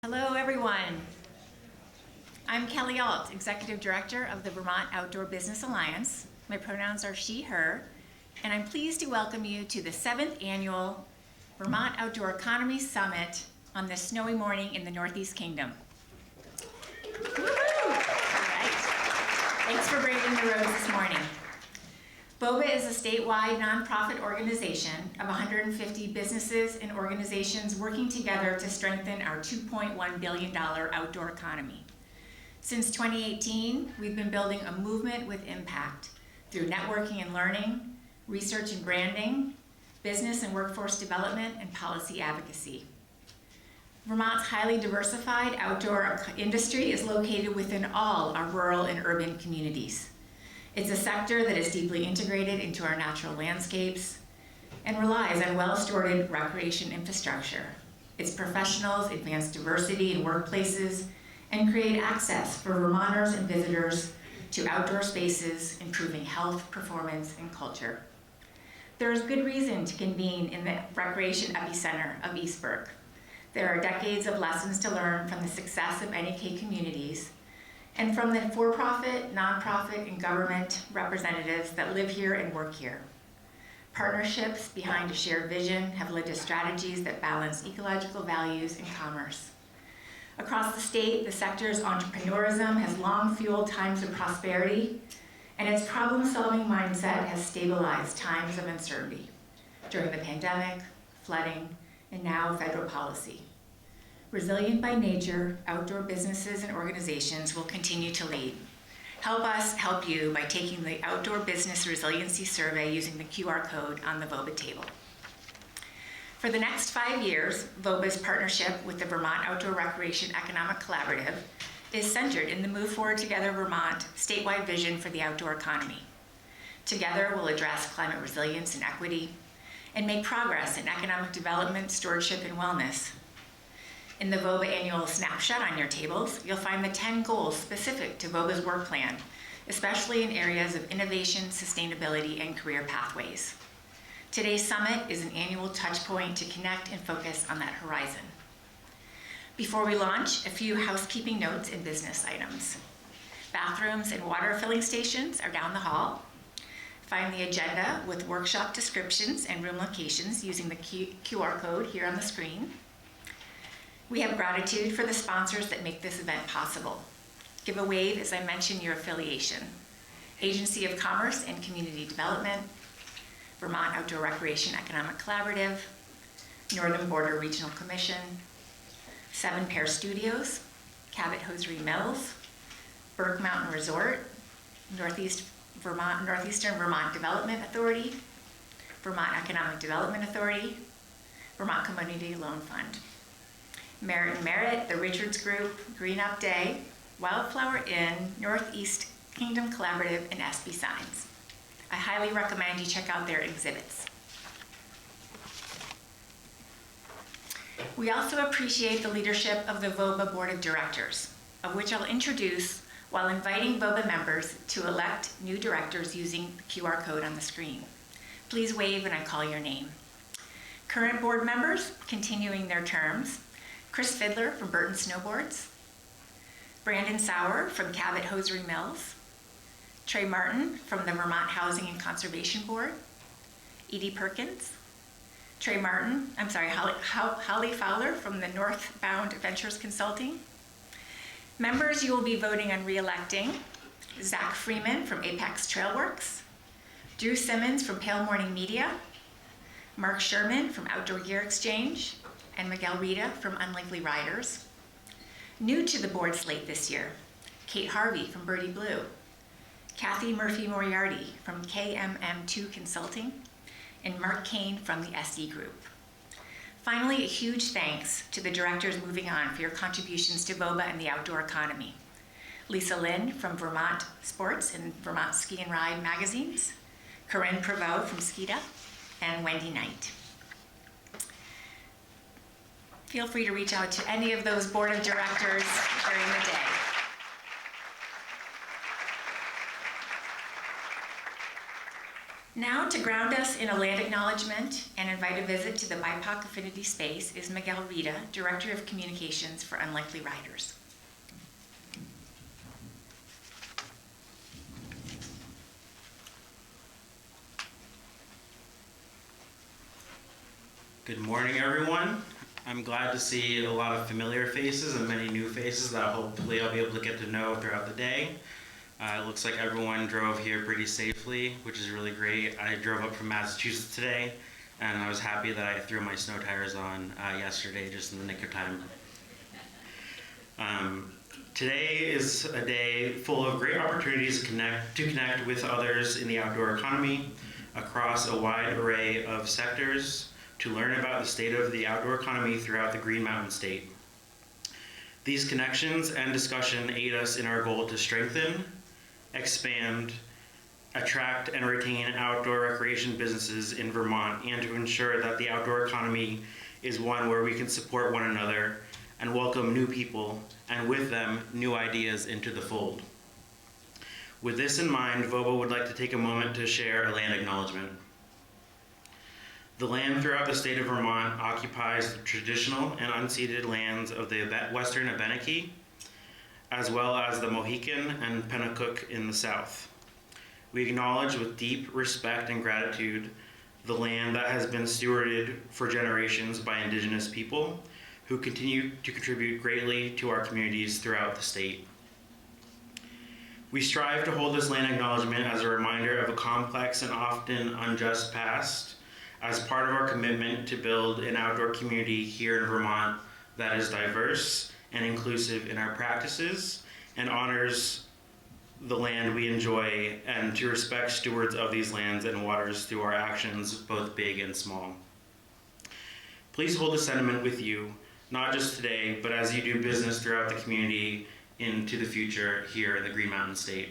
Hello, everyone. I'm Kelly Alt, Executive Director of the Vermont Outdoor Business Alliance. My pronouns are she, her, and I'm pleased to welcome you to the 7th Annual Vermont Outdoor Economy Summit on this snowy morning in the Northeast Kingdom. Woo-hoo! All right. Thanks for braving the roads this morning. VOBA is a statewide nonprofit organization of 150 businesses and organizations working together to strengthen our $2.1 billion outdoor economy. Since 2018, we've been building a movement with impact through networking and learning, research and branding, business and workforce development, and policy advocacy. Vermont's highly diversified outdoor industry is located within all our rural and urban communities. It's a sector that is deeply integrated into our natural landscapes and relies on well-stewarded recreation infrastructure. Its professionals advance diversity in workplaces and create access for Vermonters and visitors to outdoor spaces, improving health, performance, and culture. There is good reason to convene in the recreation epicenter of East Burke. There are decades of lessons to learn from the success of NEK communities and from the for-profit, nonprofit, and government representatives that live here and work here. Partnerships behind a shared vision have led to strategies that balance ecological values and commerce. Across the state, the sector's entrepreneurism has long fueled times of prosperity, and its problem-solving mindset has stabilized times of uncertainty during the pandemic, flooding, and now federal policy. Resilient by nature, outdoor businesses and organizations will continue to lead. Help us help you by taking the Outdoor Business Resiliency Survey using the QR code on the VOBA table. For the next 5 years, VOBA's partnership with the Vermont Outdoor Recreation Economic Collaborative is centered in the Move Forward Together Vermont statewide vision for the outdoor economy. Together, we'll address climate resilience and equity and make progress in economic development, stewardship, and wellness. In the VOBA annual snapshot on your tables, you'll find the 10 goals specific to VOBA's work plan, especially in areas of innovation, sustainability, and career pathways. Today's summit is an annual touch point to connect and focus on that horizon. Before we launch, a few housekeeping notes and business items. Bathrooms and water filling stations are down the hall. Find the agenda with workshop descriptions and room locations using the QR code here on the screen. We have gratitude for the sponsors that make this event possible. Give a wave as I mention your affiliation. Agency of Commerce and Community Development, Vermont Outdoor Recreation Economic Collaborative, Northern Border Regional Commission, 7 Pair Studios, Cabot Hosiery Mills, Burke Mountain Resort, Northeastern Vermont Development Authority, Vermont Economic Development Authority, Vermont Community Loan Fund. Merit and Merit, the Richards Group, Green Up Day, Wildflower Inn, Northeast Kingdom Collaborative, and SB Signs. I highly recommend you check out their exhibits. We also appreciate the leadership of the VOBA Board of Directors, of which I'll introduce while inviting VOBA members to elect new directors using the QR code on the screen. Please wave when I call your name. Current board members continuing their terms: Chris Fidler from Burton Snowboards, Brandon Sauer from Cabot Hosiery Mills, Trey Martin from the Vermont Housing and Conservation Board, Edie Perkins, Holly Fowler from the Northbound Ventures Consulting. Members you will be voting on re-electing: Zach Freeman from Apex Trailworks, Drew Simmons from Pale Morning Media, Mark Sherman from Outdoor Gear Exchange, and Miguel Rita from Unlikely Riders. New to the board slate this year: Kate Harvey from Birdie Blue, Kathy Murphy-Moriarty from KMM2 Consulting, and Mark Kane from the SE Group. Finally, a huge thanks to the directors moving on for your contributions to VOBA and the outdoor economy: Lisa Lynn from Vermont Sports and Vermont Ski and Ride magazines, Corinne Prevost from Skeeta, and Wendy Knight. Feel free to reach out to any of those board of directors during the day. Now, to ground us in a land acknowledgement and invite a visit to the BIPOC Affinity Space is Miguel Rita, Director of Communications for Unlikely Riders. Good morning, everyone. I'm glad to see a lot of familiar faces and many new faces that hopefully I'll be able to get to know throughout the day. It looks like everyone drove here pretty safely, which is really great. I drove up from Massachusetts today, and I was happy that I threw my snow tires on yesterday just in the nick of time. Today is a day full of great opportunities to connect with others in the outdoor economy across a wide array of sectors, to learn about the state of the outdoor economy throughout the Green Mountain State. These connections and discussion aid us in our goal to strengthen, expand, attract, and retain outdoor recreation businesses in Vermont, and to ensure that the outdoor economy is one where we can support one another and welcome new people, and with them, new ideas into the fold. With this in mind, VOBA would like to take a moment to share a land acknowledgement. The land throughout the state of Vermont occupies the traditional and unceded lands of the Western Abenaki, as well as the Mohican and Pennacook in the south. We acknowledge with deep respect and gratitude the land that has been stewarded for generations by Indigenous people who continue to contribute greatly to our communities throughout the state. We strive to hold this land acknowledgement as a reminder of a complex and often unjust past, as part of our commitment to build an outdoor community here in Vermont that is diverse and inclusive in our practices and honors the land we enjoy, and to respect stewards of these lands and waters through our actions, both big and small. Please hold this sentiment with you, not just today, but as you do business throughout the community into the future here in the Green Mountain State.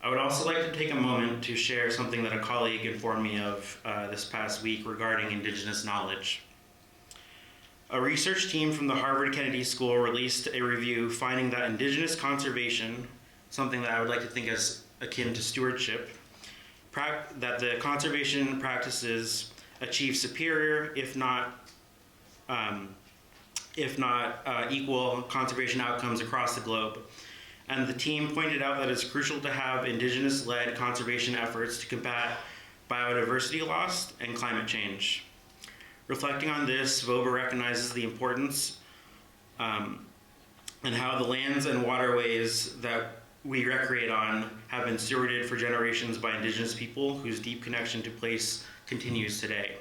I would also like to take a moment to share something that a colleague informed me of this past week regarding Indigenous knowledge. A research team from the Harvard Kennedy School released a review finding that Indigenous conservation, something that I would like to think as akin to stewardship, that the conservation practices achieve superior, if not equal conservation outcomes across the globe. And the team pointed out that it's crucial to have Indigenous-led conservation efforts to combat biodiversity loss and climate change. Reflecting on this, VOBA recognizes the importance and how the lands and waterways that we recreate on have been stewarded for generations by Indigenous people whose deep connection to place continues today.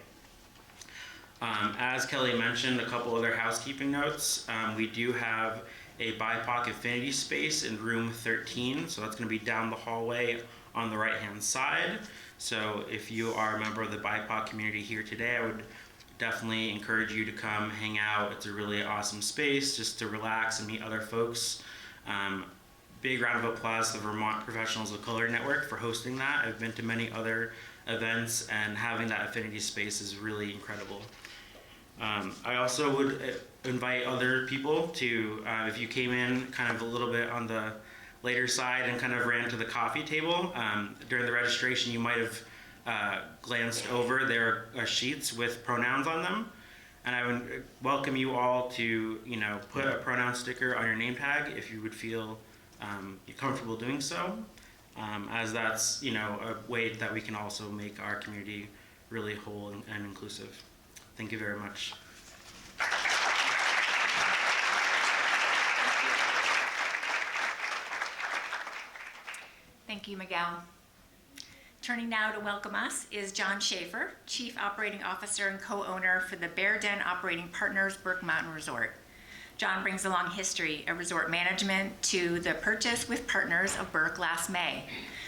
As Kelly mentioned, a couple other housekeeping notes. We do have a BIPOC Affinity Space in room 13, so that's going to be down the hallway on the right-hand side. So if you are a member of the BIPOC community here today, I would definitely encourage you to come hang out. It's a really awesome space just to relax and meet other folks. Big round of applause to the Vermont Professionals of Color Network for hosting that. I've been to many other events, and having that affinity space is really incredible. I also would invite other people to, if you came in kind of a little bit on the later side and kind of ran to the coffee table, during the registration you might have glanced over their sheets with pronouns on them. And I would welcome you all to, put a pronoun sticker on your name tag if you would feel comfortable doing so, as that's, a way that we can also make our community really whole and inclusive. Thank you very much. Thank you, Miguel. Turning now to welcome us is John Schaefer, Chief Operating Officer and co-owner for the Bear Den Operating Partners Burke Resort. John brings a long history of resort management to the purchase with partners of Burke last May,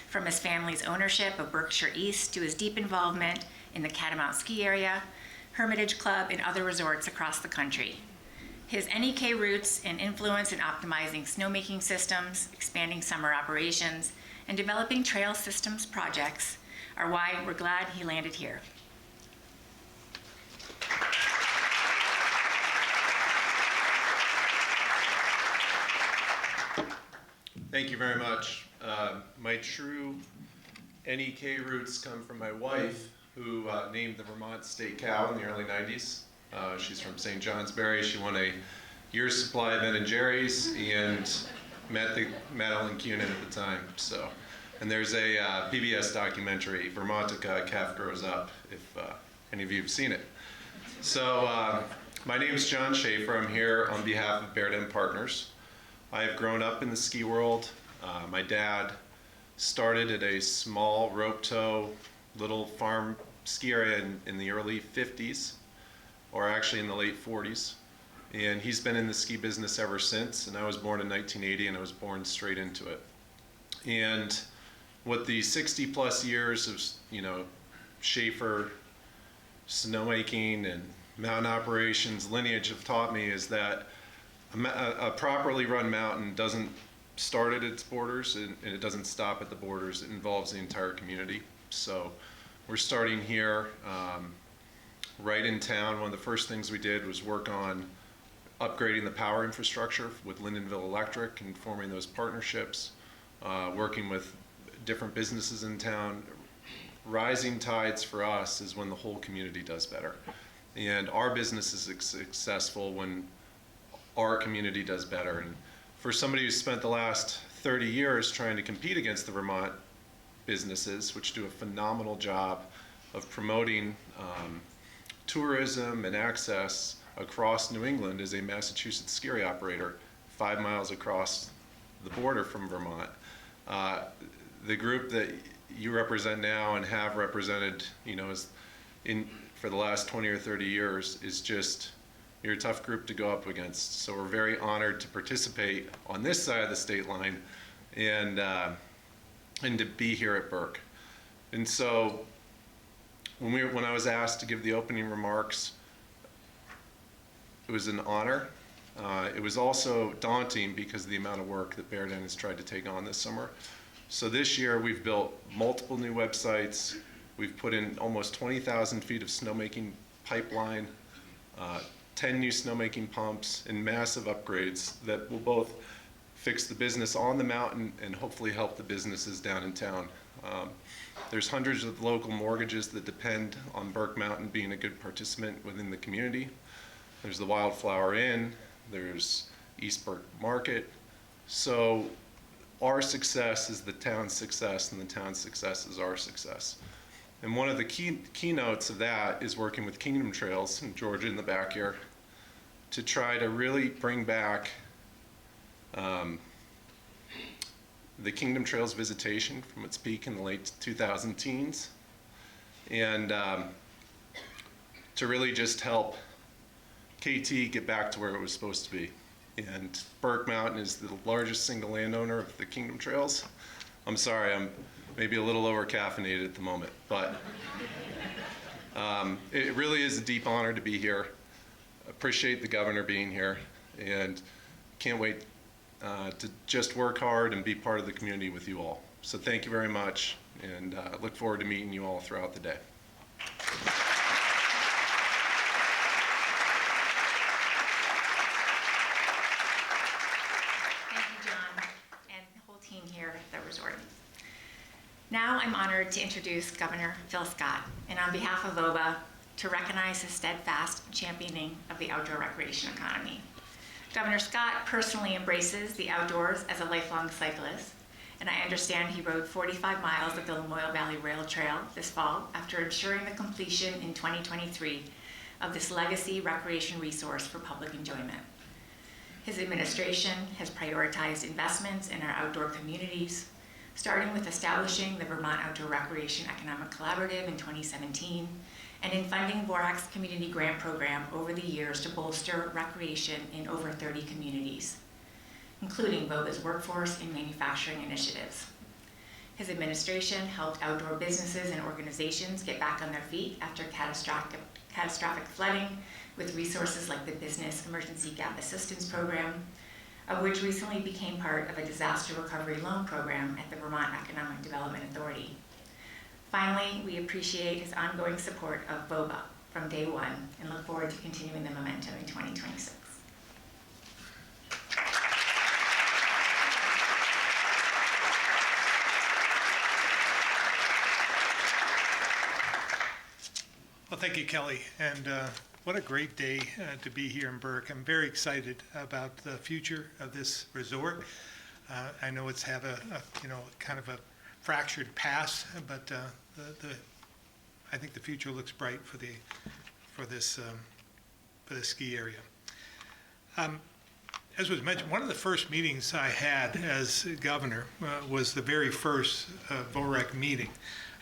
from his family's ownership of Berkshire East to his deep involvement in the Catamount Ski Area, Hermitage Club, and other resorts across the country. His NEK roots and influence in optimizing snowmaking systems, expanding summer operations, and developing trail systems projects are why we're glad he landed here. Thank you very much. My true NEK roots come from my wife, who named the Vermont state cow in the early 90s. She's from St. Johnsbury. She won a year's supply of Ben & Jerry's and met Madeline Kunin at the time. So, and there's a PBS documentary, Vermontica, Calf Grows Up, if any of you have seen it. So my name is John Schaefer. I'm here on behalf of Bear Den Partners. I have grown up in the ski world. My dad started at a small rope tow little farm ski area in the early 50s, or actually in the late 40s. And he's been in the ski business ever since. And I was born in 1980, and I was born straight into it. And what the 60 plus years of, Schaefer snowmaking and mountain operations lineage have taught me is that a properly run mountain doesn't start at its borders, and it doesn't stop at the borders. It involves the entire community. So we're starting here right in town. One of the first things we did was work on upgrading the power infrastructure with Lindenville Electric and forming those partnerships, working with different businesses in town. Rising tides for us is when the whole community does better. And our business is successful when our community does better. And for somebody who's spent the last 30 years trying to compete against the Vermont businesses, which do a phenomenal job of promoting tourism and access across New England as a Massachusetts ski operator 5 miles across the border from Vermont. The group that you represent now and have represented, for the last 20 or 30 years is just, you're a tough group to go up against. So we're very honored to participate on this side of the state line and to be here at Burke. And so when I was asked to give the opening remarks, it was an honor. It was also daunting because of the amount of work that Bear Den has tried to take on this summer. So this year we've built multiple new websites. We've put in almost 20,000 feet of snowmaking pipeline, 10 new snowmaking pumps, and massive upgrades that will both fix the business on the mountain and hopefully help the businesses down in town. There's hundreds of local mortgages that depend on Burke Mountain being a good participant within the community. There's the Wildflower Inn, there's East Burke Market. So our success is the town's success, and the town's success is our success. And one of the keynotes of that is working with Kingdom Trails in Georgia in the back here to try to really bring back the Kingdom Trails visitation from its peak in the late 2000 teens, and to really just help KT get back to where it was supposed to be. And Burke Mountain is the largest single landowner of the Kingdom Trails. I'm sorry, I'm maybe a little over caffeinated at the moment, but it really is a deep honor to be here. Appreciate the governor being here, and can't wait to just work hard and be part of the community with you all. So thank you very much, and look forward to meeting you all throughout the day. Now I'm honored to introduce Governor Phil Scott, and on behalf of VOBA, to recognize his steadfast championing of the outdoor recreation economy. Governor Scott personally embraces the outdoors as a lifelong cyclist, and I understand he rode 45 miles of the Lamoille Valley Rail Trail this fall after ensuring the completion in 2023 of this legacy recreation resource for public enjoyment. His administration has prioritized investments in our outdoor communities, starting with establishing the Vermont Outdoor Recreation Economic Collaborative in 2017, and in funding Borax's community grant program over the years to bolster recreation in over 30 communities, including VOBA's workforce and manufacturing initiatives. His administration helped outdoor businesses and organizations get back on their feet after catastrophic flooding with resources like the Business Emergency Gap Assistance Program, which recently became part of a disaster recovery loan program at the Vermont Economic Development Authority. Finally, we appreciate his ongoing support of VOBA from day one and look forward to continuing the momentum in 2026. Thank you, Kelly. And what a great day to be here in Burke. I'm very excited about the future of this resort. I know it's have a kind of a fractured past, but I think the future looks bright for this ski area. As was mentioned, one of the first meetings I had as governor was the very first VOREC meeting.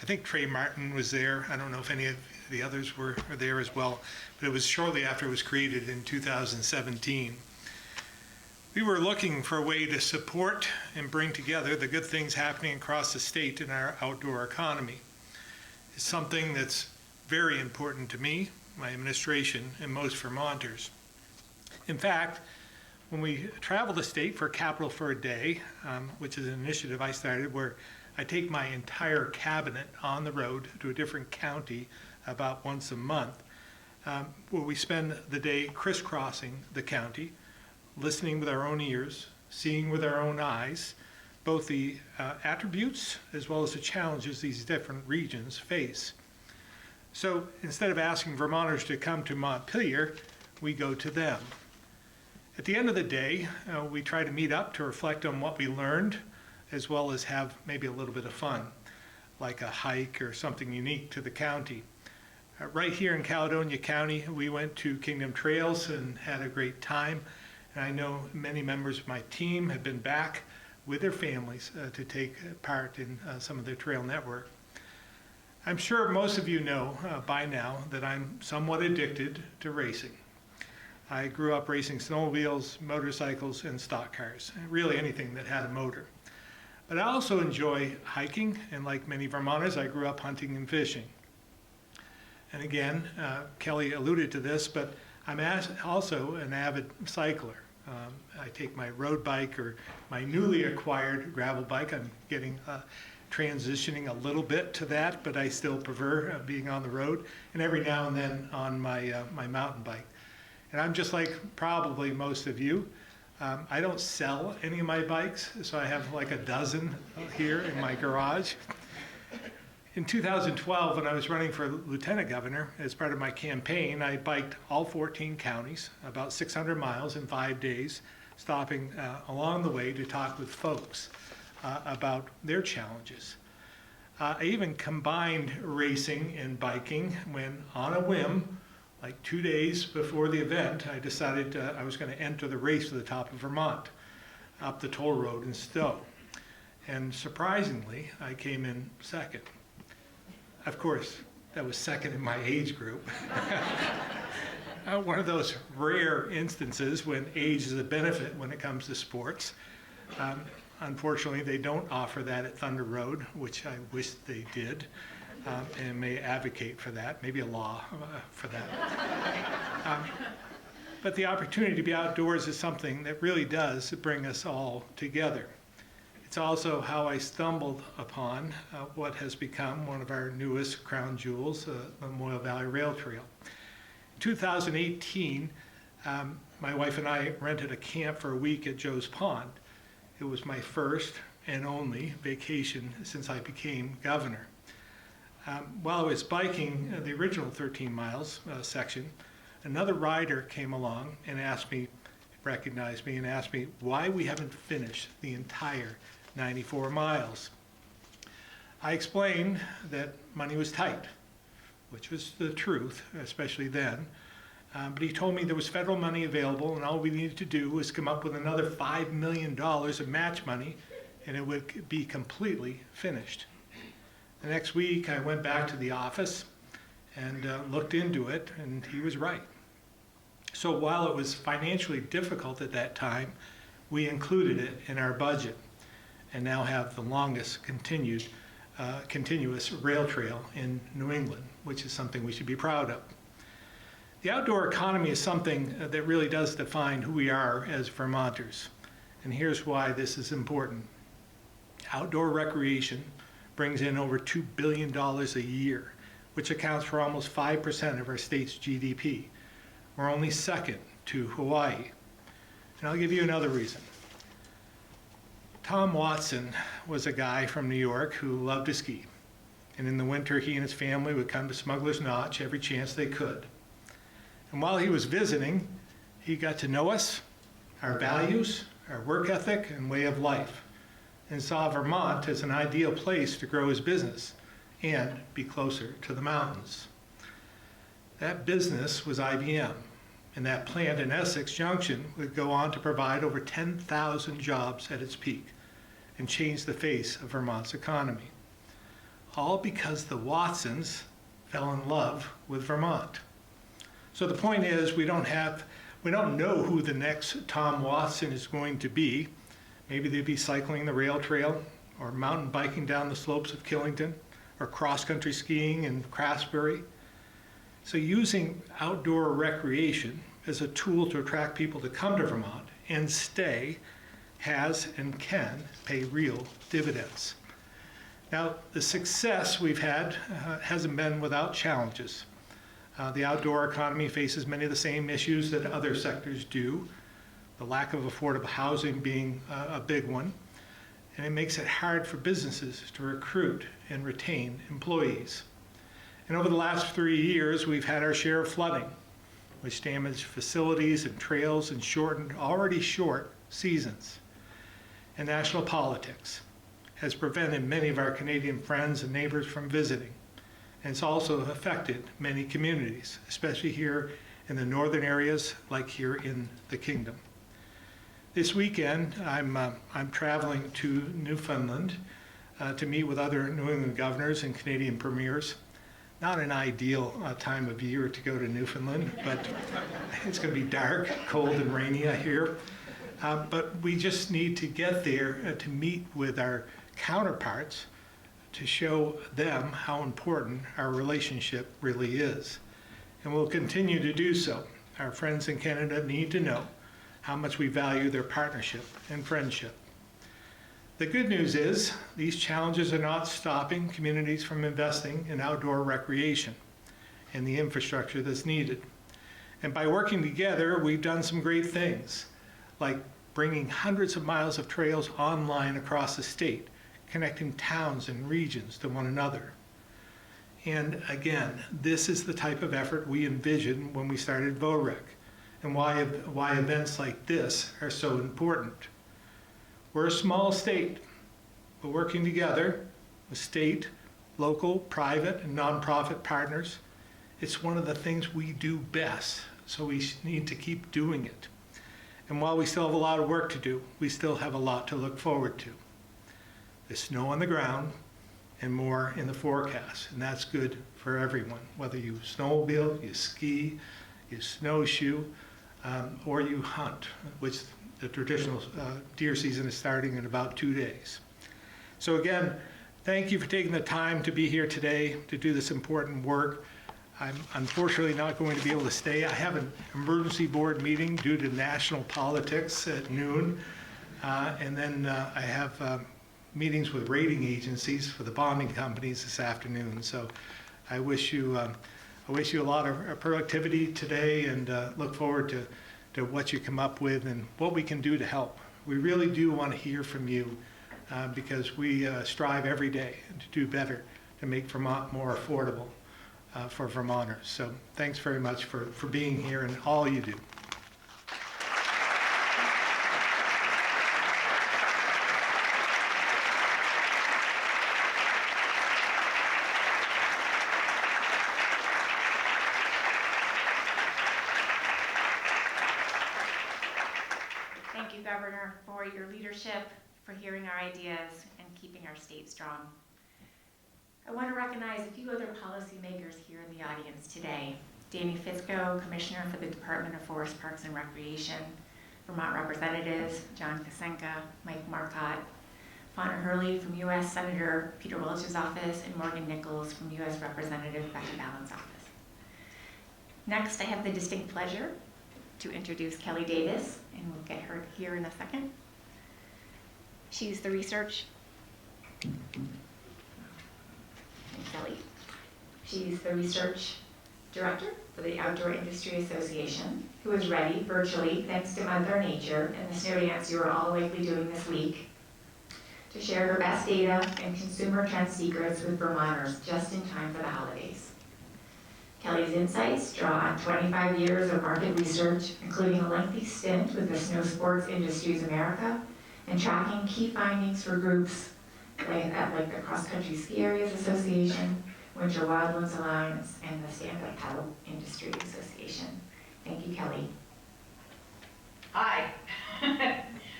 I think Trey Martin was there. I don't know if any of the others were there as well, but it was shortly after it was created in 2017. We were looking for a way to support and bring together the good things happening across the state in our outdoor economy. It's something that's very important to me, my administration, and most Vermonters. In fact, when we travel the state for Capital for a Day, which is an initiative I started where I take my entire cabinet on the road to a different county about once a month, where we spend the day crisscrossing the county, listening with our own ears, seeing with our own eyes, both the attributes as well as the challenges these different regions face. So instead of asking Vermonters to come to Montpelier, we go to them. At the end of the day, we try to meet up to reflect on what we learned, as well as have maybe a little bit of fun, like a hike or something unique to the county. Right here in Caledonia County, we went to Kingdom Trails and had a great time. And I know many members of my team have been back with their families to take part in some of their trail network. I'm sure most of you know by now that I'm somewhat addicted to racing. I grew up racing snowmobiles, motorcycles, and stock cars, really anything that had a motor. But I also enjoy hiking, and like many Vermonters, I grew up hunting and fishing. And again, Kelly alluded to this, but I'm also an avid cycler. I take my road bike or my newly acquired gravel bike. I'm getting transitioning a little bit to that, but I still prefer being on the road, and every now and then on my mountain bike. And I'm just like probably most of you. I don't sell any of my bikes, so I have like a dozen here in my garage. In 2012, when I was running for lieutenant governor, as part of my campaign, I biked all 14 counties, about 600 miles in 5 days, stopping along the way to talk with folks about their challenges. I even combined racing and biking when, on a whim, like 2 days before the event, I decided I was going to enter the race to the top of Vermont, up the toll road in Stowe. And surprisingly, I came in second. Of course, that was second in my age group. One of those rare instances when age is a benefit when it comes to sports. Unfortunately, they don't offer that at Thunder Road, which I wish they did, and may advocate for that, maybe a law for that. But the opportunity to be outdoors is something that really does bring us all together. It's also how I stumbled upon what has become one of our newest crown jewels, the Moyle Valley Rail Trail. In 2018, my wife and I rented a camp for a week at Joe's Pond. It was my first and only vacation since I became governor. While I was biking the original 13 miles section, another rider came along and recognized me and asked me why we haven't finished the entire 94 miles. I explained that money was tight, which was the truth, especially then. But he told me there was federal money available and all we needed to do was come up with another $5 million of match money and it would be completely finished. The next week I went back to the office and looked into it, and he was right. So while it was financially difficult at that time, we included it in our budget and now have the longest continuous rail trail in New England, which is something we should be proud of. The outdoor economy is something that really does define who we are as Vermonters, and here's why this is important. Outdoor recreation brings in over $2 billion a year, which accounts for almost 5% of our state's GDP. We're only second to Hawaii. And I'll give you another reason. Tom Watson was a guy from New York who loved to ski. And in the winter, he and his family would come to Smuggler's Notch every chance they could. And while he was visiting, he got to know us, our values, our work ethic, and way of life, and saw Vermont as an ideal place to grow his business and be closer to the mountains. That business was IBM, and that plant in Essex Junction would go on to provide over 10,000 jobs at its peak and change the face of Vermont's economy. All because the Watsons fell in love with Vermont. So the point is, we don't know who the next Tom Watson is going to be. Maybe they'd be cycling the rail trail, or mountain biking down the slopes of Killington, or cross-country skiing in Craftsbury. So using outdoor recreation as a tool to attract people to come to Vermont and stay has and can pay real dividends. Now, the success we've had hasn't been without challenges. The outdoor economy faces many of the same issues that other sectors do, the lack of affordable housing being a big one, and it makes it hard for businesses to recruit and retain employees. And over the last 3 years, we've had our share of flooding, which damaged facilities and trails and shortened already short seasons. And national politics has prevented many of our Canadian friends and neighbors from visiting. And it's also affected many communities, especially here in the northern areas, like here in the Kingdom. This weekend, I'm traveling to Newfoundland to meet with other New England governors and Canadian premiers. Not an ideal time of year to go to Newfoundland, but it's going to be dark, cold, and rainy, I hear. But we just need to get there to meet with our counterparts to show them how important our relationship really is. And we'll continue to do so. Our friends in Canada need to know how much we value their partnership and friendship. The good news is these challenges are not stopping communities from investing in outdoor recreation and the infrastructure that's needed. And by working together, we've done some great things, like bringing hundreds of miles of trails online across the state, connecting towns and regions to one another. And again, this is the type of effort we envisioned when we started VOREC, and why events like this are so important. We're a small state, but working together with state, local, private, and nonprofit partners, it's one of the things we do best, so we need to keep doing it. And while we still have a lot of work to do, we still have a lot to look forward to. There's snow on the ground and more in the forecast, and that's good for everyone, whether you snowmobile, you ski, you snowshoe, or you hunt, which the traditional deer season is starting in about 2 days. So again, thank you for taking the time to be here today to do this important work. I'm unfortunately not going to be able to stay. I have an emergency board meeting due to national politics at noon, and then I have meetings with rating agencies for the bonding companies this afternoon. So I wish you a lot of productivity today, and look forward to what you come up with and what we can do to help. We really do want to hear from you because we strive every day to do better to make Vermont more affordable for Vermonters. So thanks very much for being here and all you do. Thank you, Governor, for your leadership, for hearing our ideas, and keeping our state strong. I want to recognize a few other policymakers here in the audience today. Danny Fitzko, Commissioner for the Department of Forest, Parks, and Recreation, Vermont Representatives, John Kasenka, Mike Marcotte, Fauna Hurley from U.S. Senator Peter Welch's office, and Morgan Nichols from U.S. Representative Becky Ballin's office. Next, I have the distinct pleasure to introduce Kelly Davis, and we'll get her here in a second. She's the research. Kelly. She's the research director for the Outdoor Industry Association, who is ready virtually, thanks to Mother Nature and the snow dance you are all likely doing this week, to share her best data and consumer trend secrets with Vermonters just in time for the holidays. Kelly's insights draw on 25 years of market research, including a lengthy stint with the Snow Sports Industries America and tracking key findings for groups like the Cross Country Ski Areas Association, Winter Wildlands Alliance, and the Stand-Up Paddle Industry Association. Thank you, Kelly. Hi.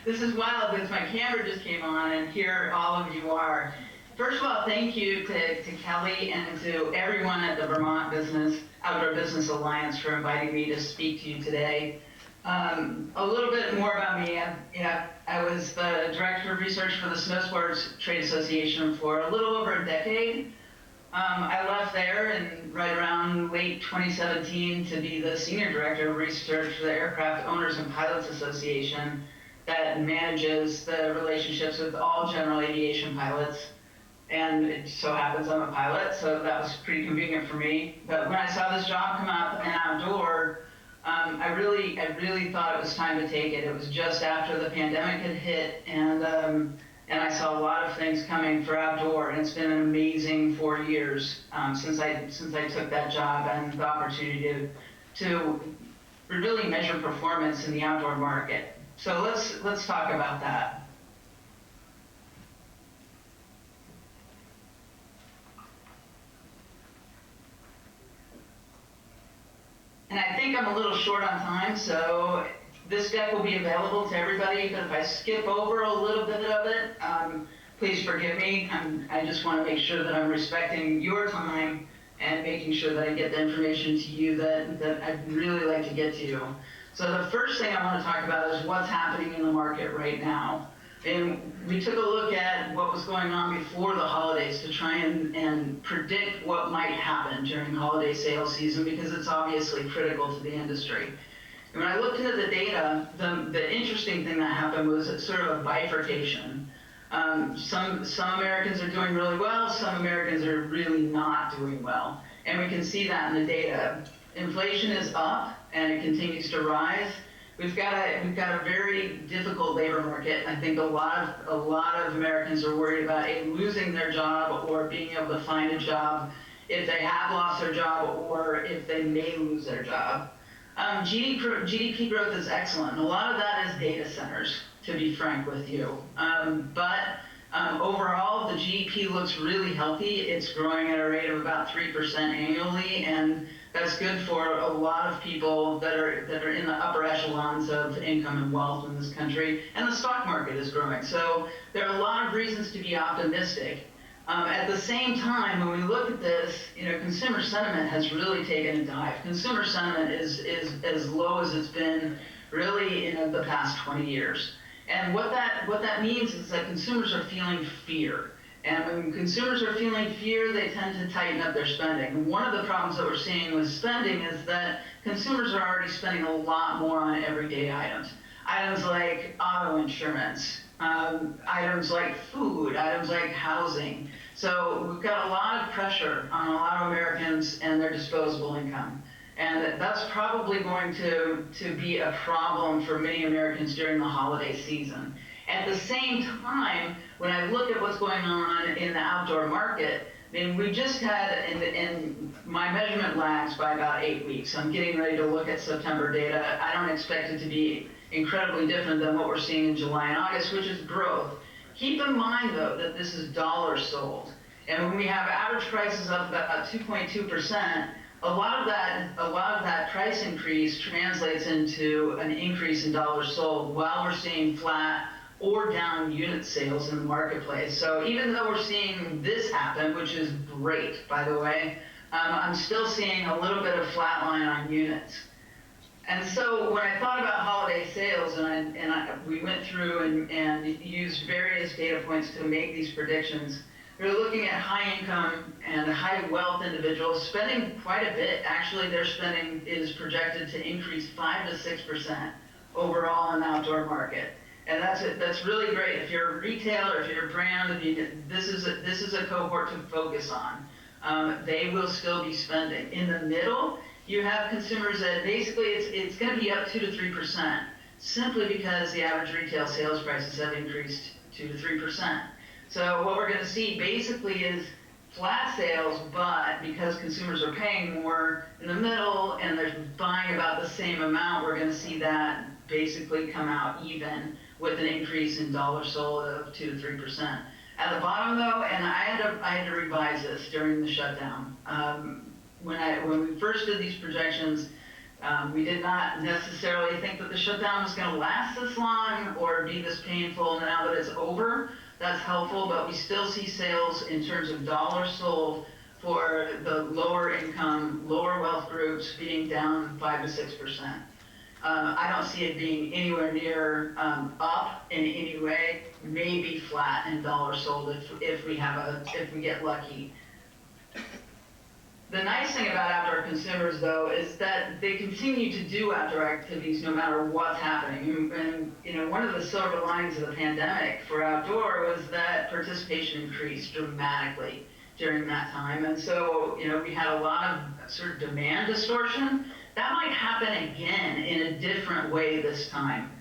This is wild because my camera just came on and here all of you are. First of all, thank you to Kelly and to everyone at the Vermont Outdoor Business Alliance for inviting me to speak to you today. A little bit more about me. I was the Director of Research for the Snow Sports Trade Association for a little over a decade. I left there in right around late 2017 to be the Senior Director of Research for the Aircraft Owners and Pilots Association that manages the relationships with all general aviation pilots. And it so happens I'm a pilot, so that was pretty convenient for me. But when I saw this job come up and outdoor, I really thought it was time to take it. It was just after the pandemic had hit, and I saw a lot of things coming for outdoor, and it's been an amazing 4 years since I took that job and the opportunity to really measure performance in the outdoor market. So let's talk about that. And I think I'm a little short on time, so this deck will be available to everybody, but if I skip over a little bit of it, please forgive me. I just want to make sure that I'm respecting your time and making sure that I get the information to you that I'd really like to get to you. So the first thing I want to talk about is what's happening in the market right now. And we took a look at what was going on before the holidays to try and predict what might happen during holiday sales season, because it's obviously critical to the industry. And when I looked into the data, the interesting thing that happened was sort of a bifurcation. Some Americans are doing really well, some Americans are really not doing well. And we can see that in the data. Inflation is up and it continues to rise. We've got a very difficult labor market. I think a lot of Americans are worried about losing their job or being able to find a job if they have lost their job or if they may lose their job. GDP growth is excellent. And a lot of that is data centers, to be frank with you. But overall, the GDP looks really healthy. It's growing at a rate of about 3% annually, and that's good for a lot of people that are in the upper echelons of income and wealth in this country. And the stock market is growing. So there are a lot of reasons to be optimistic. At the same time, when we look at this, consumer sentiment has really taken a dive. Consumer sentiment is as low as it's been really in the past 20 years. And what that means is that consumers are feeling fear. And when consumers are feeling fear, they tend to tighten up their spending. And one of the problems that we're seeing with spending is that consumers are already spending a lot more on everyday items. Items like auto insurance, items like food, items like housing. So we've got a lot of pressure on a lot of Americans and their disposable income. And that's probably going to be a problem for many Americans during the holiday season. At the same time, when I look at what's going on in the outdoor market, we just had, and my measurement lags by about 8 weeks. I'm getting ready to look at September data. I don't expect it to be incredibly different than what we're seeing in July and August, which is growth. Keep in mind, though, that this is dollars sold. And when we have average prices up about 2.2%, a lot of that price increase translates into an increase in dollars sold while we're seeing flat or down unit sales in the marketplace. So even though we're seeing this happen, which is great, by the way, I'm still seeing a little bit of flat line on units. And so when I thought about holiday sales, we went through and used various data points to make these predictions, we were looking at high income and high wealth individuals spending quite a bit. Actually, their spending is projected to increase 5 to 6% overall in the outdoor market. And that's really great. If you're a retailer, if you're a brand, this is a cohort to focus on. They will still be spending. In the middle, you have consumers that basically it's going to be up 2 to 3%, simply because the average retail sales prices have increased 2 to 3%. So what we're going to see basically is flat sales, but because consumers are paying more in the middle and they're buying about the same amount, we're going to see that basically come out even with an increase in dollars sold of 2 to 3%. At the bottom though, and I had to revise this during the shutdown. When we first did these projections, we did not necessarily think that the shutdown was going to last this long or be this painful. Now that it's over, that's helpful, but we still see sales in terms of dollars sold for the lower income, lower wealth groups being down 5 to 6%. I don't see it being anywhere near up in any way, maybe flat in dollars sold if we get lucky. The nice thing about outdoor consumers, though, is that they continue to do outdoor activities no matter what's happening. And you know, one of the silver linings of the pandemic for outdoor was that participation increased dramatically during that time. And so, you know, we had a lot of sort of demand distortion. That might happen again in a different way this time.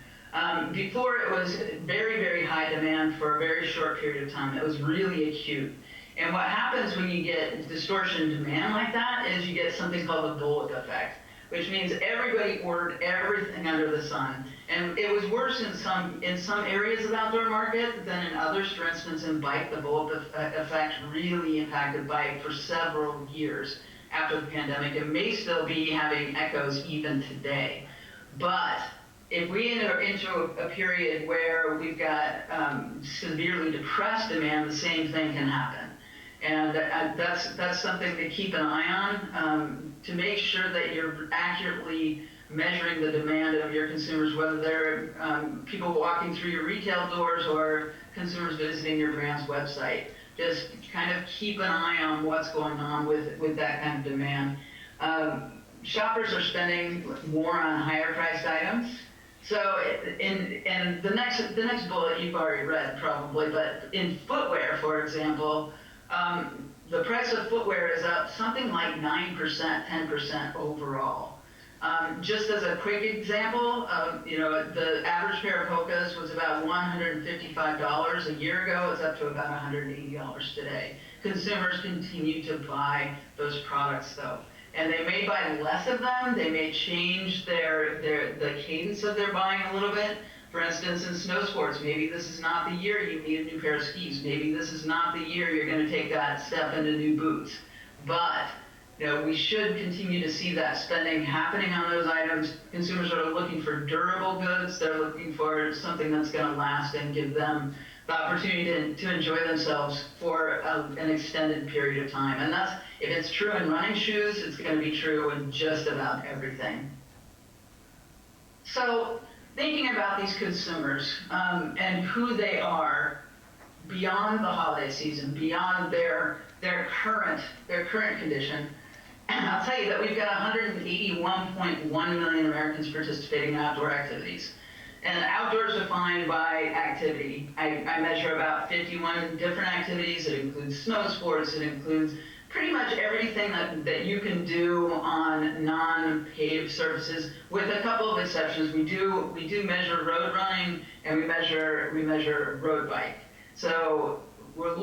Before, it was very, very high demand for a very short period of time. It was really acute. And what happens when you get distortion in demand like that is you get something called the bullet effect, which means everybody ordered everything under the sun. And it was worse in some areas of the outdoor market than in others. For instance, in bike, the bullet effect really impacted bike for several years after the pandemic. It may still be having echoes even today. But if we enter into a period where we've got severely depressed demand, the same thing can happen. And that's something to keep an eye on, to make sure that you're accurately measuring the demand of your consumers, whether they're people walking through your retail doors or consumers visiting your brand's website. Just kind of keep an eye on what's going on with that kind of demand. Shoppers are spending more on higher priced items. So, and the next bullet you've already read probably, but in footwear, for example, the price of footwear is up something like 9%, 10% overall. Just as a quick example, you know, the average pair of Hokas was about $155 a year ago. It's up to about $180 today. Consumers continue to buy those products though. And they may buy less of them. They may change the cadence of their buying a little bit. For instance, in snow sports, maybe this is not the year you need a new pair of skis. Maybe this is not the year you're going to take that step into new boots. But you know, we should continue to see that spending happening on those items. Consumers are looking for durable goods. They're looking for something that's going to last and give them the opportunity to enjoy themselves for an extended period of time. And that's, if it's true in running shoes, it's going to be true in just about everything. So, thinking about these consumers and who they are beyond the holiday season, beyond their current condition, I'll tell you that we've got 181.1 million Americans participating in outdoor activities. And outdoor is defined by activity. I measure about 51 different activities. It includes snow sports. It includes pretty much everything that you can do on non-paved surfaces, with a couple of exceptions. We do measure road running, and we measure road bike. So we're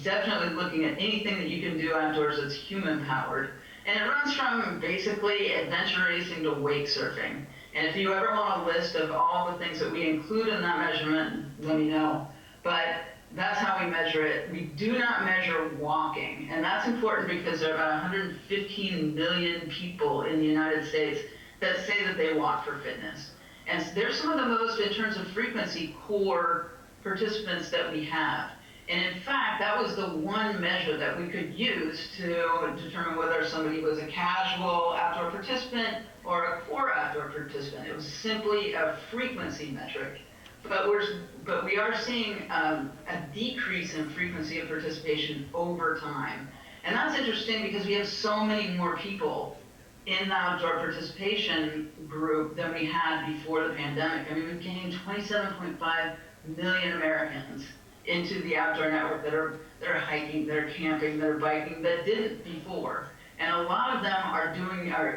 definitely looking at anything that you can do outdoors that's human powered. And it runs from basically adventure racing to wake surfing. And if you ever want a list of all the things that we include in that measurement, let me know. But that's how we measure it. We do not measure walking. And that's important because there are about 115 million people in the United States that say that they walk for fitness. And they're some of the most, in terms of frequency, core participants that we have. And in fact, that was the one measure that we could use to determine whether somebody was a casual outdoor participant or a core outdoor participant. It was simply a frequency metric. But we are seeing a decrease in frequency of participation over time. And that's interesting because we have so many more people in the outdoor participation group than we had before the pandemic. I mean, we've gained 27.5 million Americans into the outdoor network that are hiking, that are camping, that are biking, that didn't before. And a lot of them are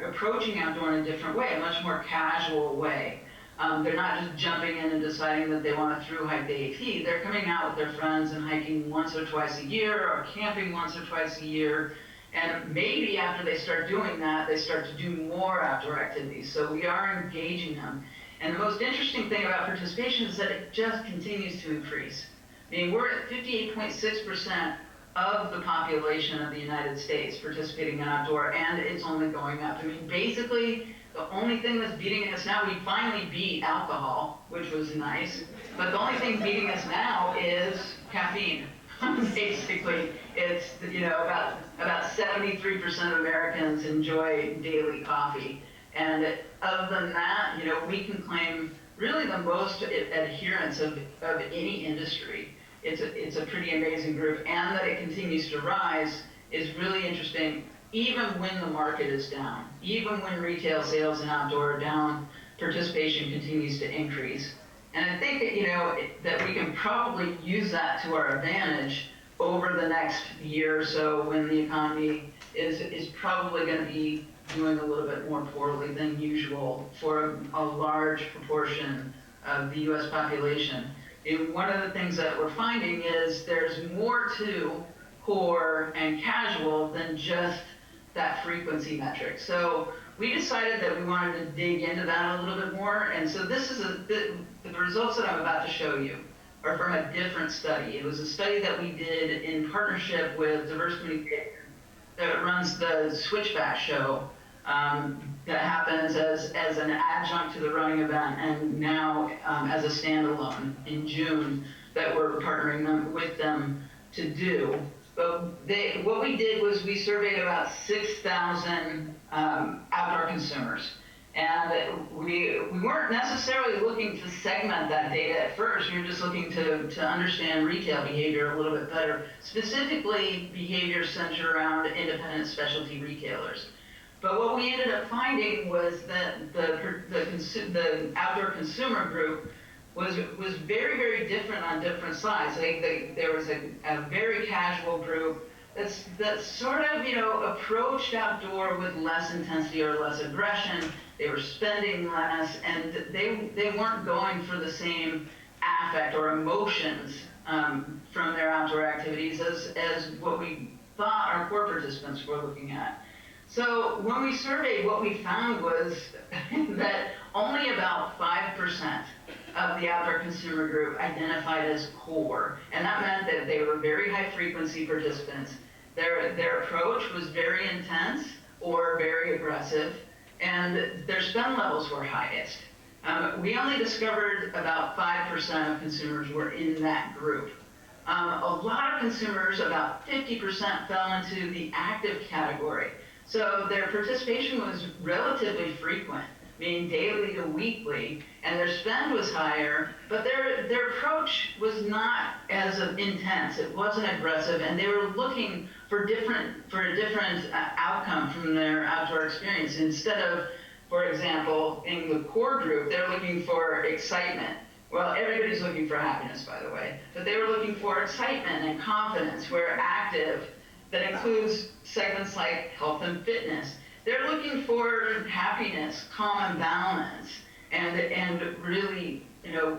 approaching outdoor in a different way, a much more casual way. They're not just jumping in and deciding that they want to through hike the AT. They're coming out with their friends and hiking once or twice a year or camping once or twice a year. And maybe after they start doing that, they start to do more outdoor activities. So we are engaging them. And the most interesting thing about participation is that it just continues to increase. I mean, we're at 58.6% of the population of the United States participating in outdoor, and it's only going up. I mean, basically, the only thing that's beating us now, we finally beat alcohol, which was nice, but the only thing beating us now is caffeine. Basically, it's, you know, about 73% of Americans enjoy daily coffee. And other than that, you know, we can claim really the most adherence of any industry. It's a pretty amazing group, and that it continues to rise is really interesting. Even when the market is down, even when retail sales and outdoor are down, participation continues to increase. And I think that, you know, that we can probably use that to our advantage over the next year or so when the economy is probably going to be doing a little bit more poorly than usual for a large proportion of the US population. And one of the things that we're finding is there's more to core and casual than just that frequency metric. So we decided that we wanted to dig into that a little bit more. And so this is the results that I'm about to show you are from a different study. It was a study that we did in partnership with Diverse Communication that runs the Switchback show that happens as an adjunct to the running event, and now as a standalone in June that we're partnering with them to do. But what we did was we surveyed about 6,000 outdoor consumers. And we weren't necessarily looking to segment that data at first. We were just looking to understand retail behavior a little bit better, specifically behavior centered around independent specialty retailers. But what we ended up finding was that the outdoor consumer group was very, very different on different sides. There was a very casual group that sort of, you know, approached outdoor with less intensity or less aggression. They were spending less, and they weren't going for the same affect or emotions from their outdoor activities as what we thought our core participants were looking at. So when we surveyed, what we found was that only about 5% of the outdoor consumer group identified as core. And that meant that they were very high frequency participants. Their approach was very intense or very aggressive, and their spend levels were highest. We only discovered about 5% of consumers were in that group. A lot of consumers, about 50%, fell into the active category. So their participation was relatively frequent, meaning daily to weekly, and their spend was higher, but their approach was not as intense. It wasn't aggressive, and they were looking for a different outcome from their outdoor experience. Instead of, for example, in the core group, they're looking for excitement. Well, everybody's looking for happiness, by the way, but they were looking for excitement and confidence, where active, that includes segments like health and fitness. They're looking for happiness, calm and balance, and really, you know,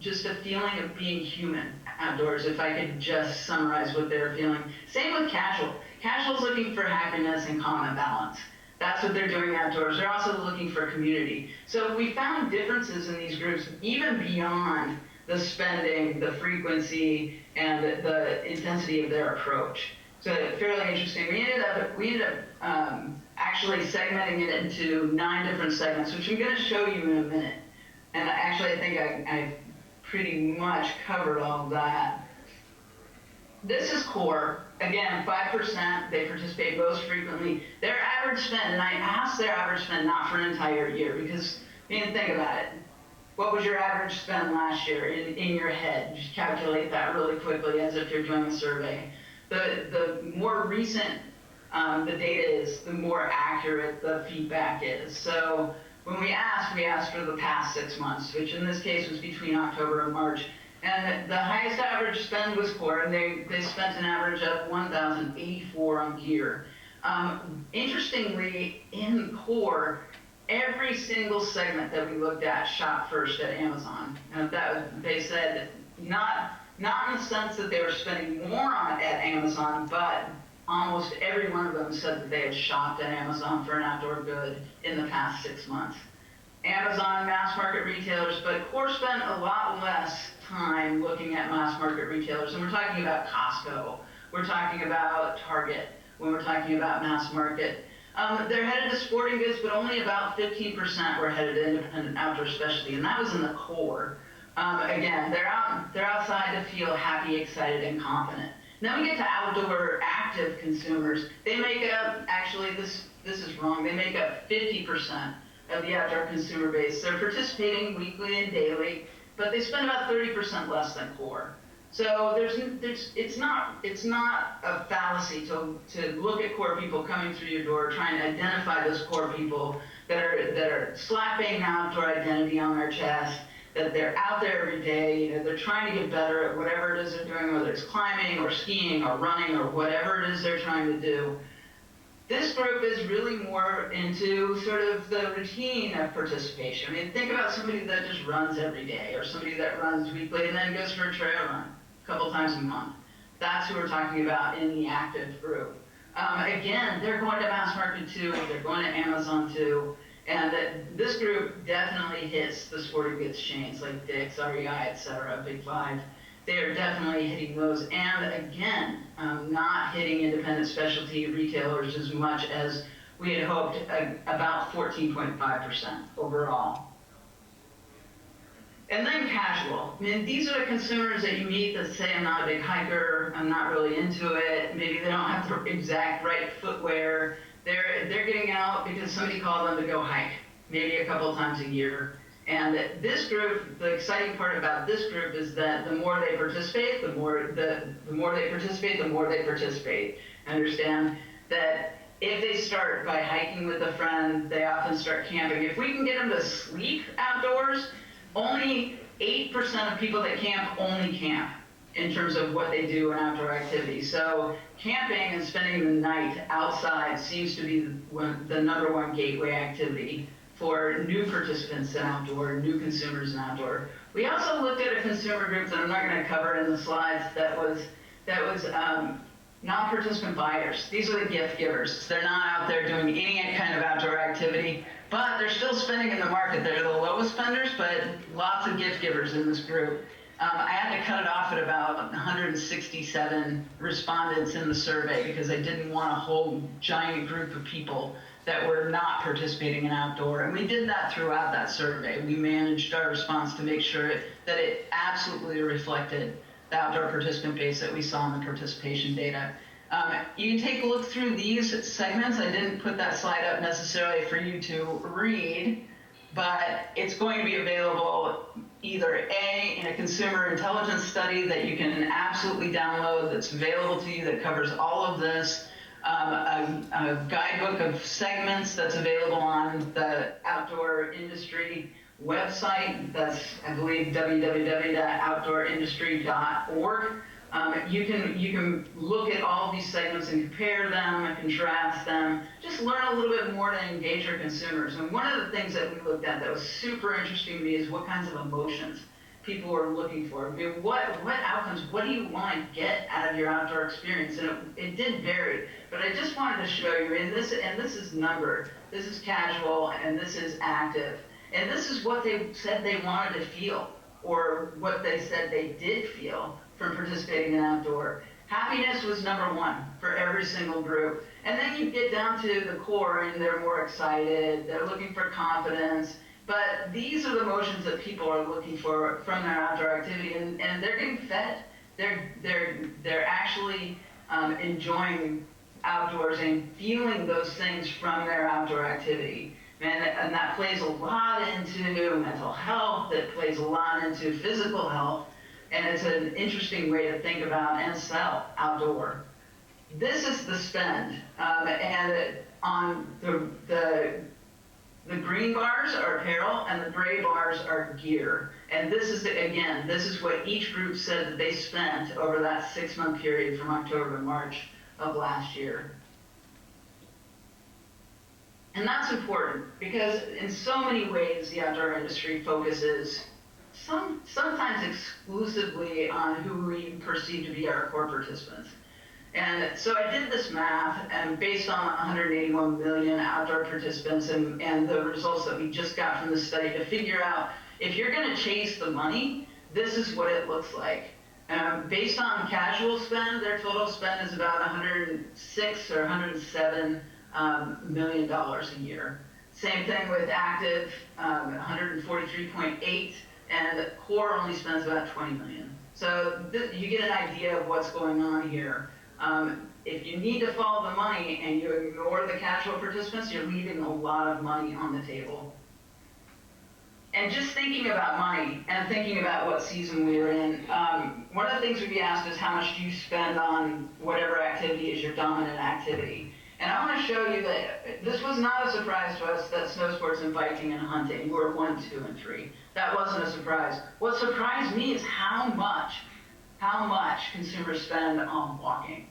just a feeling of being human outdoors, if I could just summarize what they're feeling. Same with casual. Casual's looking for happiness and calm and balance. That's what they're doing outdoors. They're also looking for community. So we found differences in these groups, even beyond the spending, the frequency, and the intensity of their approach. So fairly interesting. We ended up actually segmenting it into 9 different segments, which I'm going to show you in a minute. And actually, I think I pretty much covered all that. This is core. Again, 5%, they participate most frequently. Their average spend, and I asked their average spend not for an entire year, because, I mean, think about it. What was your average spend last year in your head? Just calculate that really quickly as if you're doing a survey. The more recent the data is, the more accurate the feedback is. So when we asked for the past 6 months, which in this case was between October and March. And the highest average spend was core, and they spent an average of $1,084 on gear. Interestingly, in core, every single segment that we looked at shot first at Amazon. And they said not in the sense that they were spending more on it at Amazon, but almost every one of them said that they had shopped at Amazon for an outdoor good in the past 6 months. Amazon, mass market retailers, but Core spent a lot less time looking at mass market retailers. And we're talking about Costco, we're talking about Target, when we're talking about mass market. They're headed to sporting goods, but only about 15% were headed to independent outdoor specialty, and that was in the core. Again, they're outside to feel happy, excited, and confident. And then we get to outdoor active consumers. They make up, actually, this is wrong, they make up 50% of the outdoor consumer base. They're participating weekly and daily, but they spend about 30% less than core. So it's not a fallacy to look at core people coming through your door, trying to identify those core people that are slapping outdoor identity on their chest, that they're out there every day, they're trying to get better at whatever it is they're doing, whether it's climbing or skiing or running or whatever it is they're trying to do. This group is really more into sort of the routine of participation. I mean, think about somebody that just runs every day, or somebody that runs weekly and then goes for a trail run a couple times a month. That's who we're talking about in the active group. Again, they're going to mass market too, they're going to Amazon too, and this group definitely hits the sporting goods chains like Dick's, REI, etc., Big Five. They are definitely hitting those, and again, not hitting independent specialty retailers as much as we had hoped, about 14.5% overall. And then casual. I mean, these are the consumers that you meet that say, I'm not a big hiker, I'm not really into it, maybe they don't have the exact right footwear. They're getting out because somebody called them to go hike, maybe a couple times a year. And this group, the exciting part about this group is that the more they participate, the more they participate. Understand that if they start by hiking with a friend, they often start camping. If we can get them to sleep outdoors, only 8% of people that camp only camp in terms of what they do in outdoor activities. So camping and spending the night outside seems to be the number one gateway activity for new participants in outdoor, new consumers in outdoor. We also looked at a consumer group that I'm not going to cover in the slides that was non-participant buyers. These are the gift givers. They're not out there doing any kind of outdoor activity, but they're still spending in the market. They're the lowest spenders, but lots of gift givers in this group. I had to cut it off at about 167 respondents in the survey because I didn't want a whole giant group of people that were not participating in outdoor. And we did that throughout that survey. We managed our response to make sure that it absolutely reflected the outdoor participant base that we saw in the participation data. You can take a look through these segments. I didn't put that slide up necessarily for you to read, but it's going to be available either A, in a consumer intelligence study that you can absolutely download that's available to you that covers all of this, a guidebook of segments that's available on the outdoor industry website. That's, I believe, www.outdoorindustry.org. You can look at all these segments and compare them and contrast them. Just learn a little bit more to engage your consumers. And one of the things that we looked at that was super interesting to me is what kinds of emotions people are looking for. I mean, what outcomes, what do you want to get out of your outdoor experience? And it did vary, but I just wanted to show you, and this is numbered, this is casual, and this is active. And this is what they said they wanted to feel, or what they said they did feel from participating in outdoor. Happiness was number one for every single group. And then you get down to the core and they're more excited, they're looking for confidence. But these are the emotions that people are looking for from their outdoor activity, and they're getting fed. They're actually enjoying outdoors and feeling those things from their outdoor activity. And that plays a lot into mental health, it plays a lot into physical health, and it's an interesting way to think about and sell outdoor. This is the spend, and on the green bars are apparel and the gray bars are gear. And this is, again, this is what each group said that they spent over that 6-month period from October to March of last year. And that's important because in so many ways the outdoor industry focuses sometimes exclusively on who we perceive to be our core participants. And so I did this math, and based on 181 million outdoor participants and the results that we just got from the study, to figure out if you're going to chase the money, this is what it looks like. Based on casual spend, their total spend is about 106 or 107 million dollars a year. Same thing with active, 143.8, and core only spends about 20 million. So you get an idea of what's going on here. If you need to follow the money and you ignore the casual participants, you're leaving a lot of money on the table. And just thinking about money and thinking about what season we were in, one of the things we asked is how much do you spend on whatever activity is your dominant activity. And I want to show you that this was not a surprise to us that snow sports and biking and hunting were 1, 2, and 3. That wasn't a surprise. What surprised me is how much consumers spend on walking.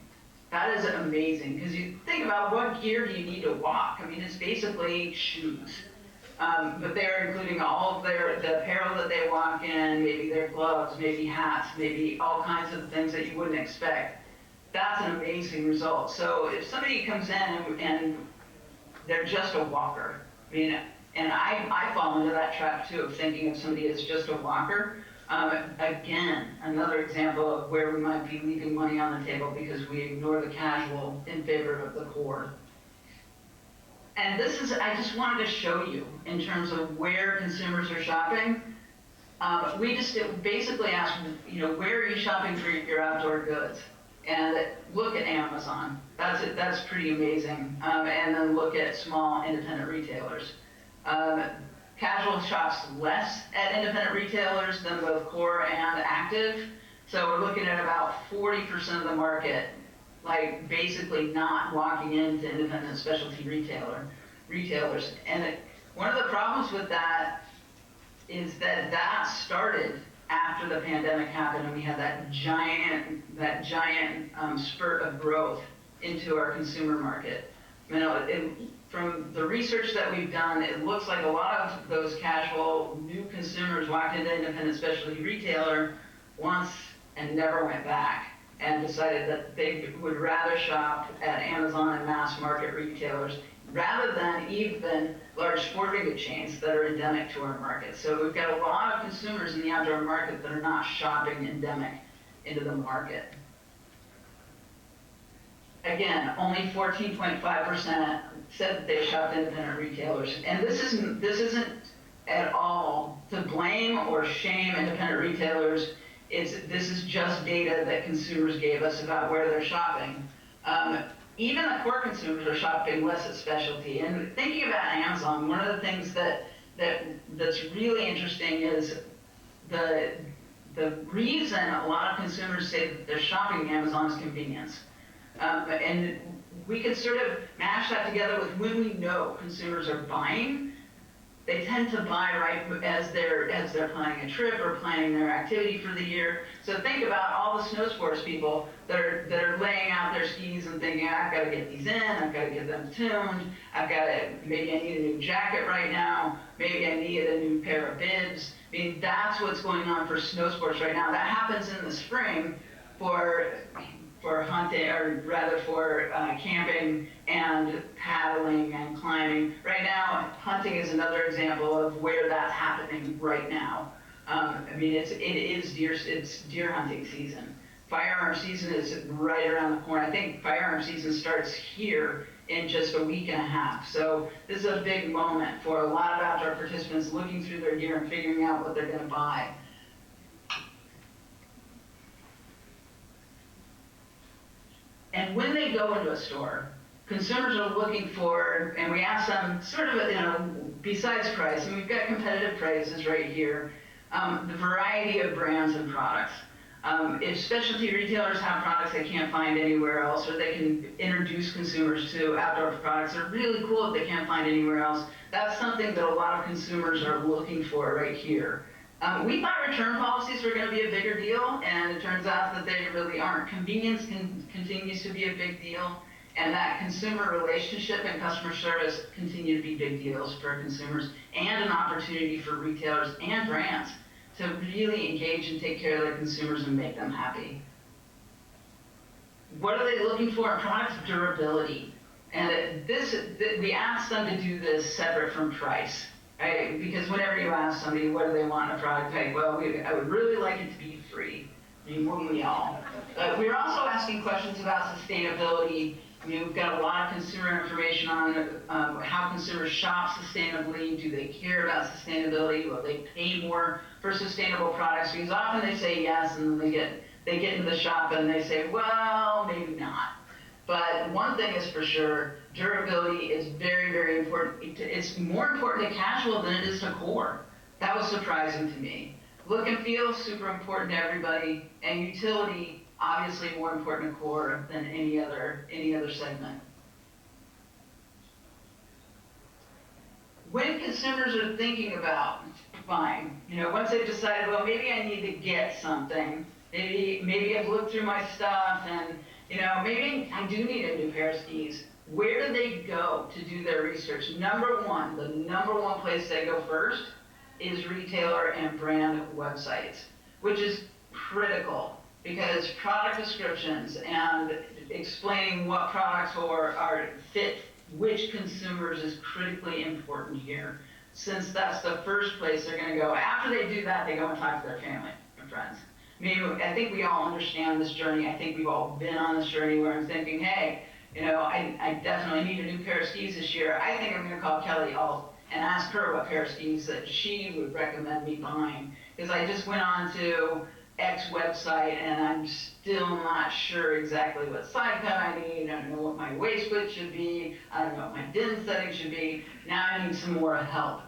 That is amazing, because you think about what gear do you need to walk? I mean, it's basically shoes. But they're including all of the apparel that they walk in, maybe their gloves, maybe hats, maybe all kinds of things that you wouldn't expect. That's an amazing result. So if somebody comes in and they're just a walker, I mean, and I fall into that trap too of thinking of somebody as just a walker. Again, another example of where we might be leaving money on the table because we ignore the casual in favor of the core. And this is, I just wanted to show you in terms of where consumers are shopping. We just basically asked, where are you shopping for your outdoor goods? And look at Amazon. That's pretty amazing. And then look at small independent retailers. Casual shops less at independent retailers than both core and active. So we're looking at about 40% of the market, like basically not walking into independent specialty retailers. And one of the problems with that is that started after the pandemic happened and we had that giant spurt of growth into our consumer market. From the research that we've done, it looks like a lot of those casual new consumers walked into independent specialty retailer once and never went back and decided that they would rather shop at Amazon and mass market retailers rather than even large sporting goods chains that are endemic to our market. So we've got a lot of consumers in the outdoor market that are not shopping endemic into the market. Again, only 14.5% said that they shopped independent retailers. And this isn't at all to blame or shame independent retailers. This is just data that consumers gave us about where they're shopping. Even the core consumers are shopping less at specialty. And thinking about Amazon, one of the things that's really interesting is the reason a lot of consumers say that they're shopping Amazon is convenience. And we could sort of mash that together with when we know consumers are buying. They tend to buy right as they're planning a trip or planning their activity for the year. So think about all the snow sports people that are laying out their skis and thinking, I've got to get these in, I've got to get them tuned, maybe I need a new jacket right now, maybe I need a new pair of bibs. I mean, that's what's going on for snow sports right now. That happens in the spring for hunting, or rather for camping and paddling and climbing. Right now, hunting is another example of where that's happening right now. I mean, it's deer hunting season. Firearm season is right around the corner. I think firearm season starts here in just a week and a half. So this is a big moment for a lot of outdoor participants looking through their gear and figuring out what they're going to buy. And when they go into a store, consumers are looking for, and we ask them sort of, besides price, and we've got competitive prices right here, the variety of brands and products. If specialty retailers have products they can't find anywhere else, or they can introduce consumers to outdoor products that are really cool if they can't find anywhere else, that's something that a lot of consumers are looking for right here. We thought return policies were going to be a bigger deal, and it turns out that they really aren't. Convenience continues to be a big deal, and that consumer relationship and customer service continue to be big deals for consumers and an opportunity for retailers and brands to really engage and take care of their consumers and make them happy. What are they looking for in products? Durability. And we asked them to do this separate from price, right? Because whenever you ask somebody, what do they want in a product, like, well, I would really like it to be free. I mean, wouldn't we all? We're also asking questions about sustainability. I mean, we've got a lot of consumer information on how consumers shop sustainably. Do they care about sustainability? Will they pay more for sustainable products? Because often they say yes, and then they get into the shop and they say, well, maybe not. But one thing is for sure, durability is very, very important. It's more important to casual than it is to core. That was surprising to me. Look and feel, super important to everybody, and utility, obviously more important to core than any other segment. When consumers are thinking about buying, once they've decided, well, maybe I need to get something, maybe I've looked through my stuff and maybe I do need a new pair of skis. Where do they go to do their research? The number one place they go first is retailer and brand websites, which is critical because product descriptions and explaining what products are fit which consumers is critically important here, since that's the first place they're going to go. After they do that, they go and talk to their family and friends. I think we all understand this journey. I think we've all been on this journey where I'm thinking, hey, I definitely need a new pair of skis this year. I think I'm going to call Kelly Alt and ask her what pair of skis that she would recommend me buying. Because I just went on to X website and I'm still not sure exactly what side cut I need. I don't know what my waist width should be. I don't know what my din setting should be. Now I need some more help.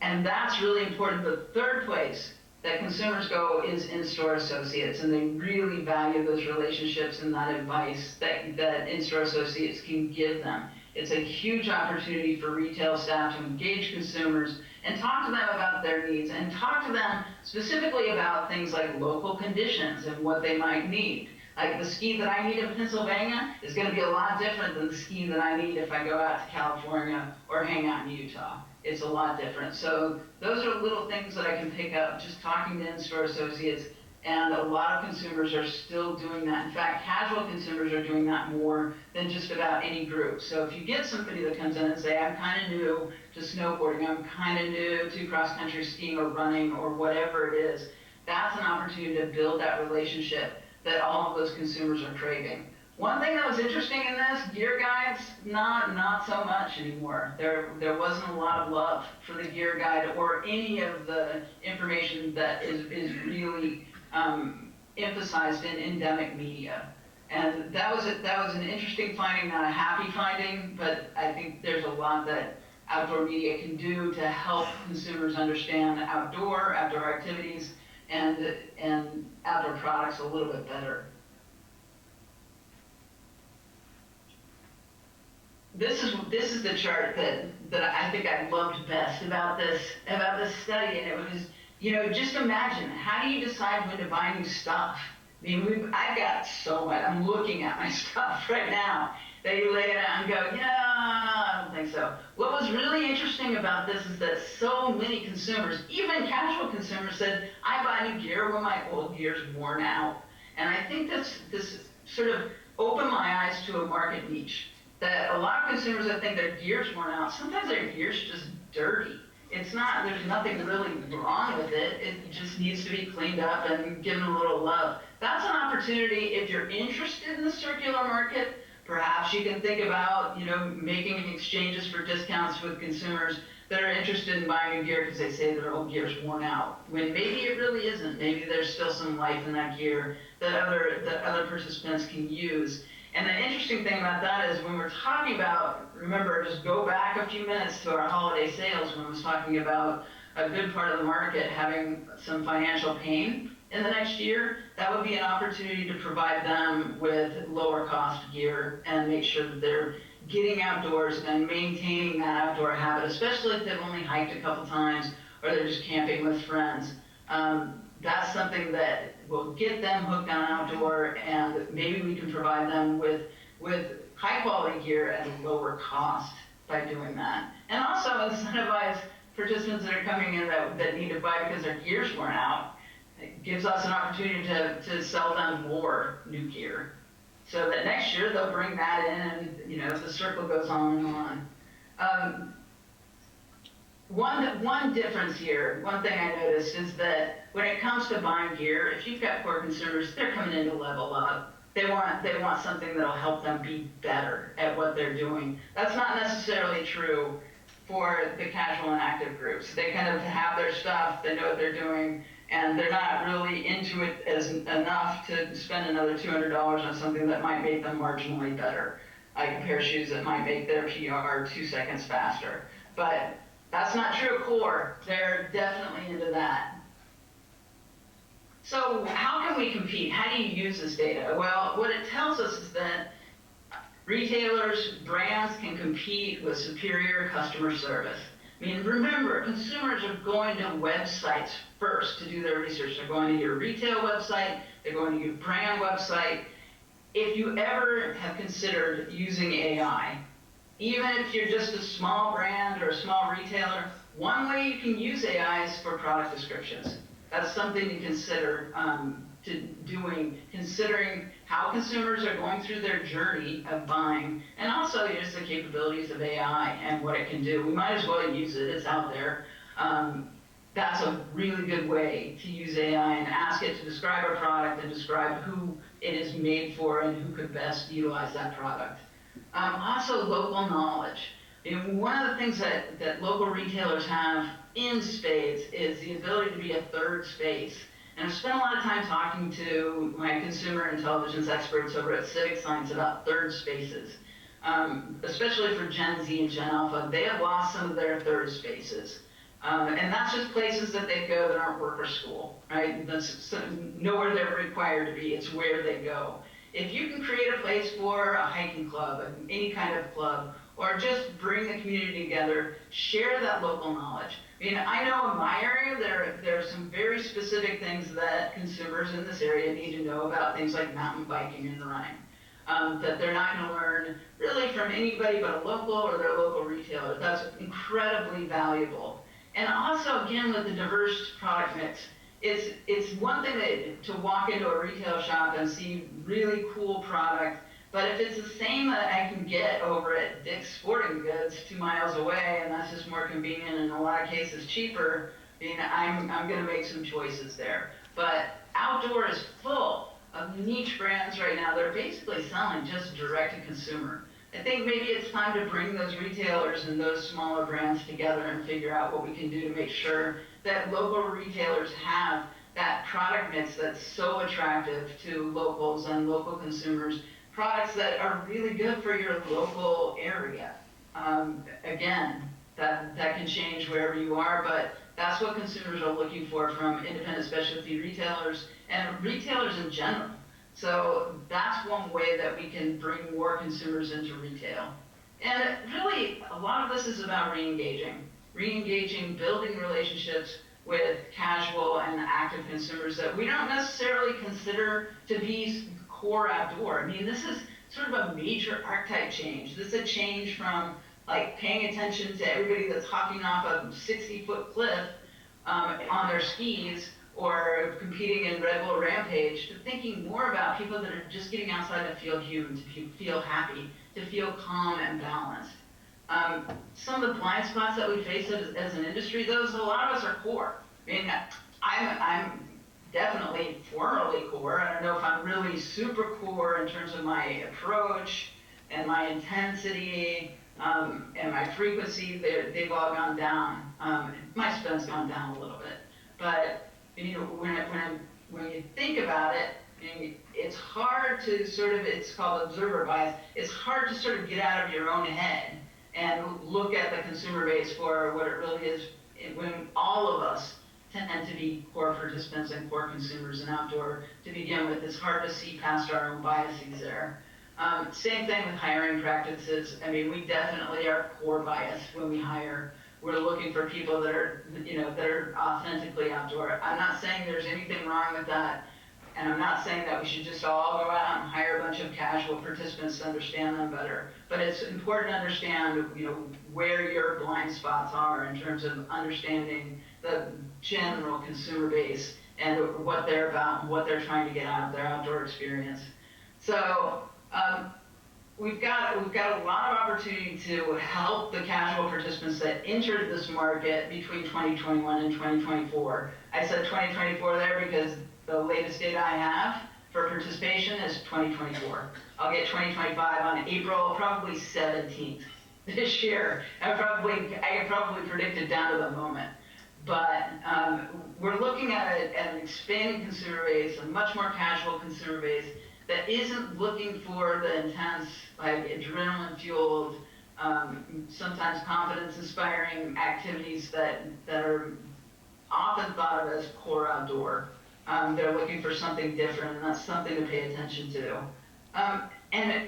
And that's really important. The third place that consumers go is in-store associates, and they really value those relationships and that advice that in-store associates can give them. It's a huge opportunity for retail staff to engage consumers and talk to them about their needs and talk to them specifically about things like local conditions and what they might need. Like the ski that I need in Pennsylvania is going to be a lot different than the ski that I need if I go out to California or hang out in Utah. It's a lot different. So those are little things that I can pick up just talking to in-store associates, and a lot of consumers are still doing that. In fact, casual consumers are doing that more than just about any group. So if you get somebody that comes in and say, I'm kind of new to snowboarding, I'm kind of new to cross-country skiing or running or whatever it is, that's an opportunity to build that relationship that all of those consumers are craving. One thing that was interesting in this, gear guides, not so much anymore. There wasn't a lot of love for the gear guide or any of the information that is really emphasized in endemic media. And that was an interesting finding, not a happy finding, but I think there's a lot that outdoor media can do to help consumers understand outdoor activities, and outdoor products a little bit better. This is the chart that I think I loved best about this study, and it was, just imagine, how do you decide when to buy new stuff? I mean, I've got so much. I'm looking at my stuff right now. That you lay it out and go, I don't think so. What was really interesting about this is that so many consumers, even casual consumers, said, I buy new gear when my old gear's worn out. And I think this sort of opened my eyes to a market niche. That a lot of consumers that think their gear's worn out, sometimes their gear's just dirty. It's not, there's nothing really wrong with it. It just needs to be cleaned up and given a little love. That's an opportunity if you're interested in the circular market. Perhaps you can think about, making exchanges for discounts with consumers that are interested in buying new gear because they say their old gear's worn out. When maybe it really isn't. Maybe there's still some life in that gear that other participants can use. And the interesting thing about that is when we're talking about, remember, just go back a few minutes to our holiday sales when I was talking about a good part of the market having some financial pain in the next year, that would be an opportunity to provide them with lower cost gear and make sure that they're getting outdoors and maintaining that outdoor habit, especially if they've only hiked a couple times or they're just camping with friends. That's something that will get them hooked on outdoor, and maybe we can provide them with high quality gear at a lower cost by doing that. And also incentivize participants that are coming in that need to buy because their gear's worn out. It gives us an opportunity to sell them more new gear, so that next year they'll bring that in, and the circle goes on and on. One difference here, one thing I noticed is that when it comes to buying gear, if you've got core consumers, they're coming in to level up. They want something that'll help them be better at what they're doing. That's not necessarily true for the casual and active groups. They kind of have their stuff, they know what they're doing, and they're not really into it enough to spend another $200 on something that might make them marginally better, like a pair of shoes that might make their PR 2 seconds faster. But that's not true of core. They're definitely into that. So how can we compete? How do you use this data? Well, what it tells us is that retailers, brands can compete with superior customer service. I mean, remember, consumers are going to websites first to do their research. They're going to your retail website, they're going to your brand website. If you ever have considered using AI, even if you're just a small brand or a small retailer, one way you can use AI is for product descriptions. That's something to consider considering how consumers are going through their journey of buying, and also just the capabilities of AI and what it can do. We might as well use it, it's out there. That's a really good way to use AI and ask it to describe a product and describe who it is made for and who could best utilize that product. Also, local knowledge. And one of the things that local retailers have in spades is the ability to be a third space. And I've spent a lot of time talking to my consumer intelligence experts over at Civic Science about third spaces. Especially for Gen Z and Gen Alpha, they have lost some of their third spaces. And that's just places that they go that aren't work or school, right? That's nowhere they're required to be, it's where they go. If you can create a place for a hiking club, any kind of club, or just bring the community together, share that local knowledge. I mean, I know in my area, there are some very specific things that consumers in this area need to know about, things like mountain biking and running, that they're not gonna learn really from anybody but a local or their local retailer. That's incredibly valuable. And also, again, with the diverse product mix, it's one thing to walk into a retail shop and see really cool product, but if it's the same that I can get over at Dick's Sporting Goods 2 miles away, and that's just more convenient and in a lot of cases cheaper, I'm gonna make some choices there. But outdoor is full of niche brands right now that are basically selling just direct to consumer. I think maybe it's time to bring those retailers and those smaller brands together and figure out what we can do to make sure that local retailers have that product mix that's so attractive to locals and local consumers, products that are really good for your local area. Again, that can change wherever you are, but that's what consumers are looking for from independent specialty retailers and retailers in general. So that's one way that we can bring more consumers into retail. And really, a lot of this is about re-engaging, building relationships with casual and active consumers that we don't necessarily consider to be core outdoor. I mean, this is sort of a major archetype change. This is a change from like paying attention to everybody that's hopping off a 60-foot cliff on their skis or competing in Red Bull Rampage, to thinking more about people that are just getting outside to feel human, to feel happy, to feel calm and balanced. Some of the blind spots that we face as an industry, a lot of us are core. I mean, I'm definitely formerly core. I don't know if I'm really super core in terms of my approach and my intensity and my frequency. They've all gone down. My spend's gone down a little bit, but when you think about it, it's hard to it's called observer bias. It's hard to sort of get out of your own head and look at the consumer base for what it really is, when all of us tend to be core participants and core consumers in outdoor to begin with. It's hard to see past our own biases there. Same thing with hiring practices. I mean, we definitely are core biased when we hire. We're looking for people that are, that are authentically outdoor. I'm not saying there's anything wrong with that. and I'm not saying that we should just all go out and hire a bunch of casual participants to understand them better, but it's important to understand, where your blind spots are in terms of understanding the general consumer base and what they're about and what they're trying to get out of their outdoor experience. So we've got a lot of opportunity to help the casual participants that entered this market between 2021 and 2024. I said 2024 there because the latest data I have for participation is 2024. I'll get 2025 on April probably 17th this year. I can probably predict it down to the moment. But we're looking at an expanding consumer base, a much more casual consumer base that isn't looking for the intense, adrenaline-fueled, sometimes confidence-inspiring activities that are often thought of as core outdoor. They're looking for something different, and that's something to pay attention to.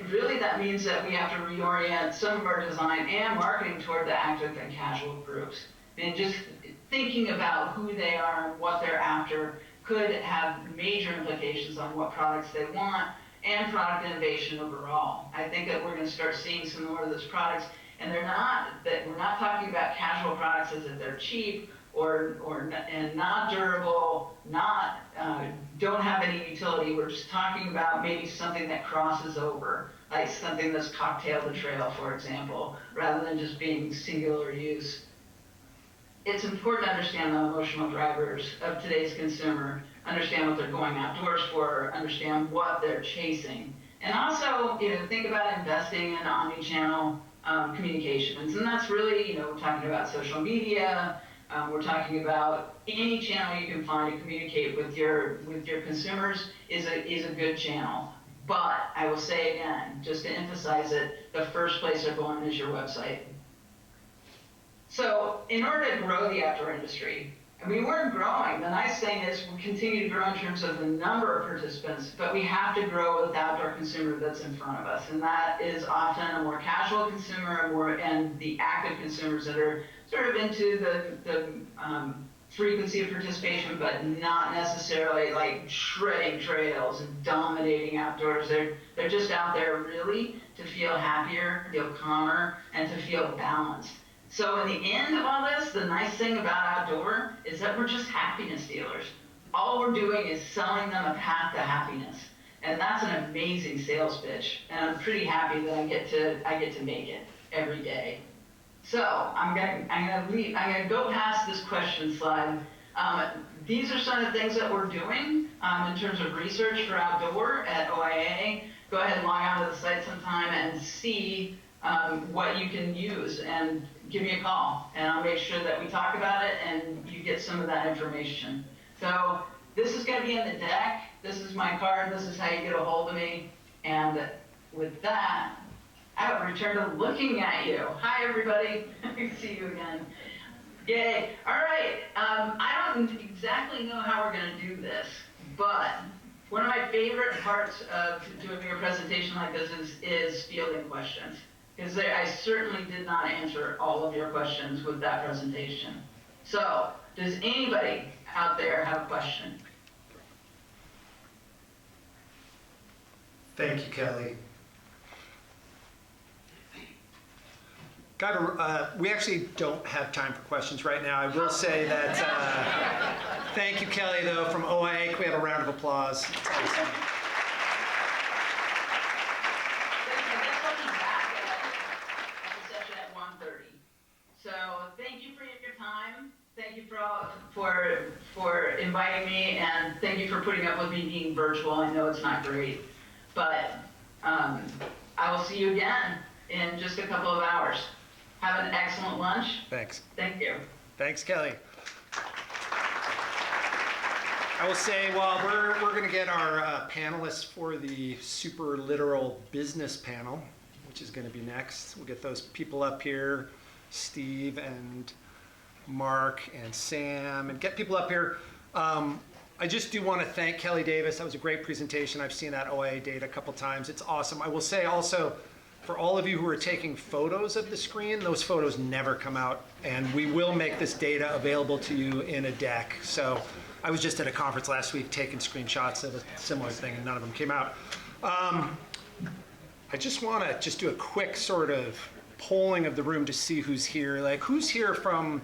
Really that means that we have to reorient some of our design and marketing toward the active and casual groups. And just thinking about who they are and what they're after could have major implications on what products they want and product innovation overall. I think that we're going to start seeing some more of those products, and we're not talking about casual products as if they're cheap and not durable, don't have any utility. We're just talking about maybe something that crosses over, like something that's cocktail the trail, for example, rather than just being singular use. It's important to understand the emotional drivers of today's consumer, understand what they're going outdoors for, understand what they're chasing, and also, think about investing in omni-channel communications. And that's really, we're talking about social media. We're talking about any channel you can find to communicate with your consumers is a good channel. But I will say again, just to emphasize it, the first place they're going is your website. So in order to grow the outdoor industry, and we weren't growing. The nice thing is we continue to grow in terms of the number of participants, but we have to grow with the outdoor consumer that's in front of us. And that is often a more casual consumer and the active consumers that are sort of into the frequency of participation, but not necessarily like shredding trails and dominating outdoors. They're just out there really to feel happier, feel calmer, and to feel balanced. So in the end of all this, the nice thing about outdoor is that we're just happiness dealers. All we're doing is selling them a path to happiness. And that's an amazing sales pitch. And I'm pretty happy that I get to make it every day. So I'm gonna go past this question slide. These are some of the things that we're doing in terms of research for outdoor at OIA. Go ahead and log on to the site sometime and see what you can use, and give me a call, and I'll make sure that we talk about it and you get some of that information. So this is going to be in the deck. This is my card. This is how you get a hold of me. And with that, I will return to looking at you. Hi, everybody. See you again. Yay. All right. I don't exactly know how we're going to do this, but one of my favorite parts of doing a presentation like this is fielding questions. Because I certainly did not answer all of your questions with that presentation. So, does anybody out there have a question? Thank you, Kelly. We actually don't have time for questions right now. I will say that, thank you, Kelly, though, from OIA. Can we have a round of applause? Awesome. So thank you for your time. Thank you for inviting me, and thank you for putting up with me being virtual. I know it's not great, but I will see you again in just a couple of hours. Have an excellent lunch. Thanks. Thank you. Thanks, Kelly. I will say, well, we're going to get our panelists for the super literal business panel, which is going to be next. We'll get those people up here. Steve and Mark and Sam, and get people up here. I just do want to thank Kelly Davis. That was a great presentation. I've seen that OIA data a couple times. It's awesome. I will say also, for all of you who are taking photos of the screen, those photos never come out, and we will make this data available to you in a deck. So I was just at a conference last week taking screenshots of a similar thing, and none of them came out. I just want to do a quick sort of polling of the room to see who's here. Like, who's here from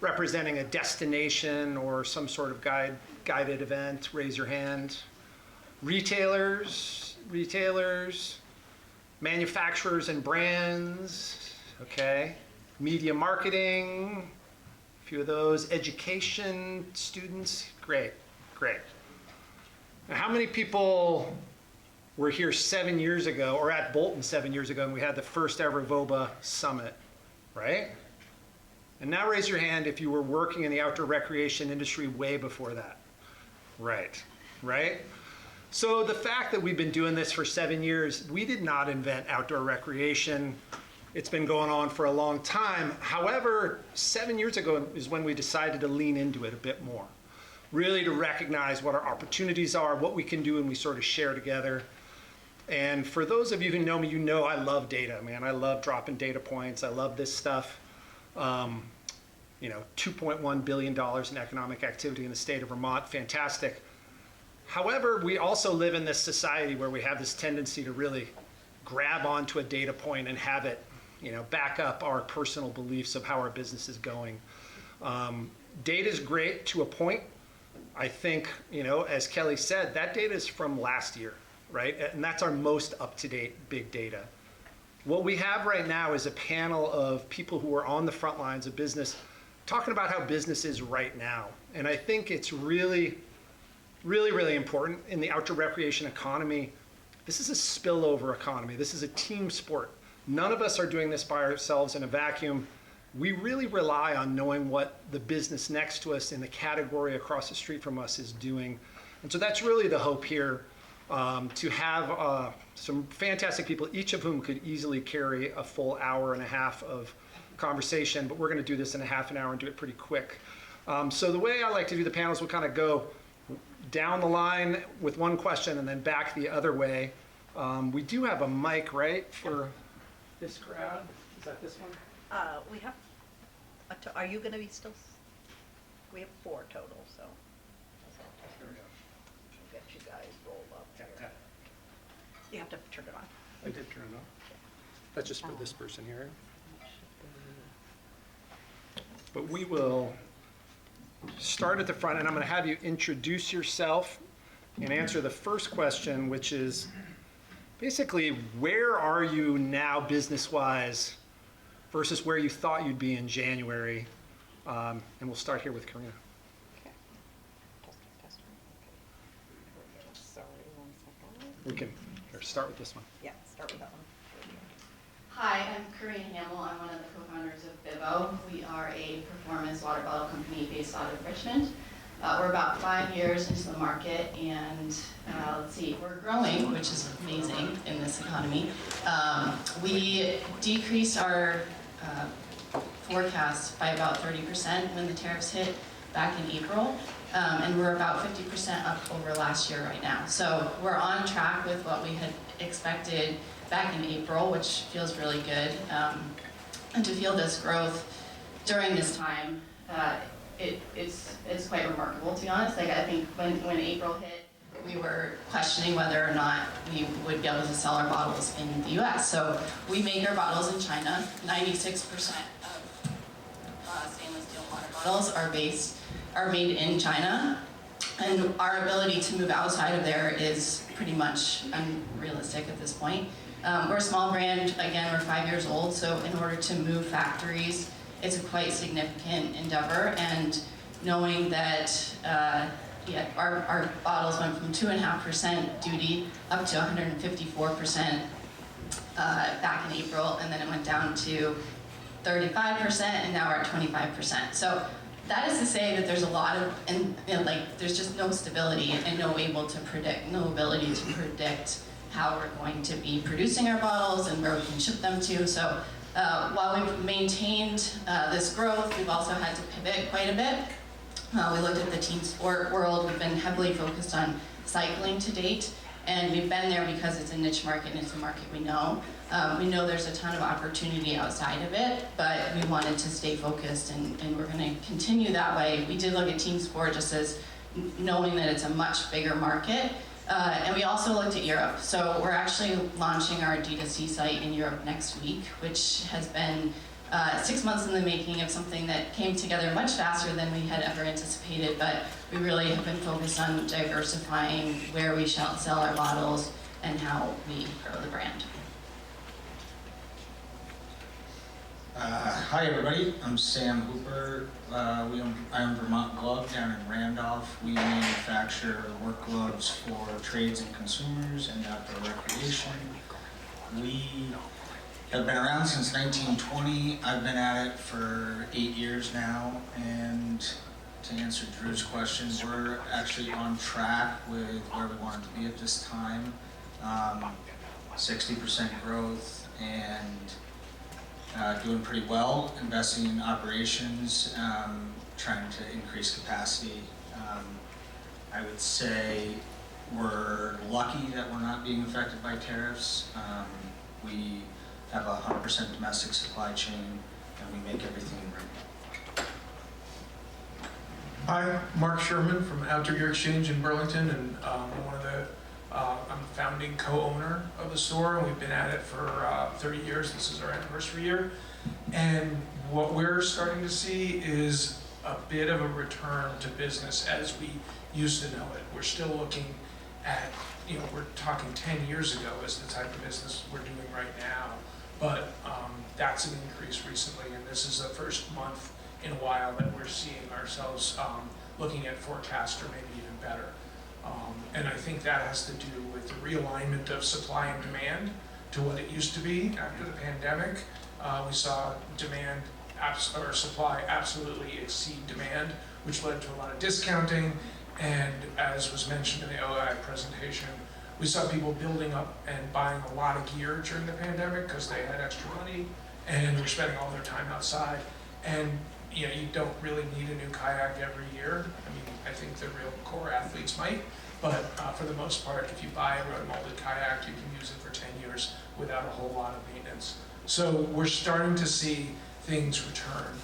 representing a destination or some sort of guided event? Raise your hand. Retailers, manufacturers and brands, okay. Media marketing, a few of those. Education, students, great. Now, how many people were here 7 years ago, or at Bolton 7 years ago, and we had the first ever VOBA summit, right? And now raise your hand if you were working in the outdoor recreation industry way before that. Right? So the fact that we've been doing this for 7 years, we did not invent outdoor recreation. It's been going on for a long time. However, 7 years ago is when we decided to lean into it a bit more. Really to recognize what our opportunities are, what we can do, and we sort of share together. And for those of you who know me, you know I love data, man. I love dropping data points. I love this stuff. $2.1 billion in economic activity in the state of Vermont, fantastic. However, we also live in this society where we have this tendency to really grab onto a data point and have it, back up our personal beliefs of how our business is going. Data is great to a point. I think, as Kelly said, that data is from last year, right? And that's our most up-to-date big data. What we have right now is a panel of people who are on the front lines of business talking about how business is right now. And I think it's really important in the outdoor recreation economy. This is a spillover economy. This is a team sport. None of us are doing this by ourselves in a vacuum. We really rely on knowing what the business next to us in the category across the street from us is doing. And so that's really the hope here, to have some fantastic people, each of whom could easily carry a full hour and a half of conversation, but we're going to do this in a half an hour and do it pretty quick. So the way I like to do the panels, we'll kind of go down the line with one question and then back the other way. We do have a mic, right, for this crowd? Is that this one? We have, are you going to be still? We have 4 total, so. We'll get you guys rolled up here. You have to turn it on. I did turn it on. That's just for this person here. But we will start at the front, and I'm going to have you introduce yourself and answer the first question, which is basically, where are you now business-wise versus where you thought you'd be in January? And we'll start here with Karina. Okay. Sorry, 1 second. We can start with this one. Yeah, start with that one. Hi, I'm Corinne Hamill. I'm one of the co-founders of Bivo. We are a performance water bottle company based out of Richmond. We're about 5 years into the market, and let's see, we're growing, which is amazing in this economy. We decreased our forecast by about 30% when the tariffs hit back in April, and we're about 50% up over last year right now. So we're on track with what we had expected back in April, which feels really good. And to feel this growth during this time, it's quite remarkable, to be honest. Like, I think when April hit, we were questioning whether or not we would be able to sell our bottles in the US. So we make our bottles in China. 96% of stainless steel water bottles are made in China. And our ability to move outside of there is pretty much unrealistic at this point. We're a small brand. Again, we're 5 years old, so in order to move factories, it's a quite significant endeavor. And knowing that our bottles went from 2.5% duty up to 154% back in April, and then it went down to 35%, and now we're at 25%. So that is to say that there's a lot of, there's just no stability and no ability to predict how we're going to be producing our bottles and where we can ship them to. So while we've maintained this growth, we've also had to pivot quite a bit. We looked at the team sport world. We've been heavily focused on cycling to date, and we've been there because it's a niche market and it's a market we know. We know there's a ton of opportunity outside of it, but we wanted to stay focused, and we're going to continue that way. We did look at team sport just as knowing that it's a much bigger market. And we also looked at Europe. So we're actually launching our D2C site in Europe next week, which has been 6 months in the making of something that came together much faster than we had ever anticipated, but we really have been focused on diversifying where we shall sell our bottles and how we grow the brand. Hi everybody, I'm Sam Hooper. I own Vermont Glove down in Randolph. We manufacture work gloves for trades and consumers and outdoor recreation. We have been around since 1920. I've been at it for 8 years now, and to answer Drew's question, we're actually on track with where we wanted to be at this time. 60% growth and doing pretty well, investing in operations, trying to increase capacity. I would say we're lucky that we're not being affected by tariffs. We have a 100% domestic supply chain, and we make everything in Vermont. Hi, Mark Sherman from Outdoor Gear Exchange in Burlington, and I'm the founding co-owner of the store, and we've been at it for 30 years. This is our anniversary year. And what we're starting to see is a bit of a return to business as we used to know it. We're still looking at, we're talking 10 years ago as the type of business we're doing right now. But that's an increase recently, and this is the first month in a while that we're seeing ourselves looking at forecast or maybe even better. And I think that has to do with the realignment of supply and demand to what it used to be after the pandemic. We saw supply absolutely exceed demand, which led to a lot of discounting. And as was mentioned in the OI presentation, we saw people building up and buying a lot of gear during the pandemic because they had extra money and were spending all their time outside. And you don't really need a new kayak every year. I mean, I think the real core athletes might, but for the most part, if you buy a road molded kayak, you can use it for 10 years without a whole lot of maintenance. So we're starting to see things return.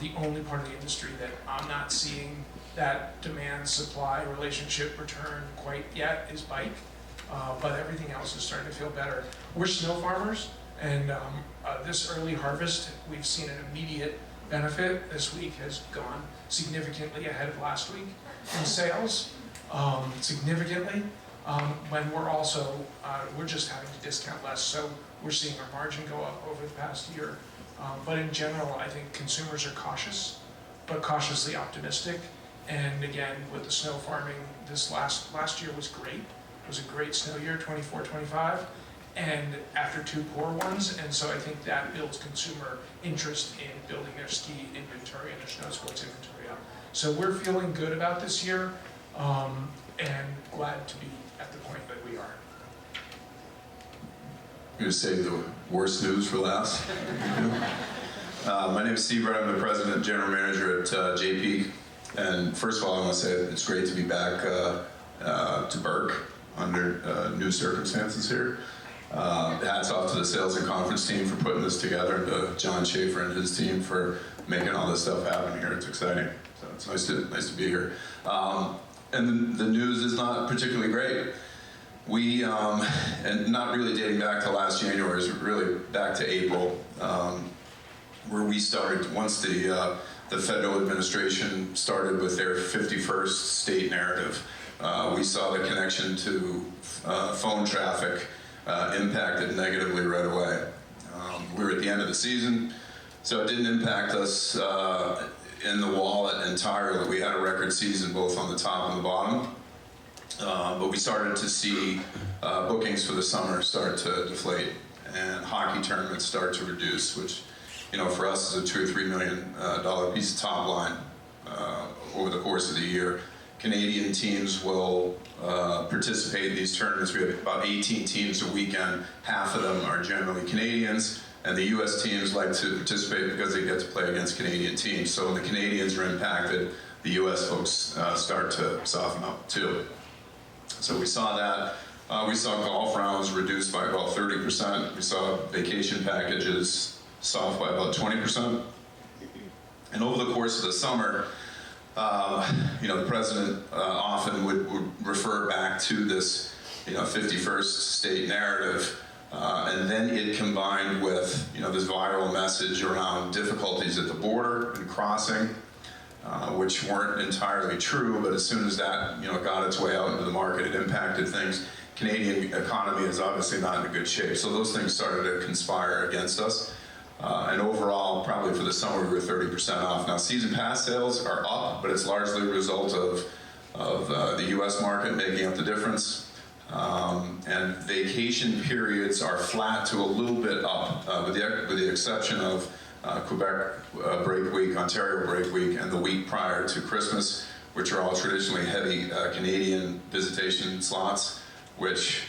The only part of the industry that I'm not seeing that demand-supply relationship return quite yet is bike, but everything else is starting to feel better. We're snow farmers, and this early harvest, we've seen an immediate benefit. This week has gone significantly ahead of last week in sales, significantly, when we're just having to discount less, so we're seeing our margin go up over the past year. But in general, I think consumers are cautious, but cautiously optimistic. And again, with the snow farming, this last year was great. It was a great snow year, 24-25. And after 2 poor ones, and so I think that builds consumer interest in building their ski inventory and their snow sports inventory up. So we're feeling good about this year, and glad to be at the point that we are. I'm going to save the worst news for last. My name is Steve Brett. I'm the president and general manager at JP. And first of all, I want to say it's great to be back to Burke under new circumstances here. Hats off to the sales and conference team for putting this together, and to John Schaefer and his team for making all this stuff happen here. It's exciting. So it's nice to be here. And the news is not particularly great. We, and not really dating back to last January, is really back to April, where we started, once the federal administration started with their 51st state narrative, we saw the connection to phone traffic impacted negatively right away. We were at the end of the season, so it didn't impact us in the wallet entirely. We had a record season both on the top and the bottom, but we started to see bookings for the summer start to deflate and hockey tournaments start to reduce, which, for us is a $2 or $3 million piece of top line over the course of the year. Canadian teams will participate in these tournaments. We have about 18 teams a weekend. Half of them are generally Canadians, and the U.S. teams like to participate because they get to play against Canadian teams. So when the Canadians are impacted, the U.S. folks start to soften up too. So we saw that. We saw golf rounds reduced by about 30%. We saw vacation packages soft by about 20%. And over the course of the summer, The president often would refer back to this, 51st state narrative, and then it combined with, this viral message around difficulties at the border and crossing, which weren't entirely true, but as soon as that, got its way out into the market, it impacted things. Canadian economy is obviously not in a good shape, so those things started to conspire against us. And overall, probably for the summer, we were 30% off. Now, season pass sales are up, but it's largely a result of the U.S. market making up the difference. And vacation periods are flat to a little bit up, with the exception of Quebec break week, Ontario break week, and the week prior to Christmas, which are all traditionally heavy Canadian visitation slots, which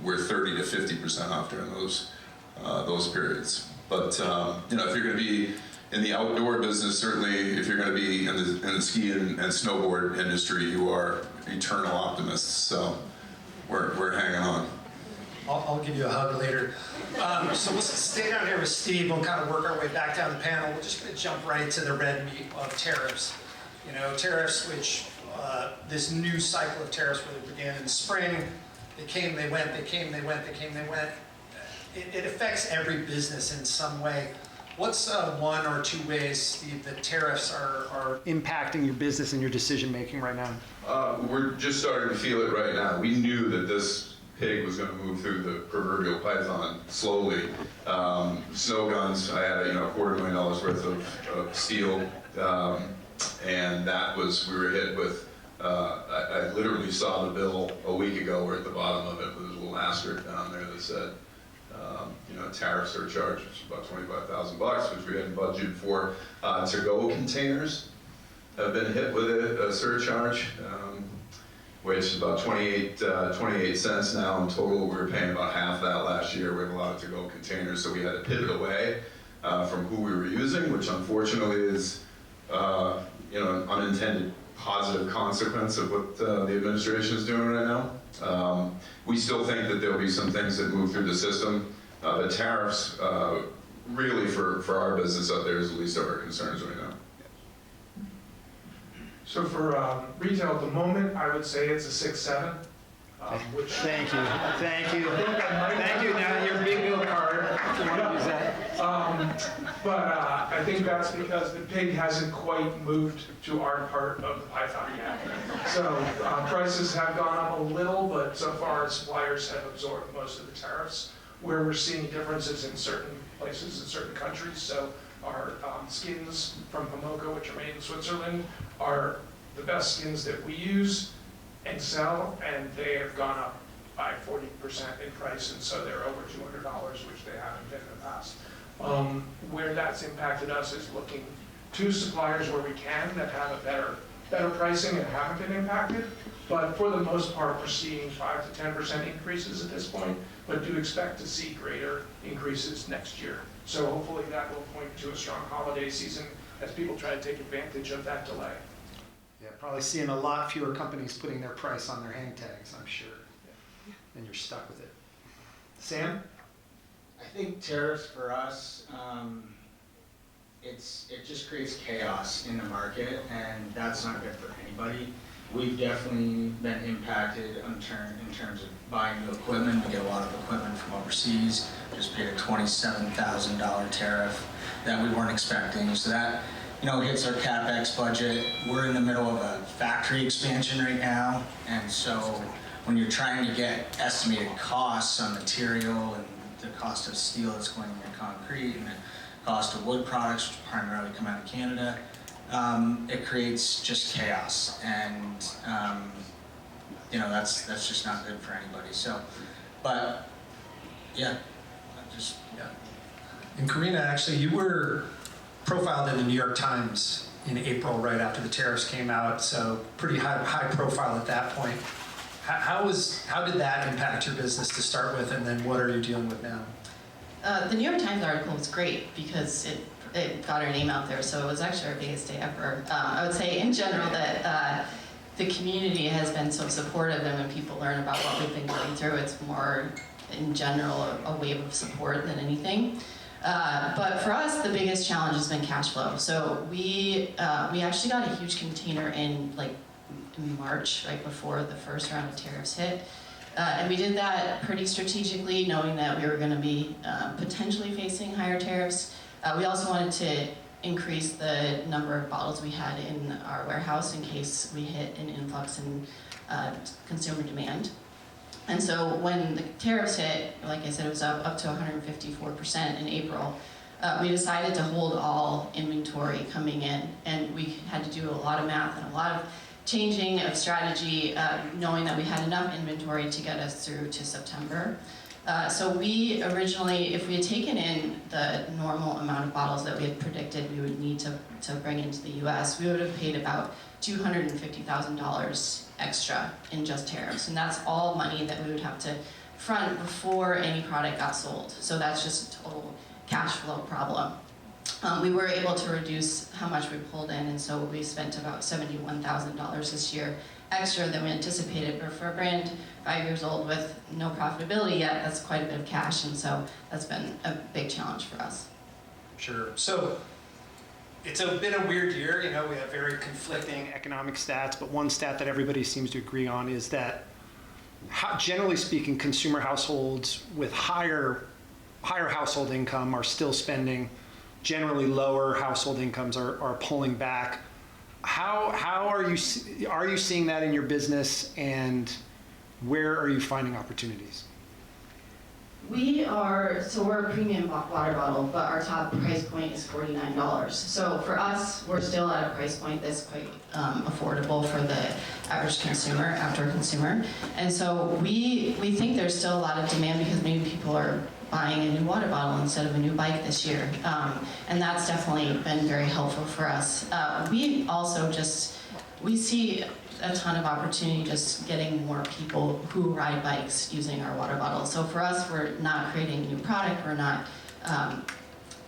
we're 30 to 50% off during those periods. But if you're going to be in the outdoor business, certainly if you're going to be in the ski and snowboard industry, you are eternal optimists. So we're hanging on. I'll give you a hug later. So we'll stay down here with Steve. We'll kind of work our way back down the panel. We're just going to jump right to the red meat of tariffs. Tariffs, which this new cycle of tariffs really began in the spring. They came, they went, they came, they went, they came, they went. It affects every business in some way. What's one or two ways, Steve, that tariffs are impacting your business and your decision making right now? We're just starting to feel it right now. We knew that this pig was going to move through the proverbial python slowly. Snow guns, I had $250,000 worth of steel, and that was, we were hit with, I literally saw the bill a week ago where at the bottom of it was a little asterisk down there that said, tariff surcharge, which is about $25,000, which we hadn't budgeted for. To-go containers have been hit with a surcharge, which is about 28 cents now in total. We were paying about half that last year. We had a lot of to-go containers, so we had to pivot away from who we were using, which unfortunately is an unintended positive consequence of what the administration is doing right now. We still think that there'll be some things that move through the system. The tariffs, really for our business up there is the least of our concerns right now. So for retail at the moment, I would say it's a 6-7. Which Thank you. Thank you. Now your big bill card, if you want to use that. But I think that's because the pig hasn't quite moved to our part of the python yet. So prices have gone up a little, but so far suppliers have absorbed most of the tariffs. Where we're seeing differences in certain places, in certain countries. So our skins from Pomoka, which are made in Switzerland, are the best skins that we use and sell, and they have gone up by 40% in price, and so they're over $200, which they haven't been in the past. Where that's impacted us is looking to suppliers where we can that have a better pricing and haven't been impacted. But for the most part, we're seeing 5 to 10% increases at this point, but do expect to see greater increases next year. So hopefully that will point to a strong holiday season as people try to take advantage of that delay. Yeah, probably seeing a lot fewer companies putting their price on their hang tags, I'm sure. And you're stuck with it. Sam? I think tariffs for us, it just creates chaos in the market, and that's not good for anybody. We've definitely been impacted in terms of buying new equipment. We get a lot of equipment from overseas. Just paid a $27,000 tariff that we weren't expecting. So that, hits our CapEx budget. We're in the middle of a factory expansion right now, and so when you're trying to get estimated costs on material and the cost of steel that's going into concrete and the cost of wood products, which primarily come out of Canada, it creates just chaos, and that's just not good for anybody. So, but yeah. And Karina, actually, you were profiled in the New York Times in April, right after the tariffs came out. So pretty high profile at that point. How did that impact your business to start with, and then what are you dealing with now? The New York Times article was great because it got our name out there, so it was actually our biggest day ever. I would say in general that the community has been so supportive, and when people learn about what we've been going through, it's more in general a wave of support than anything. But for us, the biggest challenge has been cash flow. So we actually got a huge container in March, right before the first round of tariffs hit. And we did that pretty strategically, knowing that we were going to be potentially facing higher tariffs. We also wanted to increase the number of bottles we had in our warehouse in case we hit an influx in consumer demand. And so when the tariffs hit, like I said, it was up to 154% in April. We decided to hold all inventory coming in, and we had to do a lot of math and a lot of changing of strategy, knowing that we had enough inventory to get us through to September. So we originally, if we had taken in the normal amount of bottles that we had predicted we would need to bring into the US, we would have paid about $250,000 extra in just tariffs. And that's all money that we would have to front before any product got sold. So that's just a total cash flow problem. We were able to reduce how much we pulled in, and so we spent about $71,000 this year extra than we anticipated. But for a brand 5 years old with no profitability yet, that's quite a bit of cash, and so that's been a big challenge for us. Sure. So it's been a weird year. You know, we have very conflicting economic stats, but one stat that everybody seems to agree on is that, generally speaking, consumer households with higher household income are still spending. Generally, lower household incomes are pulling back. How are you seeing that in your business, and where are you finding opportunities? We're a premium water bottle, but our top price point is $49. So for us, we're still at a price point that's quite affordable for the average consumer, outdoor consumer. And so we think there's still a lot of demand because maybe people are buying a new water bottle instead of a new bike this year. And that's definitely been very helpful for us. We see a ton of opportunity just getting more people who ride bikes using our water bottles. So for us, we're not creating a new product. We're not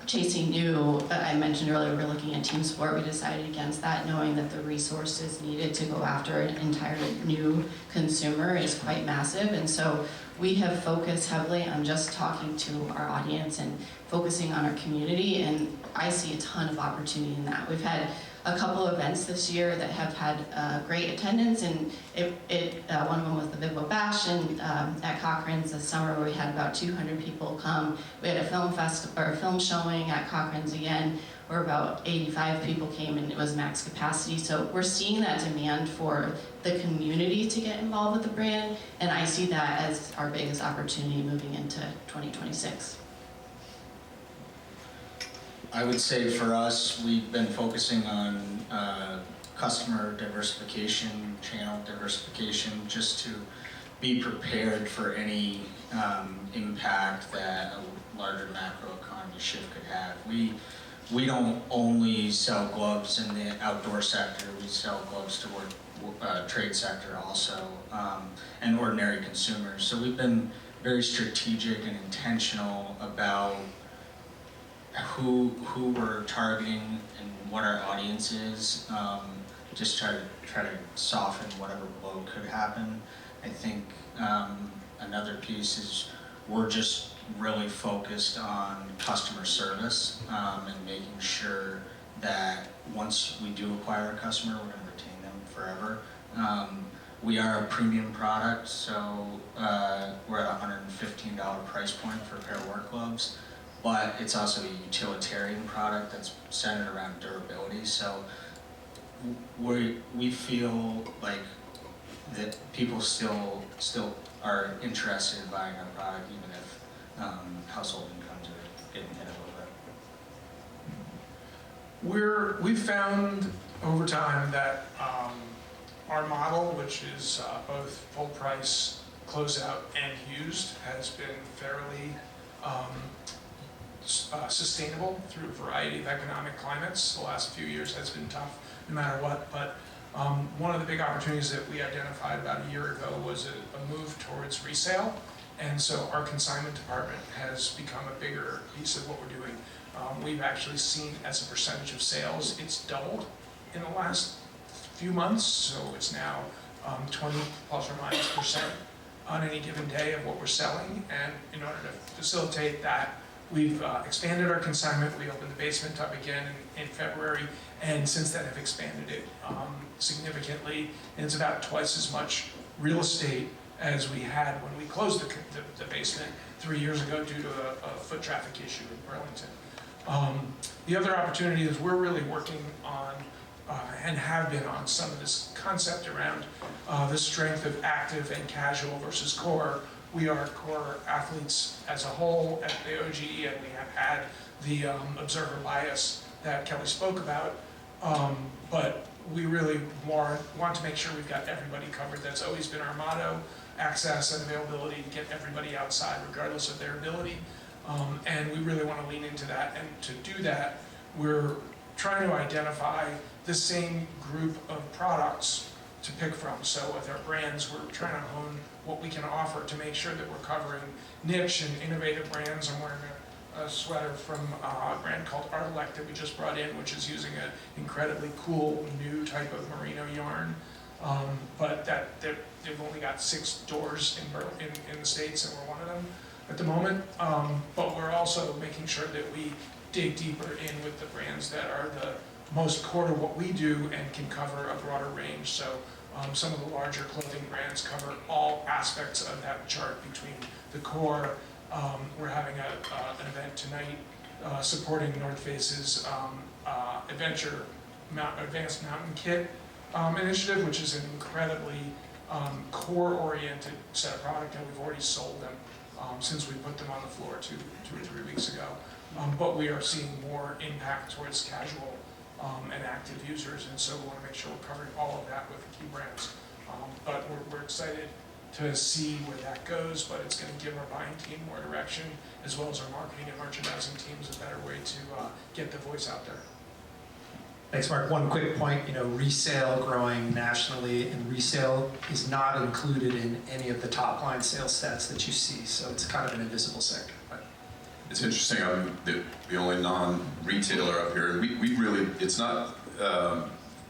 chasing new. I mentioned earlier we're looking at team sport. We decided against that, knowing that the resources needed to go after an entirely new consumer is quite massive. And so we have focused heavily on just talking to our audience and focusing on our community. And I see a ton of opportunity in that. We've had a couple of events this year that have had great attendance, and one of them was the Big Bow Bash at Cochrane's this summer, where we had about 200 people come. We had a film showing at Cochrane's again, where about 85 people came, and it was max capacity. So we're seeing that demand for the community to get involved with the brand, and I see that as our biggest opportunity moving into 2026. I would say for us, we've been focusing on customer diversification, channel diversification, just to be prepared for any impact that a larger macroeconomy shift could have. We don't only sell gloves in the outdoor sector, we sell gloves to trade sector also, and ordinary consumers. So we've been very strategic and intentional about who we're targeting and what our audience is, just try to soften whatever blow could happen. I think another piece is we're just really focused on customer service and making sure that once we do acquire a customer, we're going to retain them forever. We are a premium product, so we're at a $115 price point for a pair of work gloves. But it's also a utilitarian product that's centered around durability. So we feel like that people still are interested in buying our product, even if household incomes are getting hit a little bit. We've found over time that our model, which is both full price, closeout, and used, has been fairly sustainable through a variety of economic climates. The last few years has been tough no matter what, but one of the big opportunities that we identified about a year ago was a move towards resale, and so our consignment department has become a bigger piece of what we're doing. We've actually seen, as a percentage of sales, it's doubled in the last few months, so it's now 20 plus or minus % on any given day of what we're selling, and in order to facilitate that We've expanded our consignment. We opened the basement up again in February, and since then have expanded it significantly. And it's about twice as much real estate as we had when we closed the basement 3 years ago due to a foot traffic issue in Burlington. The other opportunity is we're really working on and have been on some of this concept around the strength of active and casual versus core. We are core athletes as a whole at the OGE, and we have had the observer bias that Kelly spoke about, but we really want to make sure we've got everybody covered. That's always been our motto: access and availability to get everybody outside regardless of their ability. And we really want to lean into that. And to do that, we're trying to identify the same group of products to pick from. So with our brands, we're trying to hone what we can offer to make sure that we're covering niche and innovative brands. I'm wearing a sweater from a brand called Artelect that we just brought in, which is using an incredibly cool new type of merino yarn. But they've only got 6 stores in the States, and we're one of them at the moment. But we're also making sure that we dig deeper in with the brands that are the most core to what we do and can cover a broader range. So some of the larger clothing brands cover all aspects of that chart between the core. We're having an event tonight supporting North Face's Advanced Mountain Kit initiative, which is an incredibly core-oriented set of product, and we've already sold them since we put them on the floor 2 or 3 weeks ago. But we are seeing more impact towards casual and active users, and so we want to make sure we're covering all of that with the key brands. But we're excited to see where that goes, but it's going to give our buying team more direction, as well as our marketing and merchandising teams a better way to get the voice out there. Thanks, Mark. One quick point, resale growing nationally, and resale is not included in any of the top line sales stats that you see, so it's kind of an invisible sector. But It's interesting, I'm the only non-retailer up here, and we really, it's not,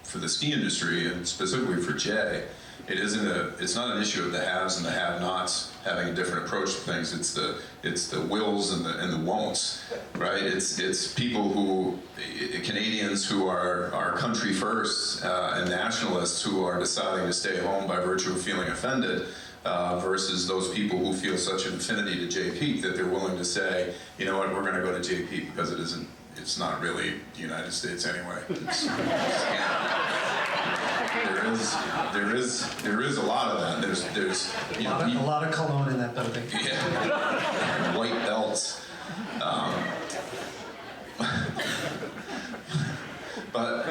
for the ski industry, and specifically for Jay, it's not an issue of the haves and the have-nots having a different approach to things. It's the wills and the won'ts, right? It's people who, Canadians who are country first and nationalists who are deciding to stay home by virtue of feeling offended, versus those people who feel such an affinity to JP that they're willing to say, you know what, we're going to go to JP because it's not really the United States anyway. There is a lot of that. There's a lot of cologne in that building. Yeah, white belts. But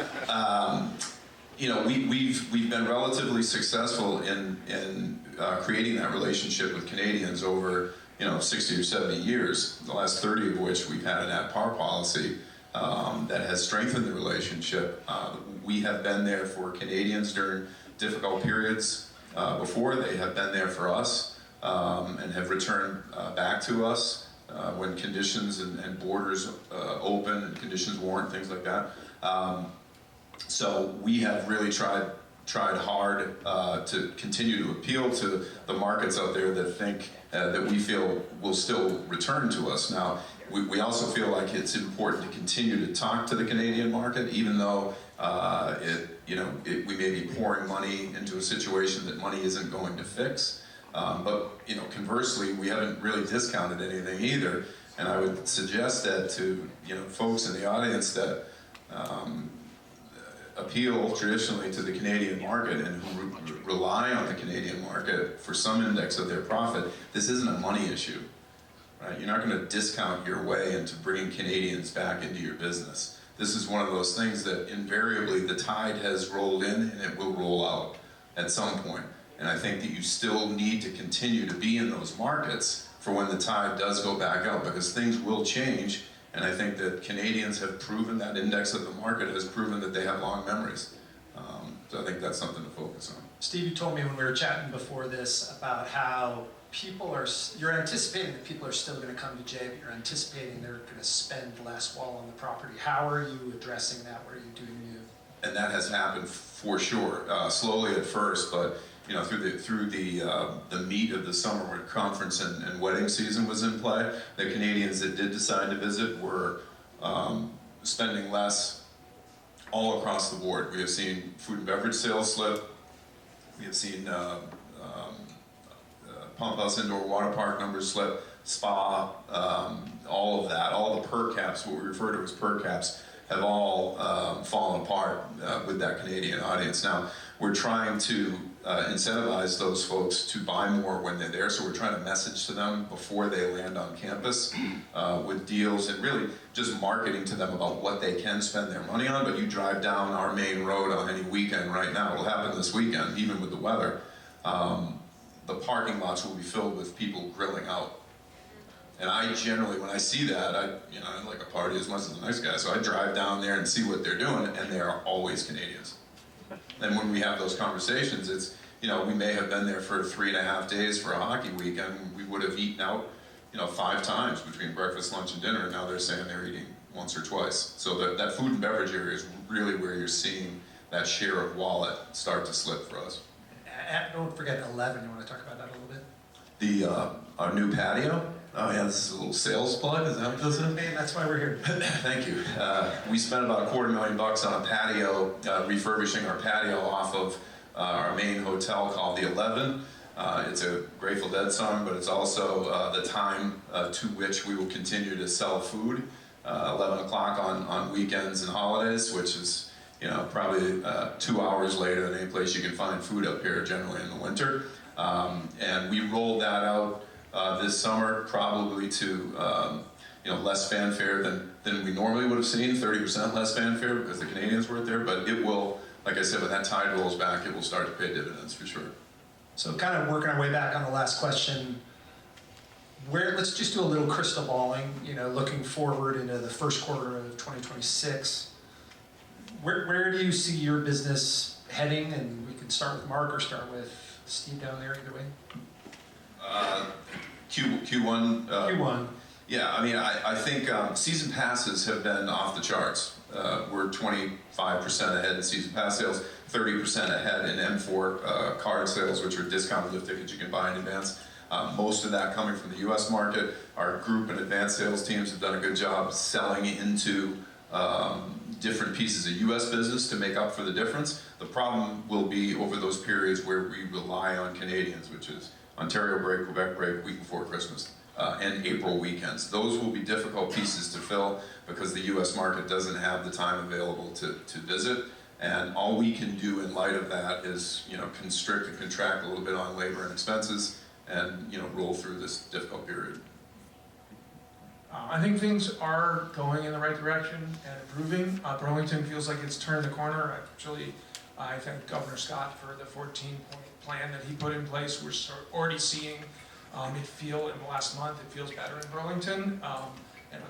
we've been relatively successful in creating that relationship with Canadians over 60 or 70 years. The last 30 of which we've had an at-par policy that has strengthened the relationship. We have been there for Canadians during difficult periods before. They have been there for us and have returned back to us when conditions and borders open and conditions warrant, things like that. So we have really tried hard to continue to appeal to the markets out there that think that we feel will still return to us. Now, we also feel like it's important to continue to talk to the Canadian market, even though we may be pouring money into a situation that money isn't going to fix. But conversely, we haven't really discounted anything either. And I would suggest that to folks in the audience that appeal traditionally to the Canadian market and who rely on the Canadian market for some index of their profit, this isn't a money issue. Right? You're not going to discount your way into bringing Canadians back into your business. This is one of those things that invariably the tide has rolled in and it will roll out at some point. And I think that you still need to continue to be in those markets for when the tide does go back out, because things will change. And I think that Canadians have proven, that index of the market has proven that they have long memories. So I think that's something to focus on. Steve, you told me when we were chatting before this about how you're anticipating that people are still going to come to Jay, but you're anticipating they're going to spend less while on the property. How are you addressing that? What are you doing new? And that has happened for sure, slowly at first, but through the meat of the summer when conference and wedding season was in play, the Canadians that did decide to visit were spending less all across the board. We have seen food and beverage sales slip. We have seen Pump House Indoor Water Park numbers slip, spa, all of that, all the per caps, what we refer to as per caps, have all fallen apart with that Canadian audience. Now, we're trying to incentivize those folks to buy more when they're there, so we're trying to message to them before they land on campus with deals and really just marketing to them about what they can spend their money on. But you drive down our main road on any weekend right now, it'll happen this weekend, even with the weather, the parking lots will be filled with people grilling out. And I generally, when I see that, I like a party as much as a nice guy, so I drive down there and see what they're doing, and they are always Canadians. And when we have those conversations, it's, we may have been there for 3.5 days for a hockey weekend, we would have eaten out, 5 times between breakfast, lunch, and dinner, and now they're saying they're eating once or twice. So that food and beverage area is really where you're seeing that share of wallet start to slip for us. Don't forget 11, you want to talk about that a little bit? Our new patio. Oh yeah, this is a little sales plug, is that what this is? Man, that's why we're here. Thank you. We spent about $250,000 on a patio, refurbishing our patio off of our main hotel called the 11. It's a Grateful Dead song, but it's also the time to which we will continue to sell food, 11 o'clock on weekends and holidays, which is probably 2 hours later than any place you can find food up here, generally in the winter. And we rolled that out this summer, probably to less fanfare than we normally would have seen, 30% less fanfare because the Canadians weren't there, but it will, like I said, when that tide rolls back, it will start to pay dividends for sure. So kind of working our way back on the last question, let's just do a little crystal balling, looking forward into the first quarter of 2026. Where do you see your business heading? And we can start with Mark or start with Steve down there, either way. Q1. Q1. Yeah, I think season passes have been off the charts. We're 25% ahead in season pass sales, 30% ahead in M4 card sales, which are discounted lift tickets you can buy in advance. Most of that coming from the U.S. market. Our group and advanced sales teams have done a good job selling into different pieces of U.S. business to make up for the difference. The problem will be over those periods where we rely on Canadians, which is Ontario break, Quebec break, week before Christmas, and April weekends. Those will be difficult pieces to fill because the U.S. market doesn't have the time available to visit. And all we can do in light of that is, constrict and contract a little bit on labor and expenses and, roll through this difficult period. I think things are going in the right direction and improving. Burlington feels like it's turned the corner. I thank Governor Scott for the 14-point plan that he put in place. We're already seeing in the last month, it feels better in Burlington. And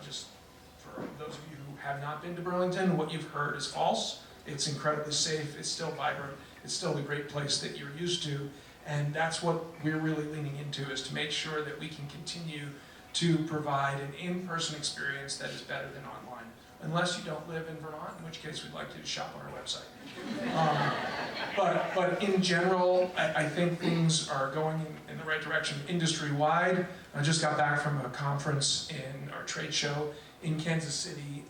for those of you who have not been to Burlington, what you've heard is false. It's incredibly safe, it's still vibrant, it's still the great place that you're used to. And that's what we're really leaning into, is to make sure that we can continue to provide an in-person experience that is better than online. Unless you don't live in Vermont, in which case we'd like you to shop on our website. But in general, I think things are going in the right direction industry-wide. I just got back from a conference in our trade show in Kansas City,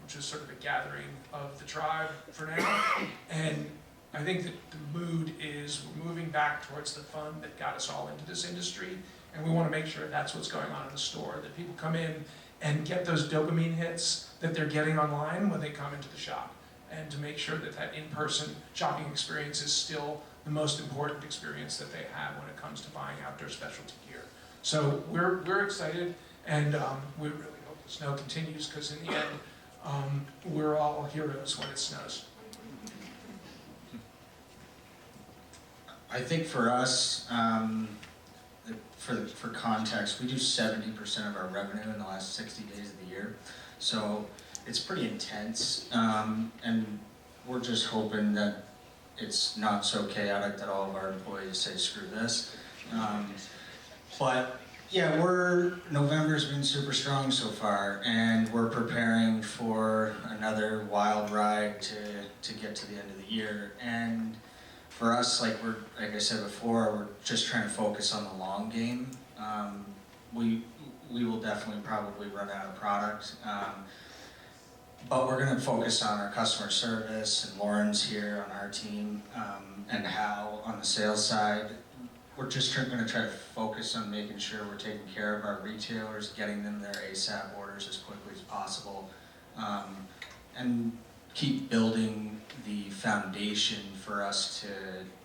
which is sort of a gathering of the tribe for now. And I think that the mood is we're moving back towards the fun that got us all into this industry. And we want to make sure that's what's going on in the store, that people come in and get those dopamine hits that they're getting online when they come into the shop. And to make sure that in-person shopping experience is still the most important experience that they have when it comes to buying outdoor specialty gear. So we're excited, and we really hope the snow continues, because in the end, we're all heroes when it snows. I think for us, for context, we do 70% of our revenue in the last 60 days of the year. So it's pretty intense, and we're just hoping that it's not so chaotic that all of our employees say, screw this. But yeah, November's been super strong so far, and we're preparing for another wild ride to get to the end of the year. And for us, like I said before, we're just trying to focus on the long game. We will definitely probably run out of product, but we're going to focus on our customer service, and Lauren's here on our team, and Hal on the sales side. We're just going to try to focus on making sure we're taking care of our retailers, getting them their ASAP orders as quickly as possible, and keep building the foundation for us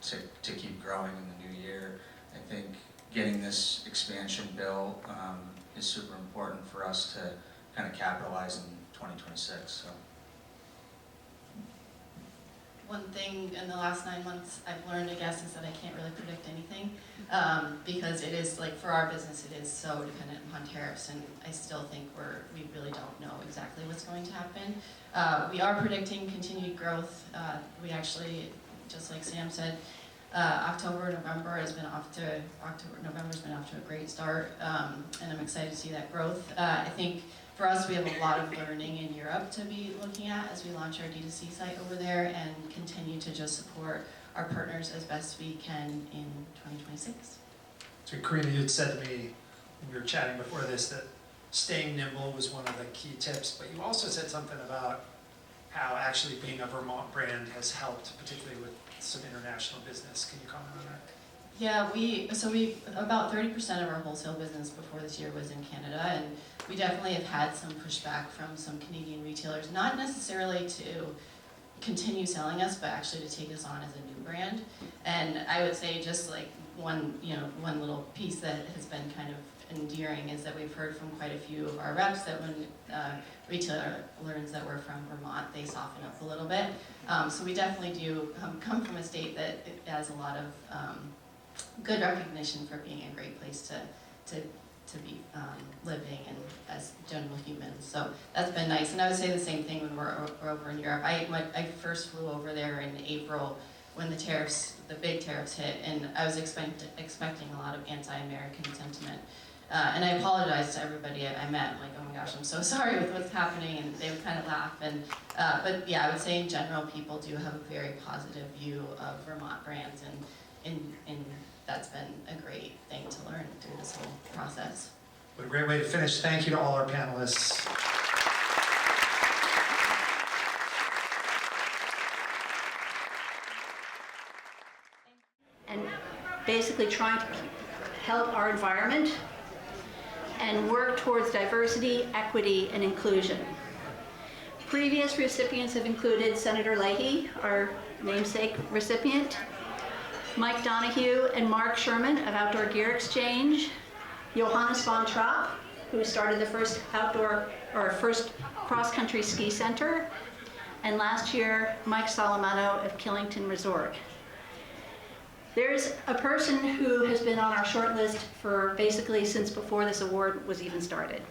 to keep growing in the new year. I think getting this expansion bill is super important for us to kind of capitalize in 2026. So. One thing in the last 9 months I've learned, I guess, is that I can't really predict anything, because it is, like, for our business, it is so dependent upon tariffs, and I still think we really don't know exactly what's going to happen. We are predicting continued growth. We actually, just like Sam said, November's been off to a great start, and I'm excited to see that growth. I think for us, we have a lot of learning in Europe to be looking at as we launch our D2C site over there and continue to just support our partners as best we can in 2026. So Karina, you had said to me when we were chatting before this that staying nimble was one of the key tips, but you also said something about how actually being a Vermont brand has helped, particularly with some international business. Can you comment on that? Yeah, about 30% of our wholesale business before this year was in Canada, and we definitely have had some pushback from some Canadian retailers, not necessarily to continue selling us, but actually to take us on as a new brand. And I would say just like one little piece that has been kind of endearing is that we've heard from quite a few of our reps that when retailer learns that we're from Vermont, they soften up a little bit. So we definitely do come from a state that has a lot of good recognition for being a great place to be living and as general humans. So that's been nice. And I would say the same thing when we're over in Europe. I first flew over there in April when the big tariffs hit, and I was expecting a lot of anti-American sentiment. And I apologized to everybody I met. I'm like, oh my gosh, I'm so sorry with what's happening, and they would kind of laugh. And but yeah, I would say in general, people do have a very positive view of Vermont brands, and that's been a great thing to learn through this whole process. What a great way to finish. Thank you to all our panelists. And basically trying to help our environment and work towards diversity, equity, and inclusion. Previous recipients have included Senator Leahy, our namesake recipient, Mike Donahue and Mark Sherman of Outdoor Gear Exchange, Johannes von Trapp, who started the first first cross-country ski center, and last year, Mike Salamano of Killington Resort. There's a person who has been on our short list for basically since before this award was even started.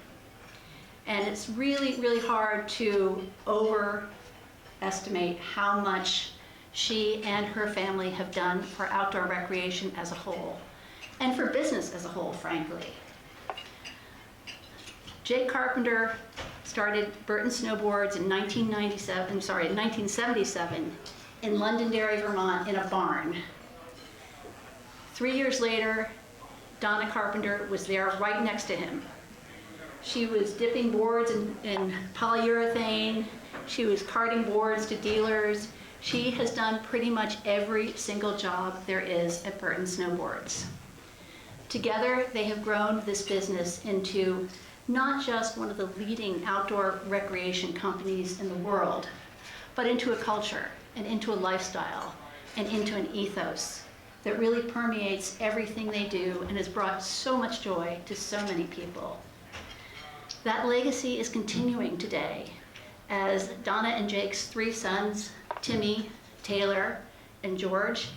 And it's really, really hard to overestimate how much she and her family have done for outdoor recreation as a whole, and for business as a whole, frankly. Jake Carpenter started Burton Snowboards in 1977 in Londonderry, Vermont, in a barn. 3 years later, Donna Carpenter was there right next to him. She was dipping boards in polyurethane. She was carting boards to dealers. She has done pretty much every single job there is at Burton Snowboards. Together, they have grown this business into not just one of the leading outdoor recreation companies in the world, but into a culture and into a lifestyle and into an ethos that really permeates everything they do and has brought so much joy to so many people. That legacy is continuing today as Donna and Jake's 3 sons, Timmy, Taylor, and George,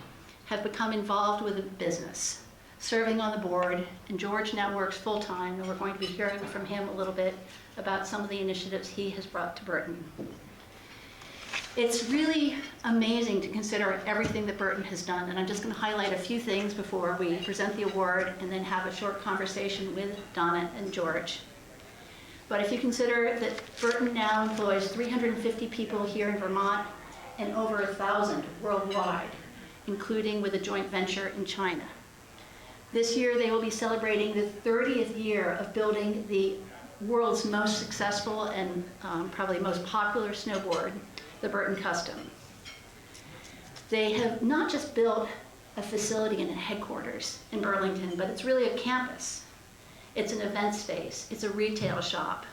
have become involved with the business, serving on the board, and George now works full-time, and we're going to be hearing from him a little bit about some of the initiatives he has brought to Burton. It's really amazing to consider everything that Burton has done, and I'm just going to highlight a few things before we present the award and then have a short conversation with Donna and George. But if you consider that Burton now employs 350 people here in Vermont and over 1,000 worldwide, including with a joint venture in China. This year, they will be celebrating the 30th year of building the world's most successful and probably most popular snowboard, the Burton Custom. They have not just built a facility and a headquarters in Burlington, but it's really a campus. It's an event space, it's a retail shop,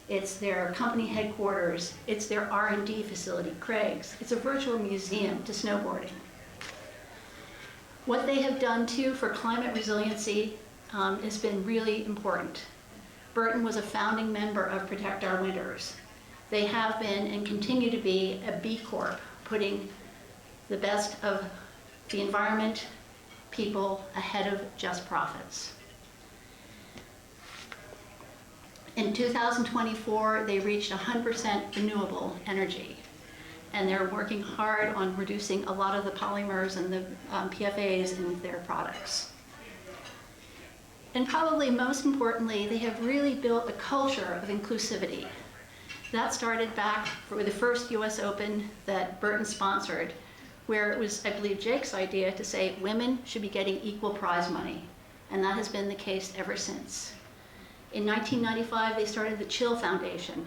it's their company headquarters, it's their R&D facility, Craig's. It's a virtual museum to snowboarding. What they have done too for climate resiliency has been really important. Burton was a founding member of Protect Our Winters. They have been and continue to be a B Corp, putting the best of the environment, people ahead of just profits. In 2024, they reached 100% renewable energy, and they're working hard on reducing a lot of the polymers and the PFAs in their products. And probably most importantly, they have really built a culture of inclusivity. That started back for the first US Open that Burton sponsored, where it was, I believe, Jake's idea to say women should be getting equal prize money, and that has been the case ever since. In 1995, they started the Chill Foundation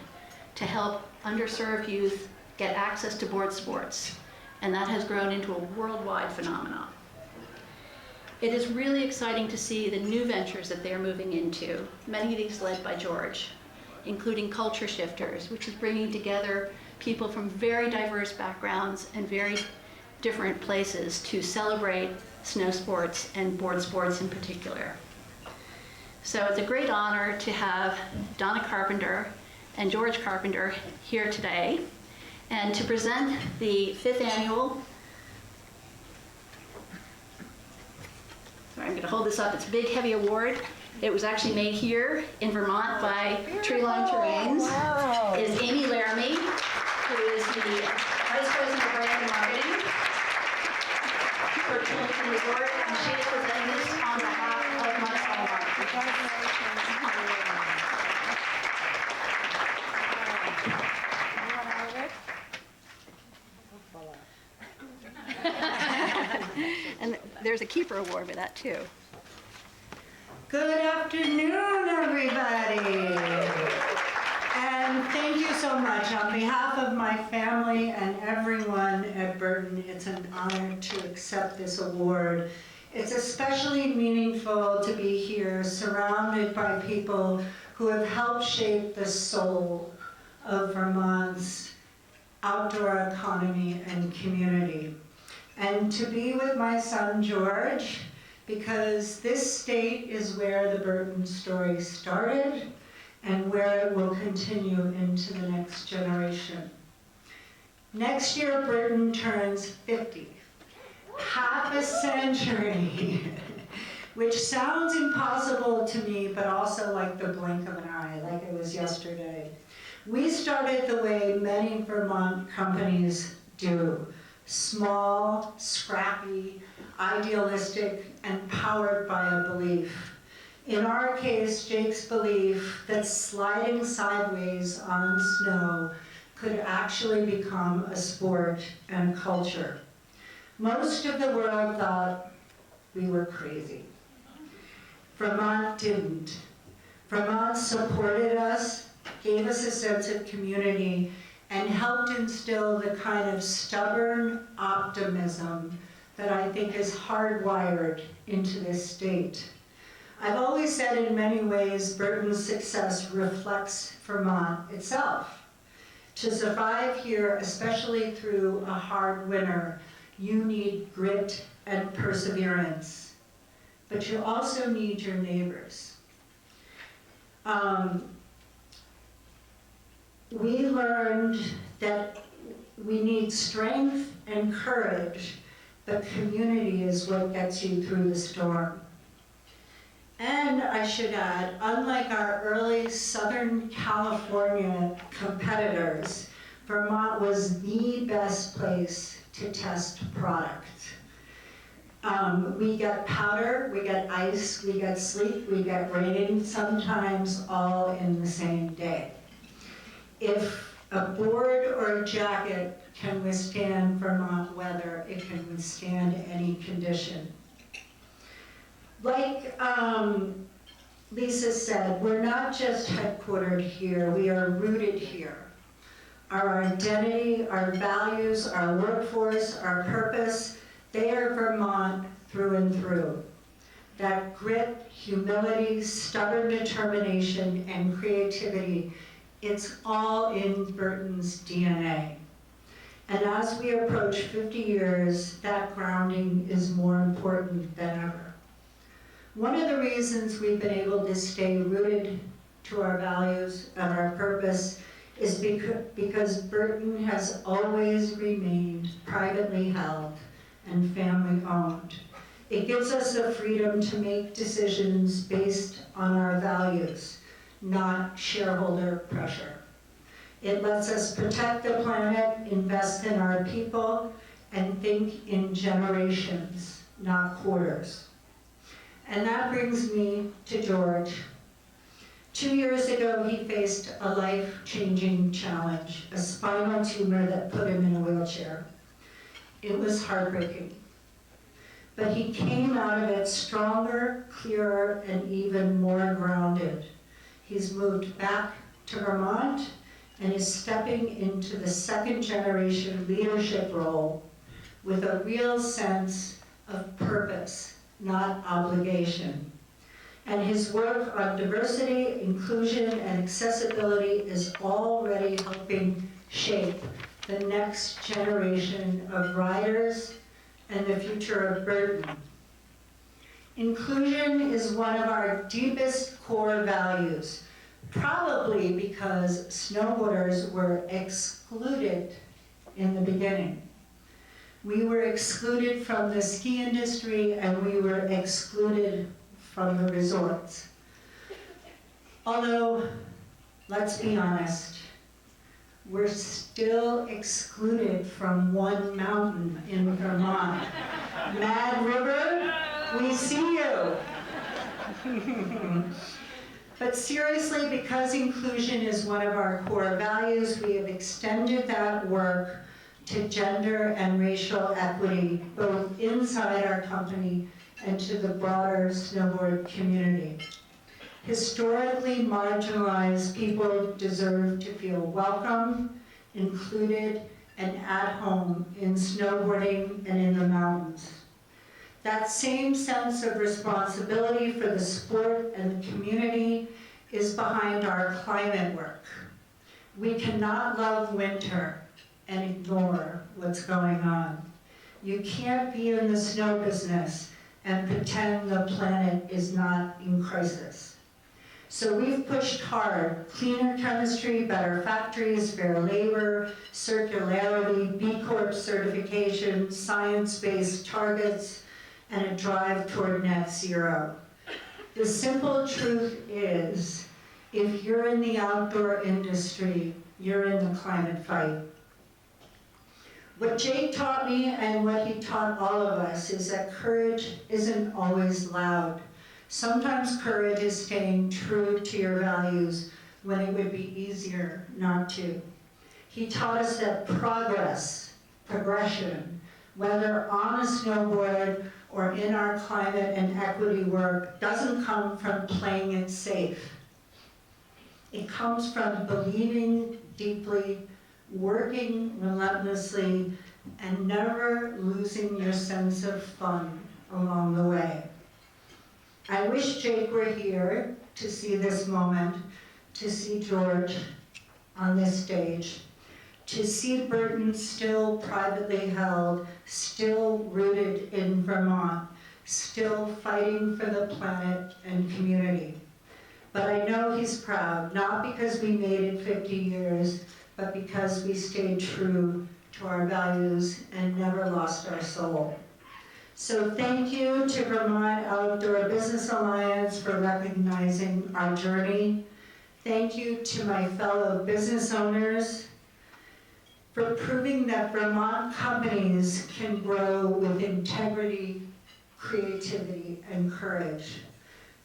to help underserved youth get access to board sports, and that has grown into a worldwide phenomenon. It is really exciting to see the new ventures that they're moving into, many of these led by George, including Culture Shifters, which is bringing together people from very diverse backgrounds and very different places to celebrate snow sports and board sports in particular. So it's a great honor to have Donna Carpenter and George Carpenter here today and to present the 5th annual, sorry, I'm going to hold this up, it's a big heavy award. It was actually made here in Vermont by Treeline Terrains. Wow. Is Amy Laramie, who is the Vice President of Brand and Marketing for Burke Resort, and she is presenting this on behalf of my Walmart. And there's a keeper award for that too. Good afternoon, everybody. And thank you so much. On behalf of my family and everyone at Burton, it's an honor to accept this award. It's especially meaningful to be here surrounded by people who have helped shape the soul of Vermont's outdoor economy and community. And to be with my son, George, because this state is where the Burton story started and where it will continue into the next generation. Next year, Burton turns 50, half a century, which sounds impossible to me, but also like the blink of an eye, like it was yesterday. We started the way many Vermont companies do, small, scrappy, idealistic, and powered by a belief. In our case, Jake's belief that sliding sideways on snow could actually become a sport and culture. Most of the world thought we were crazy. Vermont didn't. Vermont supported us, gave us a sense of community, and helped instill the kind of stubborn optimism that I think is hardwired into this state. I've always said in many ways Burton's success reflects Vermont itself. To survive here, especially through a hard winter, you need grit and perseverance, but you also need your neighbors. We learned that we need strength and courage, but community is what gets you through the storm. And I should add, unlike our early Southern California competitors, Vermont was the best place to test product. We got powder, we got ice, we got sleet, we got rain, sometimes all in the same day. If a board or a jacket can withstand Vermont weather. It can withstand any condition. Like Lisa said, we're not just headquartered here, we are rooted here. Our identity, our values, our workforce, our purpose, they are Vermont through and through. That grit, humility, stubborn determination, and creativity, it's all in Burton's DNA. And as we approach 50 years, that grounding is more important than ever. One of the reasons we've been able to stay rooted to our values and our purpose is because Burton has always remained privately held and family owned. It gives us the freedom to make decisions based on our values, not shareholder pressure. It lets us protect the planet, invest in our people, and think in generations, not quarters. And that brings me to George. 2 years ago, he faced a life-changing challenge, a spinal tumor that put him in a wheelchair. It was heartbreaking. But he came out of it stronger, clearer, and even more grounded. He's moved back to Vermont and is stepping into the second-generation leadership role with a real sense of purpose, not obligation. And his work on diversity, inclusion, and accessibility is already helping shape the next generation of riders and the future of Burton. Inclusion is one of our deepest core values, probably because snowboarders were excluded in the beginning. We were excluded from the ski industry and we were excluded from the resorts. Although, let's be honest, we're still excluded from one mountain in Vermont. Mad River, we see you. But seriously, because inclusion is one of our core values, we have extended that work to gender and racial equity, both inside our company and to the broader snowboard community. Historically marginalized people deserve to feel welcome, included, and at home in snowboarding and in the mountains. That same sense of responsibility for the sport and the community is behind our climate work. We cannot love winter and ignore what's going on. You can't be in the snow business and pretend the planet is not in crisis. So we've pushed hard: cleaner chemistry, better factories, fair labor, circularity, B Corp certification, science-based targets, and a drive toward net zero. The simple truth is, if you're in the outdoor industry, you're in the climate fight. What Jake taught me and what he taught all of us is that courage isn't always loud. Sometimes courage is staying true to your values when it would be easier not to. He taught us that progression, whether on a snowboard or in our climate and equity work, doesn't come from playing it safe. It comes from believing deeply, working relentlessly, and never losing your sense of fun along the way. I wish Jake were here to see this moment, to see George on this stage, to see Burton still privately held, still rooted in Vermont, still fighting for the planet and community. But I know he's proud, not because we made it 50 years, but because we stayed true to our values and never lost our soul. So thank you to Vermont Outdoor Business Alliance for recognizing our journey. Thank you to my fellow business owners for proving that Vermont companies can grow with integrity, creativity, and courage.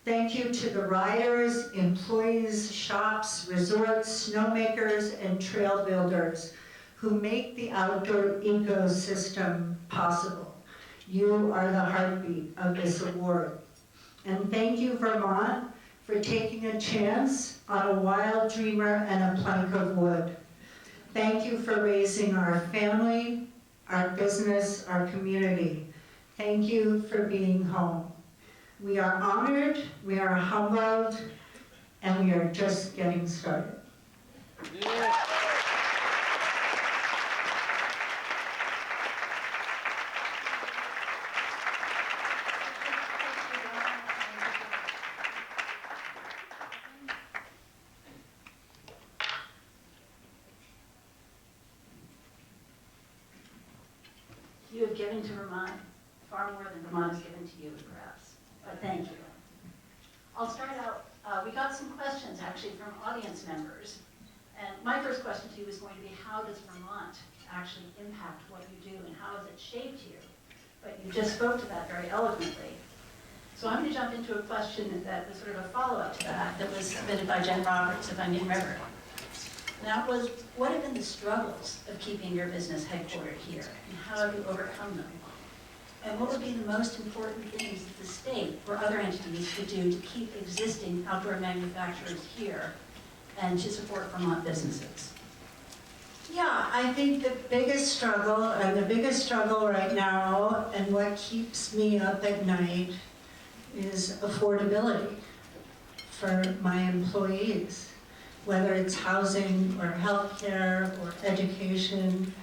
Thank you to the riders, employees, shops, resorts, snowmakers, and trail builders who make the outdoor ecosystem possible. You are the heartbeat of this award. And thank you, Vermont, for taking a chance on a wild dreamer and a plank of wood. Thank you for raising our family, our business, our community. Thank you for being home. We are honored, we are humbled, and we are just getting started. Yeah. You have given to Vermont far more than Vermont has given to you, perhaps, but thank you. I'll start out, we got some questions actually from audience members. And my first question to you is going to be, how does Vermont actually impact what you do and how has it shaped you? But you just spoke to that very eloquently. So I'm going to jump into a question that was sort of a follow-up to that was submitted by Jen Roberts of Onion River. And that was, what have been the struggles of keeping your business headquartered here and how have you overcome them? And what would be the most important things that the state or other entities could do to keep existing outdoor manufacturers here and to support Vermont businesses? Yeah, I think the biggest struggle right now and what keeps me up at night is affordability for my employees, whether it's housing or healthcare or education.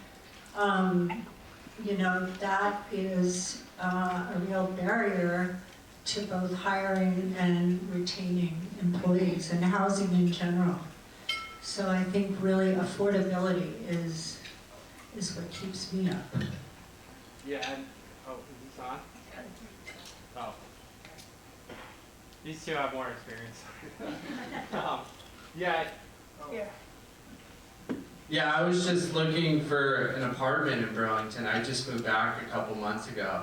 You know, that is a real barrier to both hiring and retaining employees and housing in general. So I think really affordability is what keeps me up. Yeah, and, oh, is this on? Oh. These two have more experience. Yeah. Oh. Yeah. Yeah, I was just looking for an apartment in Burlington. I just moved back a couple months ago.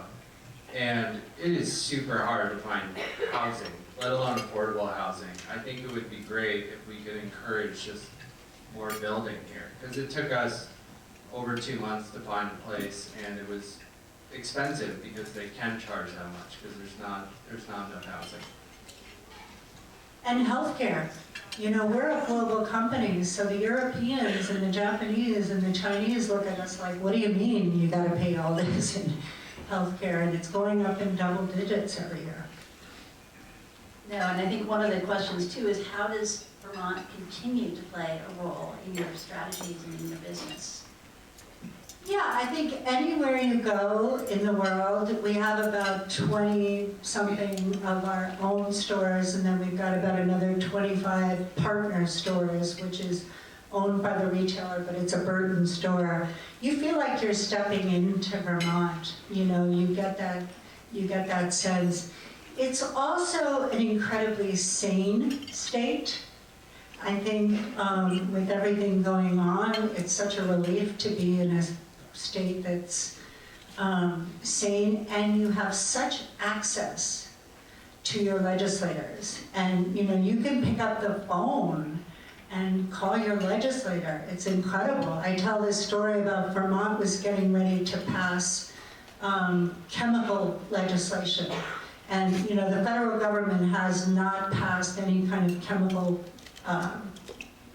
And it is super hard to find housing, let alone affordable housing. I think it would be great if we could encourage just more building here. Because it took us over 2 months to find a place, and it was expensive because they can charge that much because there's not enough housing. And healthcare. You know, we're a global company, so the Europeans and the Japanese and the Chinese look at us like, what do you mean you gotta pay all this in healthcare? And it's going up in double digits every year. No, and I think one of the questions too is, how does Vermont continue to play a role in your strategies and in your business? Yeah, I think anywhere you go in the world, we have about 20-something of our own stores, and then we've got about another 25 partner stores, which is owned by the retailer, but it's a Burton store. You feel like you're stepping into Vermont. You know, you get that sense. It's also an incredibly sane state. I think with everything going on, it's such a relief to be in a state that's sane, and you have such access to your legislators. And you know, you can pick up the phone and call your legislator. It's incredible. I tell this story about Vermont was getting ready to pass chemical legislation. And you know, the federal government has not passed any kind of chemical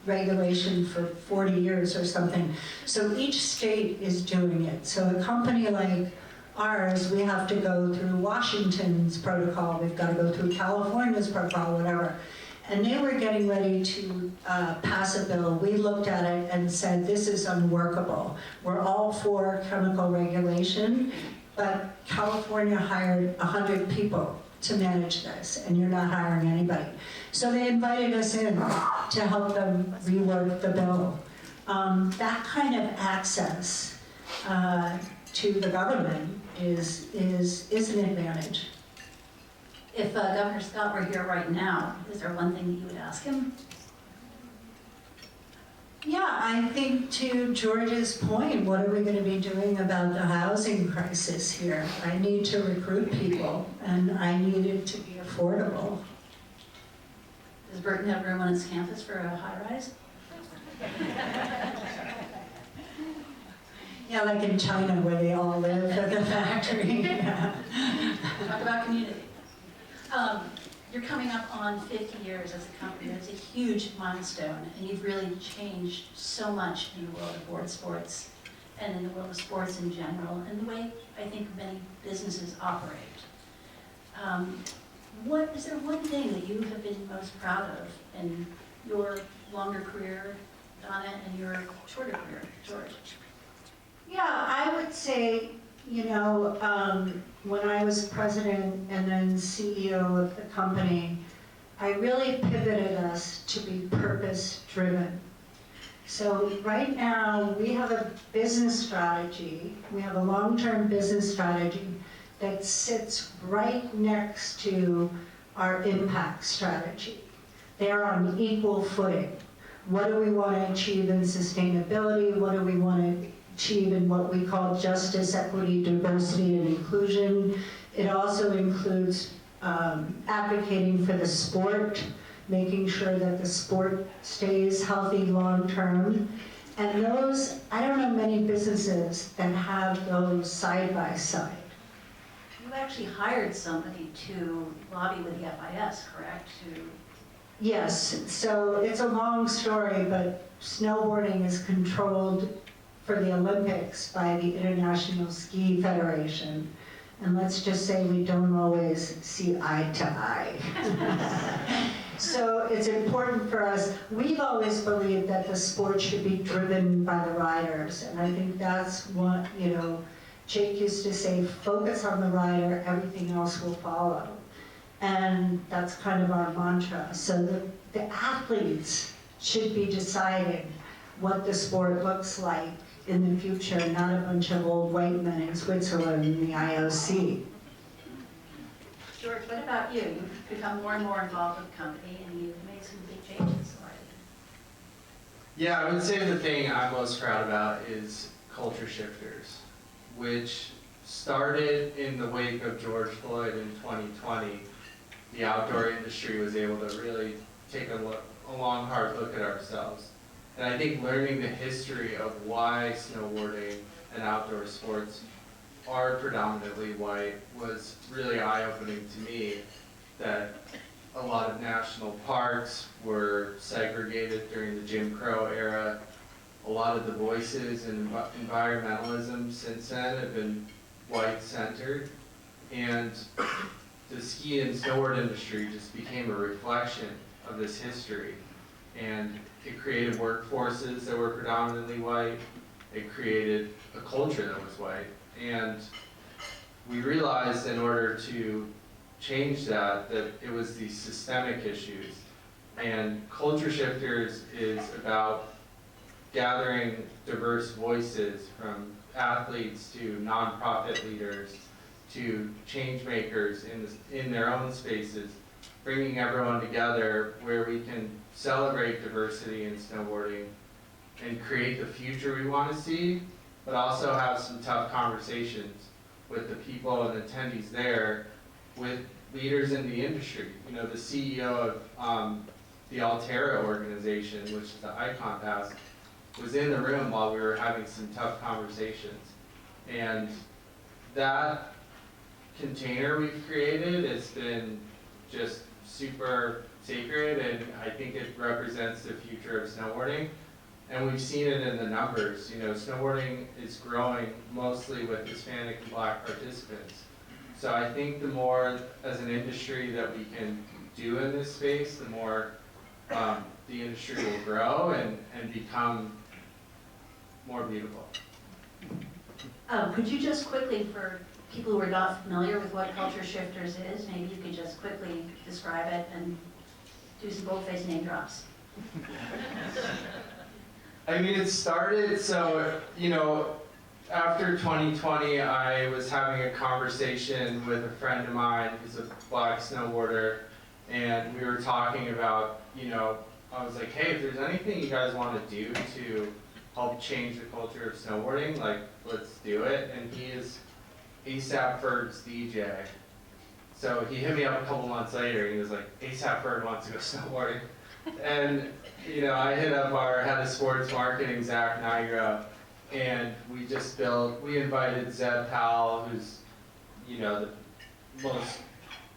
regulation for 40 years or something. So each state is doing it. So a company like ours, we have to go through Washington's protocol, we've got to go through California's protocol, whatever. And they were getting ready to pass a bill. We looked at it and said, this is unworkable. We're all for chemical regulation, but California hired 100 people to manage this, and you're not hiring anybody. So they invited us in to help them rework the bill. That kind of access to the government is an advantage. If Governor Scott were here right now, is there one thing that you would ask him? Yeah, I think to George's point, what are we going to be doing about the housing crisis here? I need to recruit people, and I need it to be affordable. Does Burton have room on its campus for a high-rise? Yeah, like in China where they all live at the factory. Talk about community. You're coming up on 50 years as a company. That's a huge milestone, and you've really changed so much in the world of board sports and in the world of sports in general, and the way I think many businesses operate. Is there one thing that you have been most proud of in your longer career, Donna, and your shorter career, George? Yeah, I would say, you know, when I was president and then CEO of the company, I really pivoted us to be purpose-driven. So right now, we have a business strategy, we have a long-term business strategy that sits right next to our impact strategy. They're on equal footing. What do we want to achieve in sustainability? What do we want to achieve in what we call justice, equity, diversity, and inclusion? It also includes advocating for the sport, making sure that the sport stays healthy long-term. And those, I don't know many businesses that have those side by side. You actually hired somebody to lobby with the FIS, correct? Yes, so it's a long story, but snowboarding is controlled for the Olympics by the International Ski Federation. And let's just say we don't always see eye to eye. So it's important for us. We've always believed that the sport should be driven by the riders. And I think that's what, you know, Jake used to say, focus on the rider, everything else will follow. And that's kind of our mantra. So the athletes should be deciding what the sport looks like in the future, not a bunch of old white men in Switzerland in the IOC. George, what about you? You've become more and more involved with the company, and you've made some big changes. Yeah, I would say the thing I'm most proud about is culture shifters, which started in the wake of George Floyd in 2020. The outdoor industry was able to really take a long, hard look at ourselves. And I think learning the history of why snowboarding and outdoor sports are predominantly white was really eye-opening to me, that a lot of national parks were segregated during the Jim Crow era. A lot of the voices in environmentalism since then have been white-centered. And the ski and snowboard industry just became a reflection of this history. And it created workforces that were predominantly white. It created a culture that was white. And we realized in order to change that it was these systemic issues. And Culture Shifters is about gathering diverse voices, from athletes to nonprofit leaders to change makers in their own spaces, bringing everyone together where we can celebrate diversity in snowboarding and create the future we want to see, but also have some tough conversations with the people and attendees there, with leaders in the industry. You know, the CEO of the Altera organization, which is the Icon Pass, was in the room while we were having some tough conversations. And that container we've created has been just super sacred, and I think it represents the future of snowboarding. And we've seen it in the numbers. You know, snowboarding is growing mostly with Hispanic and Black participants. So I think the more, as an industry, that we can do in this space, the more the industry will grow and become more beautiful. Could you just quickly, for people who are not familiar with what Culture Shifters is, maybe you could just quickly describe it and do some bold-faced name drops. I mean, it started, so, you know, after 2020, I was having a conversation with a friend of mine who's a Black snowboarder, and we were talking about, you know, I was like, hey, if there's anything you guys want to do to help change the culture of snowboarding, like, let's do it. And he is ASAP Ferg's DJ. So he hit me up a couple months later, and he was like, ASAP Ferg wants to go snowboarding. And, you know, I hit up our head of sports marketing, Zach Nigra, And we invited Zeb Powell, who's, you know, the most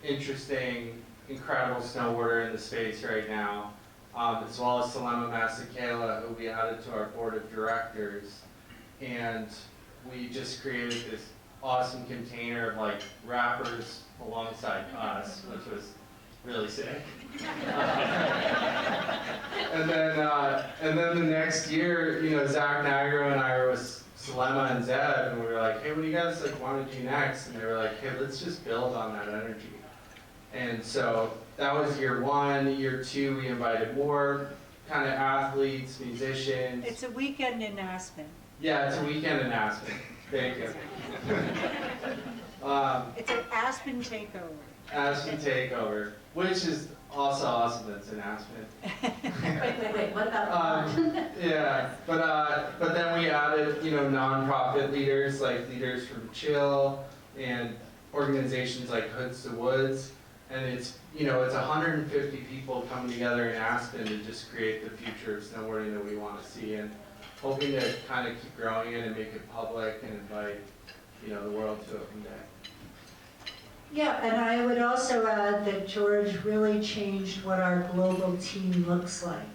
interesting, incredible snowboarder in the space right now, as well as Salema Masekela, who we added to our board of directors. And we just created this awesome container of like rappers alongside us, which was really sick. And then the next year, you know, Zach Nagro and I were with Salema and Zeb, and we were like, hey, what do you guys like want to do next? And they were like, hey, let's just build on that energy. And so that was year one. Year two, we invited more kind of athletes, musicians. It's a weekend in Aspen. Yeah, it's a weekend in Aspen. Thank you. It's an Aspen takeover. Aspen takeover, which is also awesome. That's in Aspen. Wait, what about Yeah, but then we added, you know, nonprofit leaders, like Leaders from Chill and organizations like Hoods to Woods, and it's, you know, it's 150 people coming together in Aspen to just create the future of snowboarding that we want to see, and hoping to kind of keep growing it and make it public and invite, you know, the world to it one day. Yeah, and I would also add that George really changed what our global team looks like.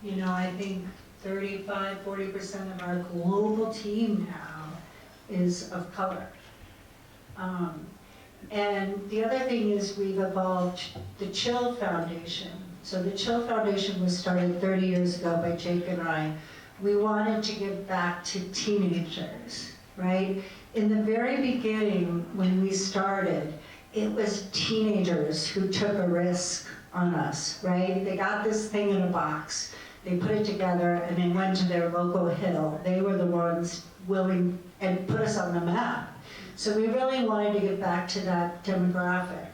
You know, I think 35–40% of our global team now is of color. And the other thing is we've evolved the Chill Foundation. So the Chill Foundation was started 30 years ago by Jake and I. We wanted to give back to teenagers, right? In the very beginning, when we started, it was teenagers who took a risk on us, right? They got this thing in a box, they put it together, and they went to their local hill. They were the ones willing and put us on the map. So we really wanted to get back to that demographic.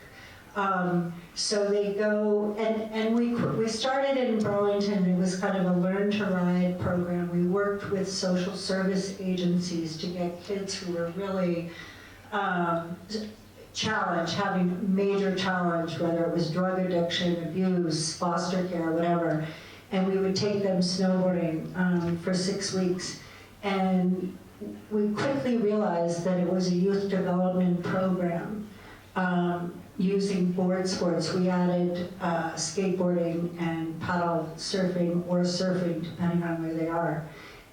So they go, and we started in Burlington. It was kind of a learn to ride program. We worked with social service agencies to get kids who were really challenged, having major challenge, whether it was drug addiction, abuse, foster care, whatever. And we would take them snowboarding for 6 weeks. And we quickly realized that it was a youth development program. Using board sports, we added skateboarding and paddle surfing or surfing, depending on where they are.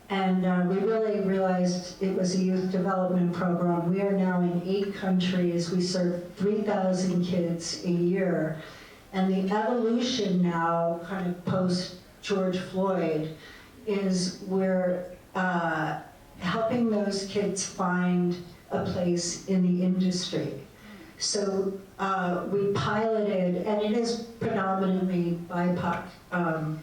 And we really realized it was a youth development program. We are now in 8 countries. We serve 3,000 kids a year. And the evolution now, kind of post George Floyd, is we're helping those kids find a place in the industry. So we piloted, and it is predominantly BIPOC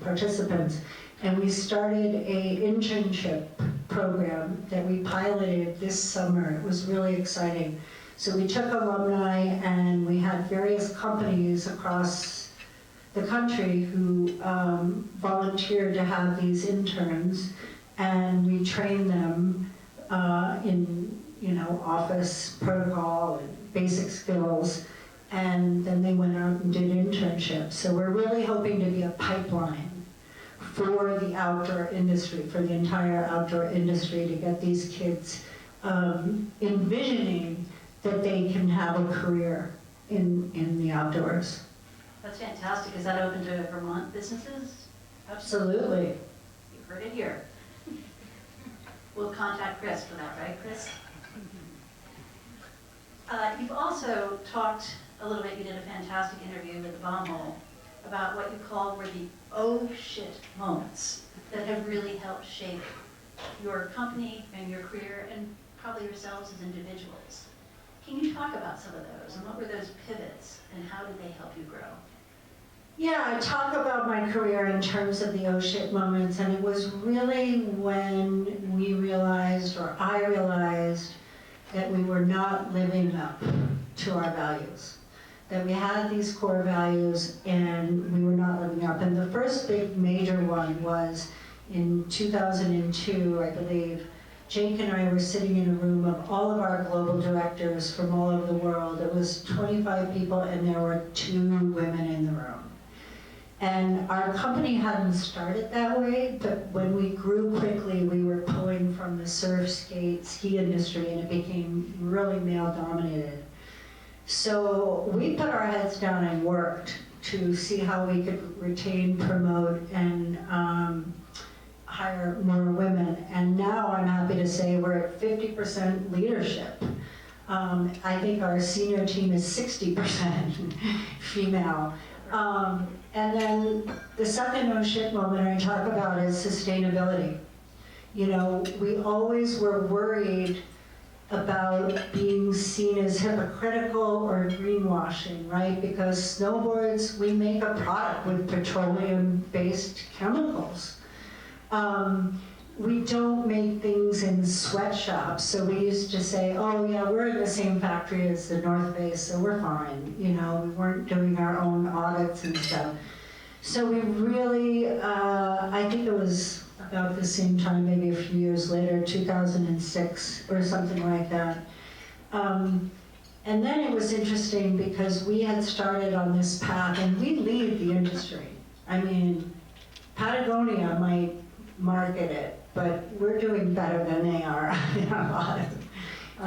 participants, and we started an internship program that we piloted this summer. It was really exciting. So we took alumni, and we had various companies across the country who volunteered to have these interns, and we trained them in, you know, office protocol and basic skills, and then they went out and did internships. So we're really hoping to be a pipeline for the outdoor industry, for the entire outdoor industry, to get these kids envisioning that they can have a career in the outdoors. That's fantastic. Is that open to Vermont businesses? Absolutely. You heard it here. We'll contact Chris for that, right, Chris? You've also talked a little bit, you did a fantastic interview with the Bomb Hole about what you called were the oh shit moments that have really helped shape your company and your career and probably yourselves as individuals. Can you talk about some of those and what were those pivots and how did they help you grow? Yeah, I talk about my career in terms of the oh shit moments, and it was really when we realized, or I realized, that we were not living up to our values. That we had these core values and we were not living up. And the first big major one was in 2002, I believe. Jake and I were sitting in a room of all of our global directors from all over the world. It was 25 people and there were 2 women in the room. And our company hadn't started that way, but when we grew quickly, we were pulling from the surf, skate, ski industry, and it became really male-dominated. So we put our heads down and worked to see how we could retain, promote, and hire more women. And now I'm happy to say we're at 50% leadership. I think our senior team is 60% female. And then the second no shit moment I talk about is sustainability. You know, we always were worried about being seen as hypocritical or greenwashing, right? Because snowboards, we make a product with petroleum-based chemicals. We don't make things in sweatshops, so we used to say, oh yeah, we're in the same factory as the North Face, so we're fine. You know, we weren't doing our own audits and stuff. So we really, I think it was about the same time, maybe a few years later, 2006 or something like that. And then it was interesting because we had started on this path, and we lead the industry. I mean, Patagonia might market it, but we're doing better than they are in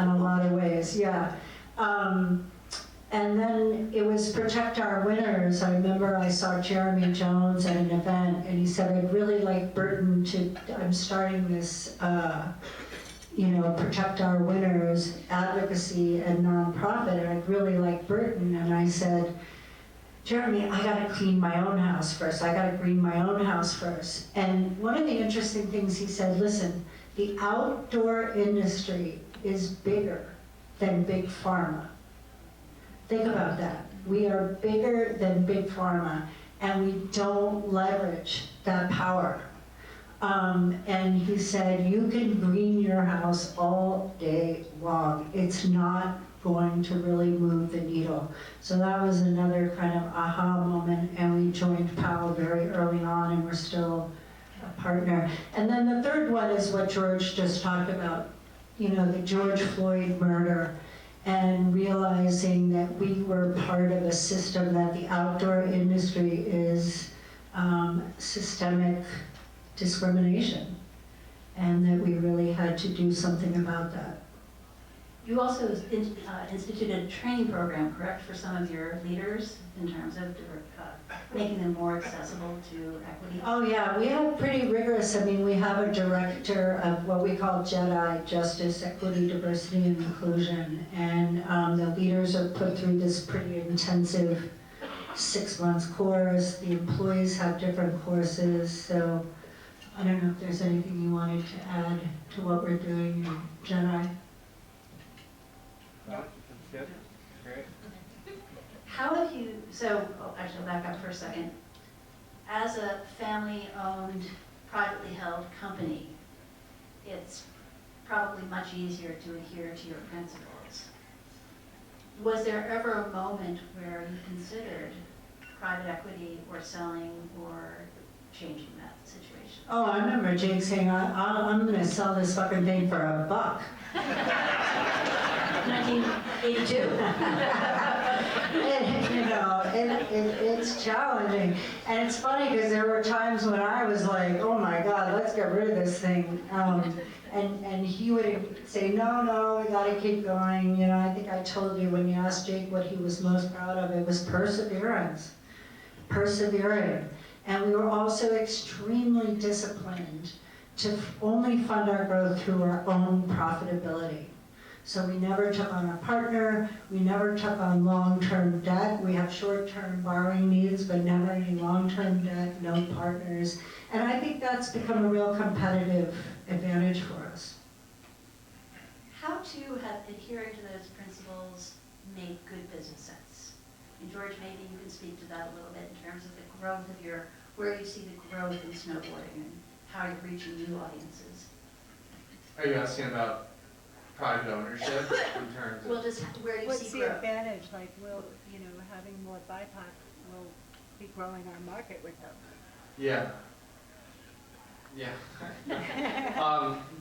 a lot of ways, yeah. And then it was protect our winners. I remember I saw Jeremy Jones at an event, and he said, I'd really like Burton to, I'm starting this, you know, protect our winners, advocacy and nonprofit, and I'd really like Burton. And I said, Jeremy, I gotta clean my own house first. I gotta green my own house first. And one of the interesting things he said, listen, the outdoor industry is bigger than big pharma. Think about that. We are bigger than big pharma, and we don't leverage that power. And he said, you can green your house all day long. It's not going to really move the needle. So that was another kind of aha moment, and we joined POW very early on, and we're still a partner. And then the third one is what George just talked about, you know, the George Floyd murder, and realizing that we were part of a system that the outdoor industry is systemic discrimination, and that we really had to do something about that. You also instituted a training program, correct, for some of your leaders in terms of making them more accessible to equity? Oh yeah, we have pretty rigorous, I mean, we have a director of what we call JEDI, Justice, Equity, Diversity, and Inclusion, and the leaders are put through this pretty intensive 6-month course. The employees have different courses, so I don't know if there's anything you wanted to add to what we're doing in JEDI. That's good. Great. How have you, so, actually, I'll back up for a second. As a family-owned, privately held company, it's probably much easier to adhere to your principles. Was there ever a moment where you considered private equity or selling or changing that situation? Oh, I remember Jake saying, I'm gonna sell this fucking thing for $1. 1982. You know, it's challenging. And it's funny because there were times when I was like, oh my God, let's get rid of this thing. And he would say, no, we gotta keep going. You know, I think I told you when you asked Jake what he was most proud of, it was perseverance. Persevering. And we were also extremely disciplined to only fund our growth through our own profitability. So we never took on a partner, we never took on long-term debt. We have short-term borrowing needs, but never any long-term debt, no partners. And I think that's become a real competitive advantage for us. How to have adhering to those principles make good business sense? And George, maybe you can speak to that a little bit in terms of the growth of your, where you see the growth in snowboarding and how you're reaching new audiences. Are you asking about private ownership in terms of? Well, just where you What's see the growth. advantage? Like, will, you know, having more BIPOC will be growing our market with them. Yeah. Yeah.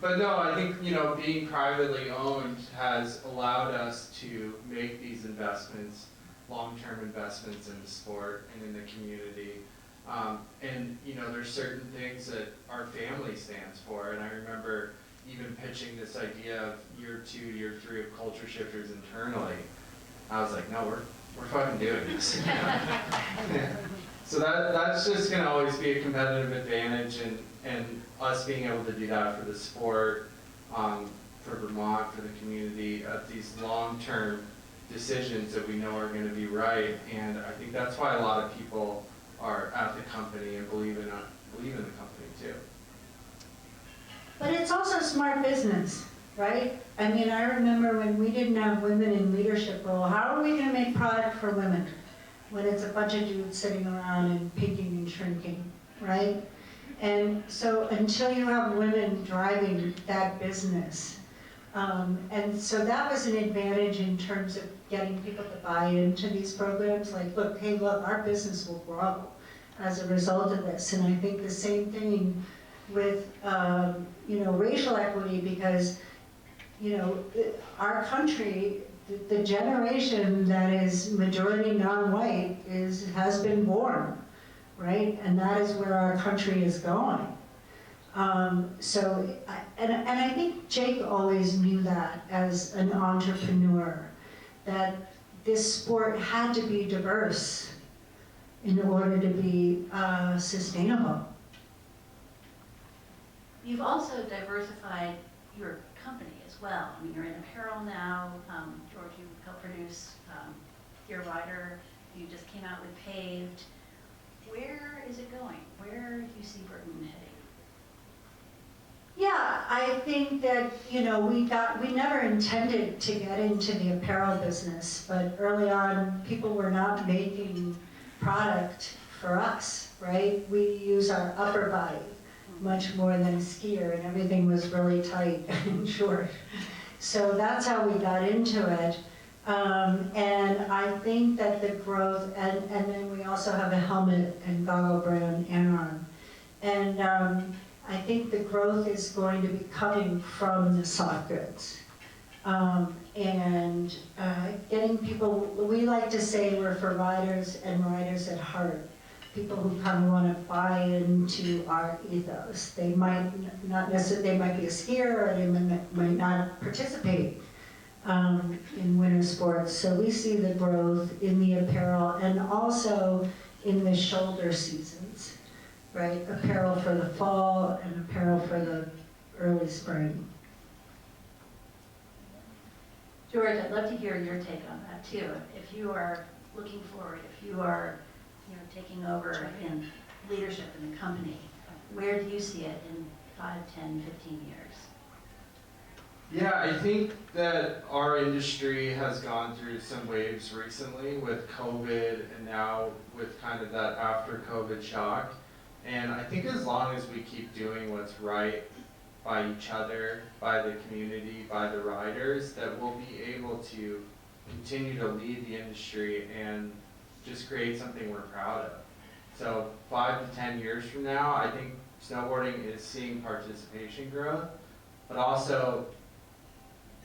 But no, I think, you know, being privately owned has allowed us to make these investments, long-term investments in the sport and in the community. And you know, there's certain things that our family stands for, and I remember even pitching this idea of year 2, year 3 of culture shifters internally. I was like, no, we're fucking doing this. So that's just gonna always be a competitive advantage, and us being able to do that for the sport, for Vermont, for the community, these long-term decisions that we know are gonna be right. And I think that's why a lot of people are at the company and believe in the company too. But it's also smart business, right? I mean, I remember when we didn't have women in leadership role, how are we gonna make product for women when it's a bunch of dudes sitting around and pinking and shrinking, right? And so until you have women driving that business, and so that was an advantage in terms of getting people to buy into these programs. Like, look, hey, look, our business will grow as a result of this. And I think the same thing with, you know, racial equity, because, you know, our country, the generation that is majority non-white has been born, right? And that is where our country is going. So, I think Jake always knew that as an entrepreneur, that this sport had to be diverse in order to be sustainable. You've also diversified your company as well. I mean, you're in apparel now. George, you helped produce your rider. You just came out with Paved. Where is it going? Where do you see Burton heading? Yeah, I think that, you know, we never intended to get into the apparel business, but early on, people were not making product for us, right? We use our upper body much more than a skier, and everything was really tight and short. So that's how we got into it. And I think that the growth, and then we also have a helmet and goggle brand, Anon. And I think the growth is going to be coming from the soft goods. And getting people, we like to say we're for riders and riders at heart. People who kind of want to buy into our ethos. They might not necessarily, they might be a skier, or they might not participate in winter sports. So we see the growth in the apparel and also in the shoulder seasons, right? Apparel for the fall and apparel for the early spring. George, I'd love to hear your take on that too. If you are looking forward, if you are, you know, taking over in leadership in the company, where do you see it in 5, 10, 15 years? Yeah, I think that our industry has gone through some waves recently with COVID and now with kind of that after COVID shock. And I think as long as we keep doing what's right by each other, by the community, by the riders, that we'll be able to continue to lead the industry and just create something we're proud of. So 5 to 10 years from now, I think snowboarding is seeing participation growth, but also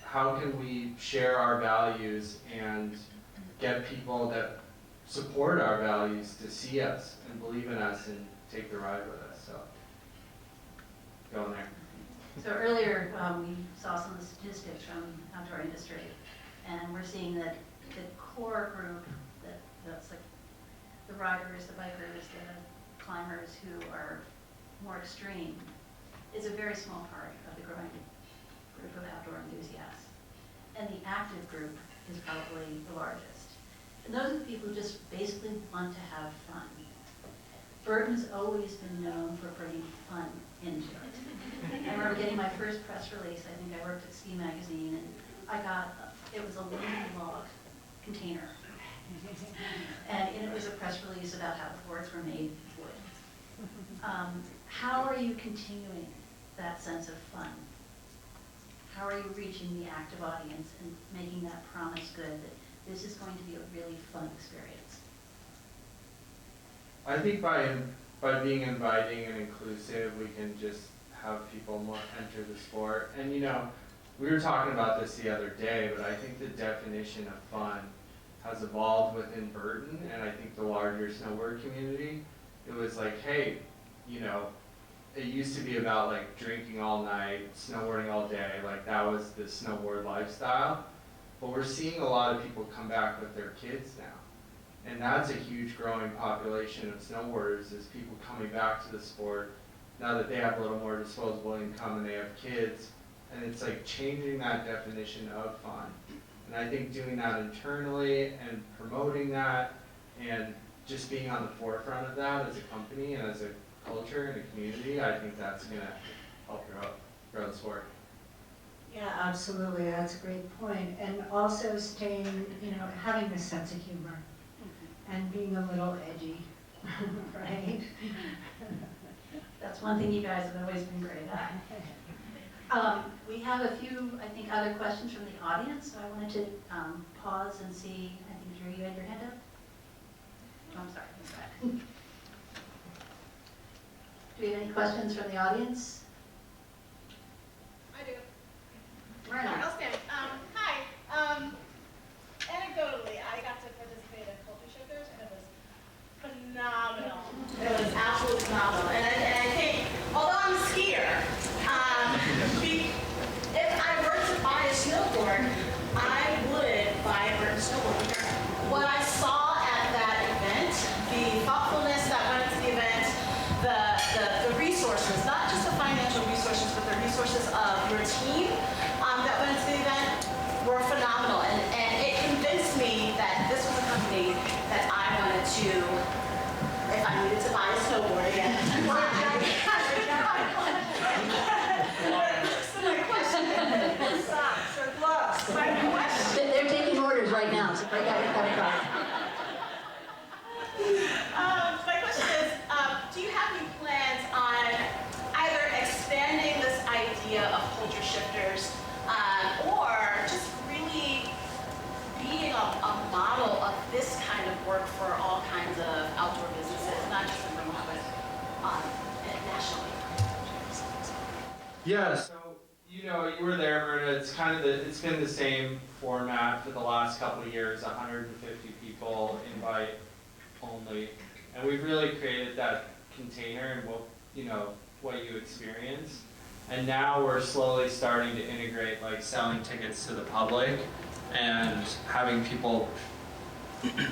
how can we share our values and get people that support our values to see us and believe in us and take the ride with us. So going there. So earlier, we saw some of the statistics from outdoor industry, and we're seeing that the core group, that's like the riders, the bikers, the climbers who are more extreme, is a very small part of the growing group of outdoor enthusiasts. And the active group is probably the largest. And those are the people who just basically want to have fun. Burton's always been known for bringing fun into it. I remember getting my first press release. I think I worked at Ski Magazine, and I got, it was a living log container. And in it was a press release about how the boards were made of wood. How are you continuing that sense of fun? How are you reaching the active audience and making that promise good that this is going to be a really fun experience? I think by being inviting and inclusive, we can just have people more enter the sport. And you know, we were talking about this the other day, but I think the definition of fun has evolved within Burton, and I think the larger snowboard community. it was like, hey, you know, it used to be about like drinking all night, snowboarding all day, like that was the snowboard lifestyle. But we're seeing a lot of people come back with their kids now. And that's a huge growing population of snowboarders, is people coming back to the sport now that they have a little more disposable income and they have kids. And it's like changing that definition of fun. And I think doing that internally and promoting that and just being on the forefront of that as a company and as a culture and a community, I think that's going to help grow the sport. Yeah, absolutely, that's a great point. And also staying, you know, having this sense of humor and being a little edgy, right? That's one thing you guys have always been great at. We have a few, I think, other questions from the audience, so I wanted to pause and see. I think, Drew, you had your hand up? Oh, I'm sorry, that's right. Do we have any questions from the audience? I do. Right on. I'll stand. Hi. Anecdotally, I got to participate in Culture Shifters, and it was phenomenal. It was absolutely phenomenal. And I think, although I'm a skier, if I were to buy a snowboard, I would buy a Burke snowboard. What I saw at that event, the thoughtfulness that went into the event, the resources, not just the financial resources, but the resources of your team that went into the event were phenomenal. And it convinced me that this was a company that I wanted to, if I needed to buy a snowboard again. They're taking orders right now, so break out your credit card. My question is, do you have any plans on either expanding this idea of culture shifters, or just really being a model of this kind of work for all kinds of outdoor businesses, not just in Vermont, but nationally? Yeah, so, you know, you were there, Myrna. It's kind of it's been the same format for the last couple of years, 150 people, invite only. And we've really created that container and what you experience. And now we're slowly starting to integrate like selling tickets to the public and having people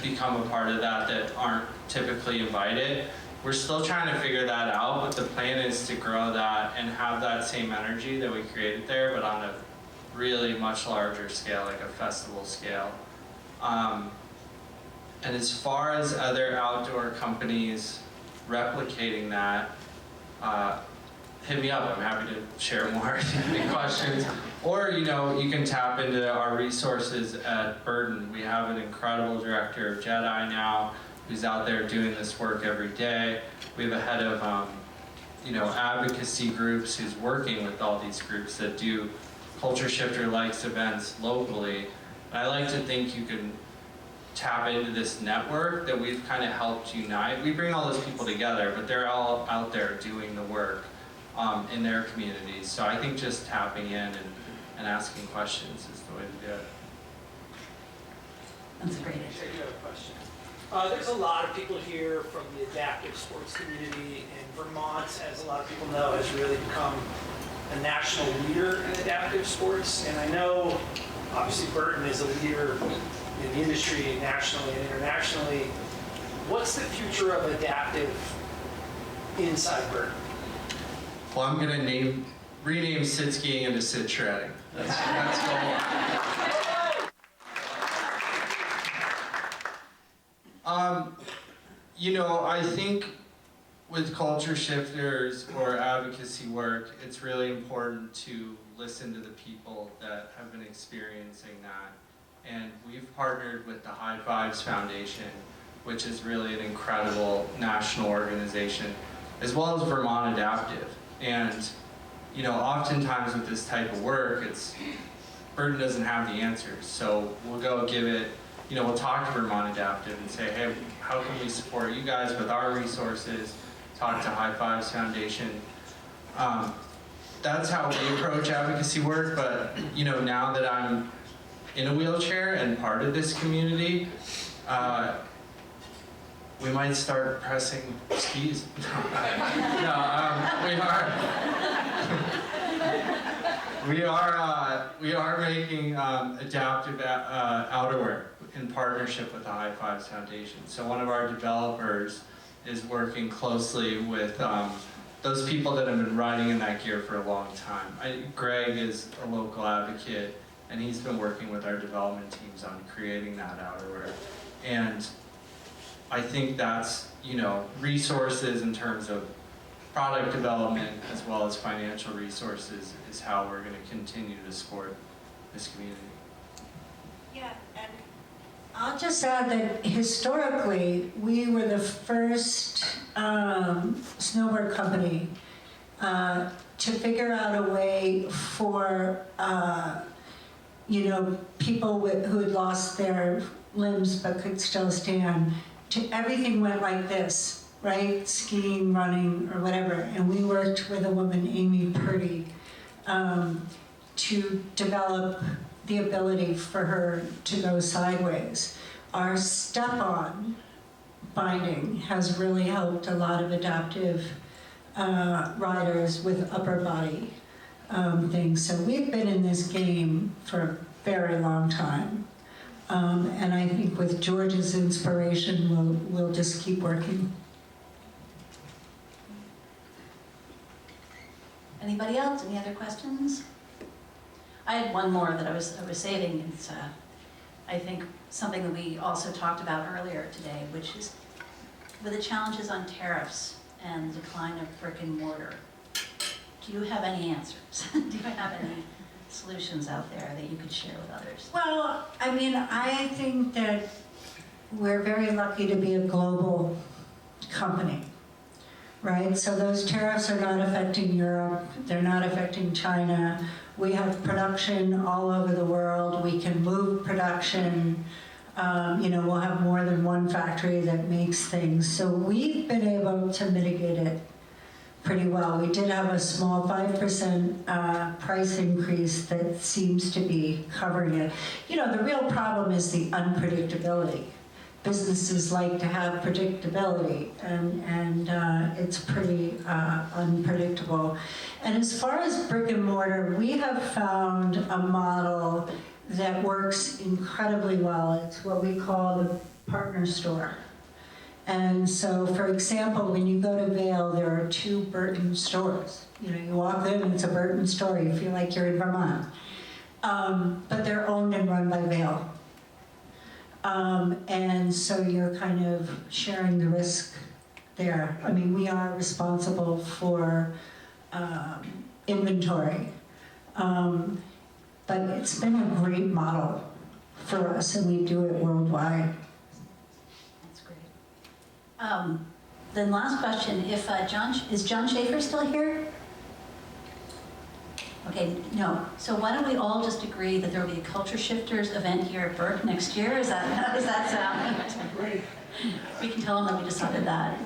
become a part of that aren't typically invited. We're still trying to figure that out, but the plan is to grow that and have that same energy that we created there, but on a really much larger scale, like a festival scale. And as far as other outdoor companies replicating that, hit me up. I'm happy to share more if you have any questions. Or, you know, you can tap into our resources at Burden. We have an incredible director of Jedi now who's out there doing this work every day. We have a head of, advocacy groups who's working with all these groups that do Culture Shifter likes events locally. And I like to think you can tap into this network that we've kind of helped unite. We bring all those people together, but they're all out there doing the work in their communities. So I think just tapping in and asking questions is the way to do it. That's a great answer. I do have a question. There's a lot of people here from the adaptive sports community, and Vermont, as a lot of people know, has really become a national leader in adaptive sports. And I know, obviously, Burton is a leader in the industry nationally and internationally. What's the future of adaptive inside Burton? Well, I'm going to rename sit skiing into sit shredding. That's goal. I think with culture shifters or advocacy work, it's really important to listen to the people that have been experiencing that. And we've partnered with the High Fives Foundation, which is really an incredible national organization, as well as Vermont Adaptive. And, oftentimes with this type of work, Burton doesn't have the answers. So we'll go give it, we'll talk to Vermont Adaptive and say, hey, how can we support you guys with our resources? Talk to High Fives Foundation. That's how we approach advocacy work, but, now that I'm in a wheelchair and part of this community, we might start pressing skis. We are making adaptive outerwear in partnership with the High Fives Foundation. So one of our developers is working closely with those people that have been riding in that gear for a long time. Greg is a local advocate, and he's been working with our development teams on creating that outerwear. And I think that's, resources in terms of product development as well as financial resources is how we're going to continue to support this community. Yeah, and I'll just add that historically, we were the first snowboard company to figure out a way for people who had lost their limbs but could still stand. Everything went like this, right? Skiing, running, or whatever. And we worked with a woman, Amy Purdy, to develop the ability for her to go sideways. Our step-on binding has really helped a lot of adaptive riders with upper body things. So we've been in this game for a very long time. And I think with George's inspiration, we'll just keep working. Anybody else? Any other questions? I had one more that I was saving. It's I think something that we also talked about earlier today, which is with the challenges on tariffs and the decline of brick and mortar. Do you have any answers? Do you have any solutions out there that you could share with others? Well, I mean, I think that we're very lucky to be a global company, right? So those tariffs are not affecting Europe, they're not affecting China. We have production all over the world. We can move production. We'll have more than one factory that makes things. So we've been able to mitigate it pretty well. We did have a small 5% price increase that seems to be covering it. The real problem is the unpredictability. Businesses like to have predictability, and it's pretty unpredictable. And as far as brick and mortar, we have found a model that works incredibly well. It's what we call the partner store. And so, for example, when you go to Vail, there are 2 Burton stores. You walk in, it's a Burton store. You feel like you're in Vermont. But they're owned and run by Vail. And so you're kind of sharing the risk there. I mean, we are responsible for inventory. But it's been a great model for us, and we do it worldwide. That's great. Then last question, if is John Schaefer still here? Okay, no. So why don't we all just agree that there will be a Culture Shifters event here at Burke next year? How does that sound? Great. We can tell them that we decided that.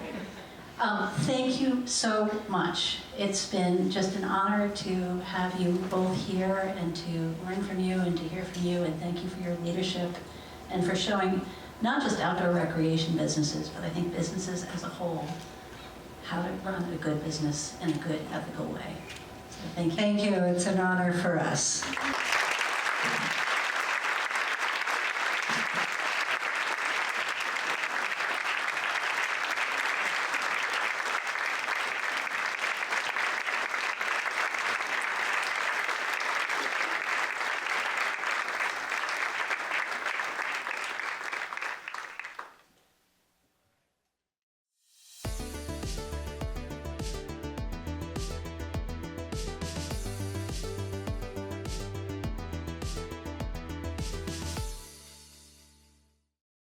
Thank you so much. It's been just an honor to have you both here and to learn from you and to hear from you, and thank you for your leadership and for showing not just outdoor recreation businesses, but I think businesses as a whole, how to run a good business in a good, ethical way. So thank you. Thank you. It's an honor for us.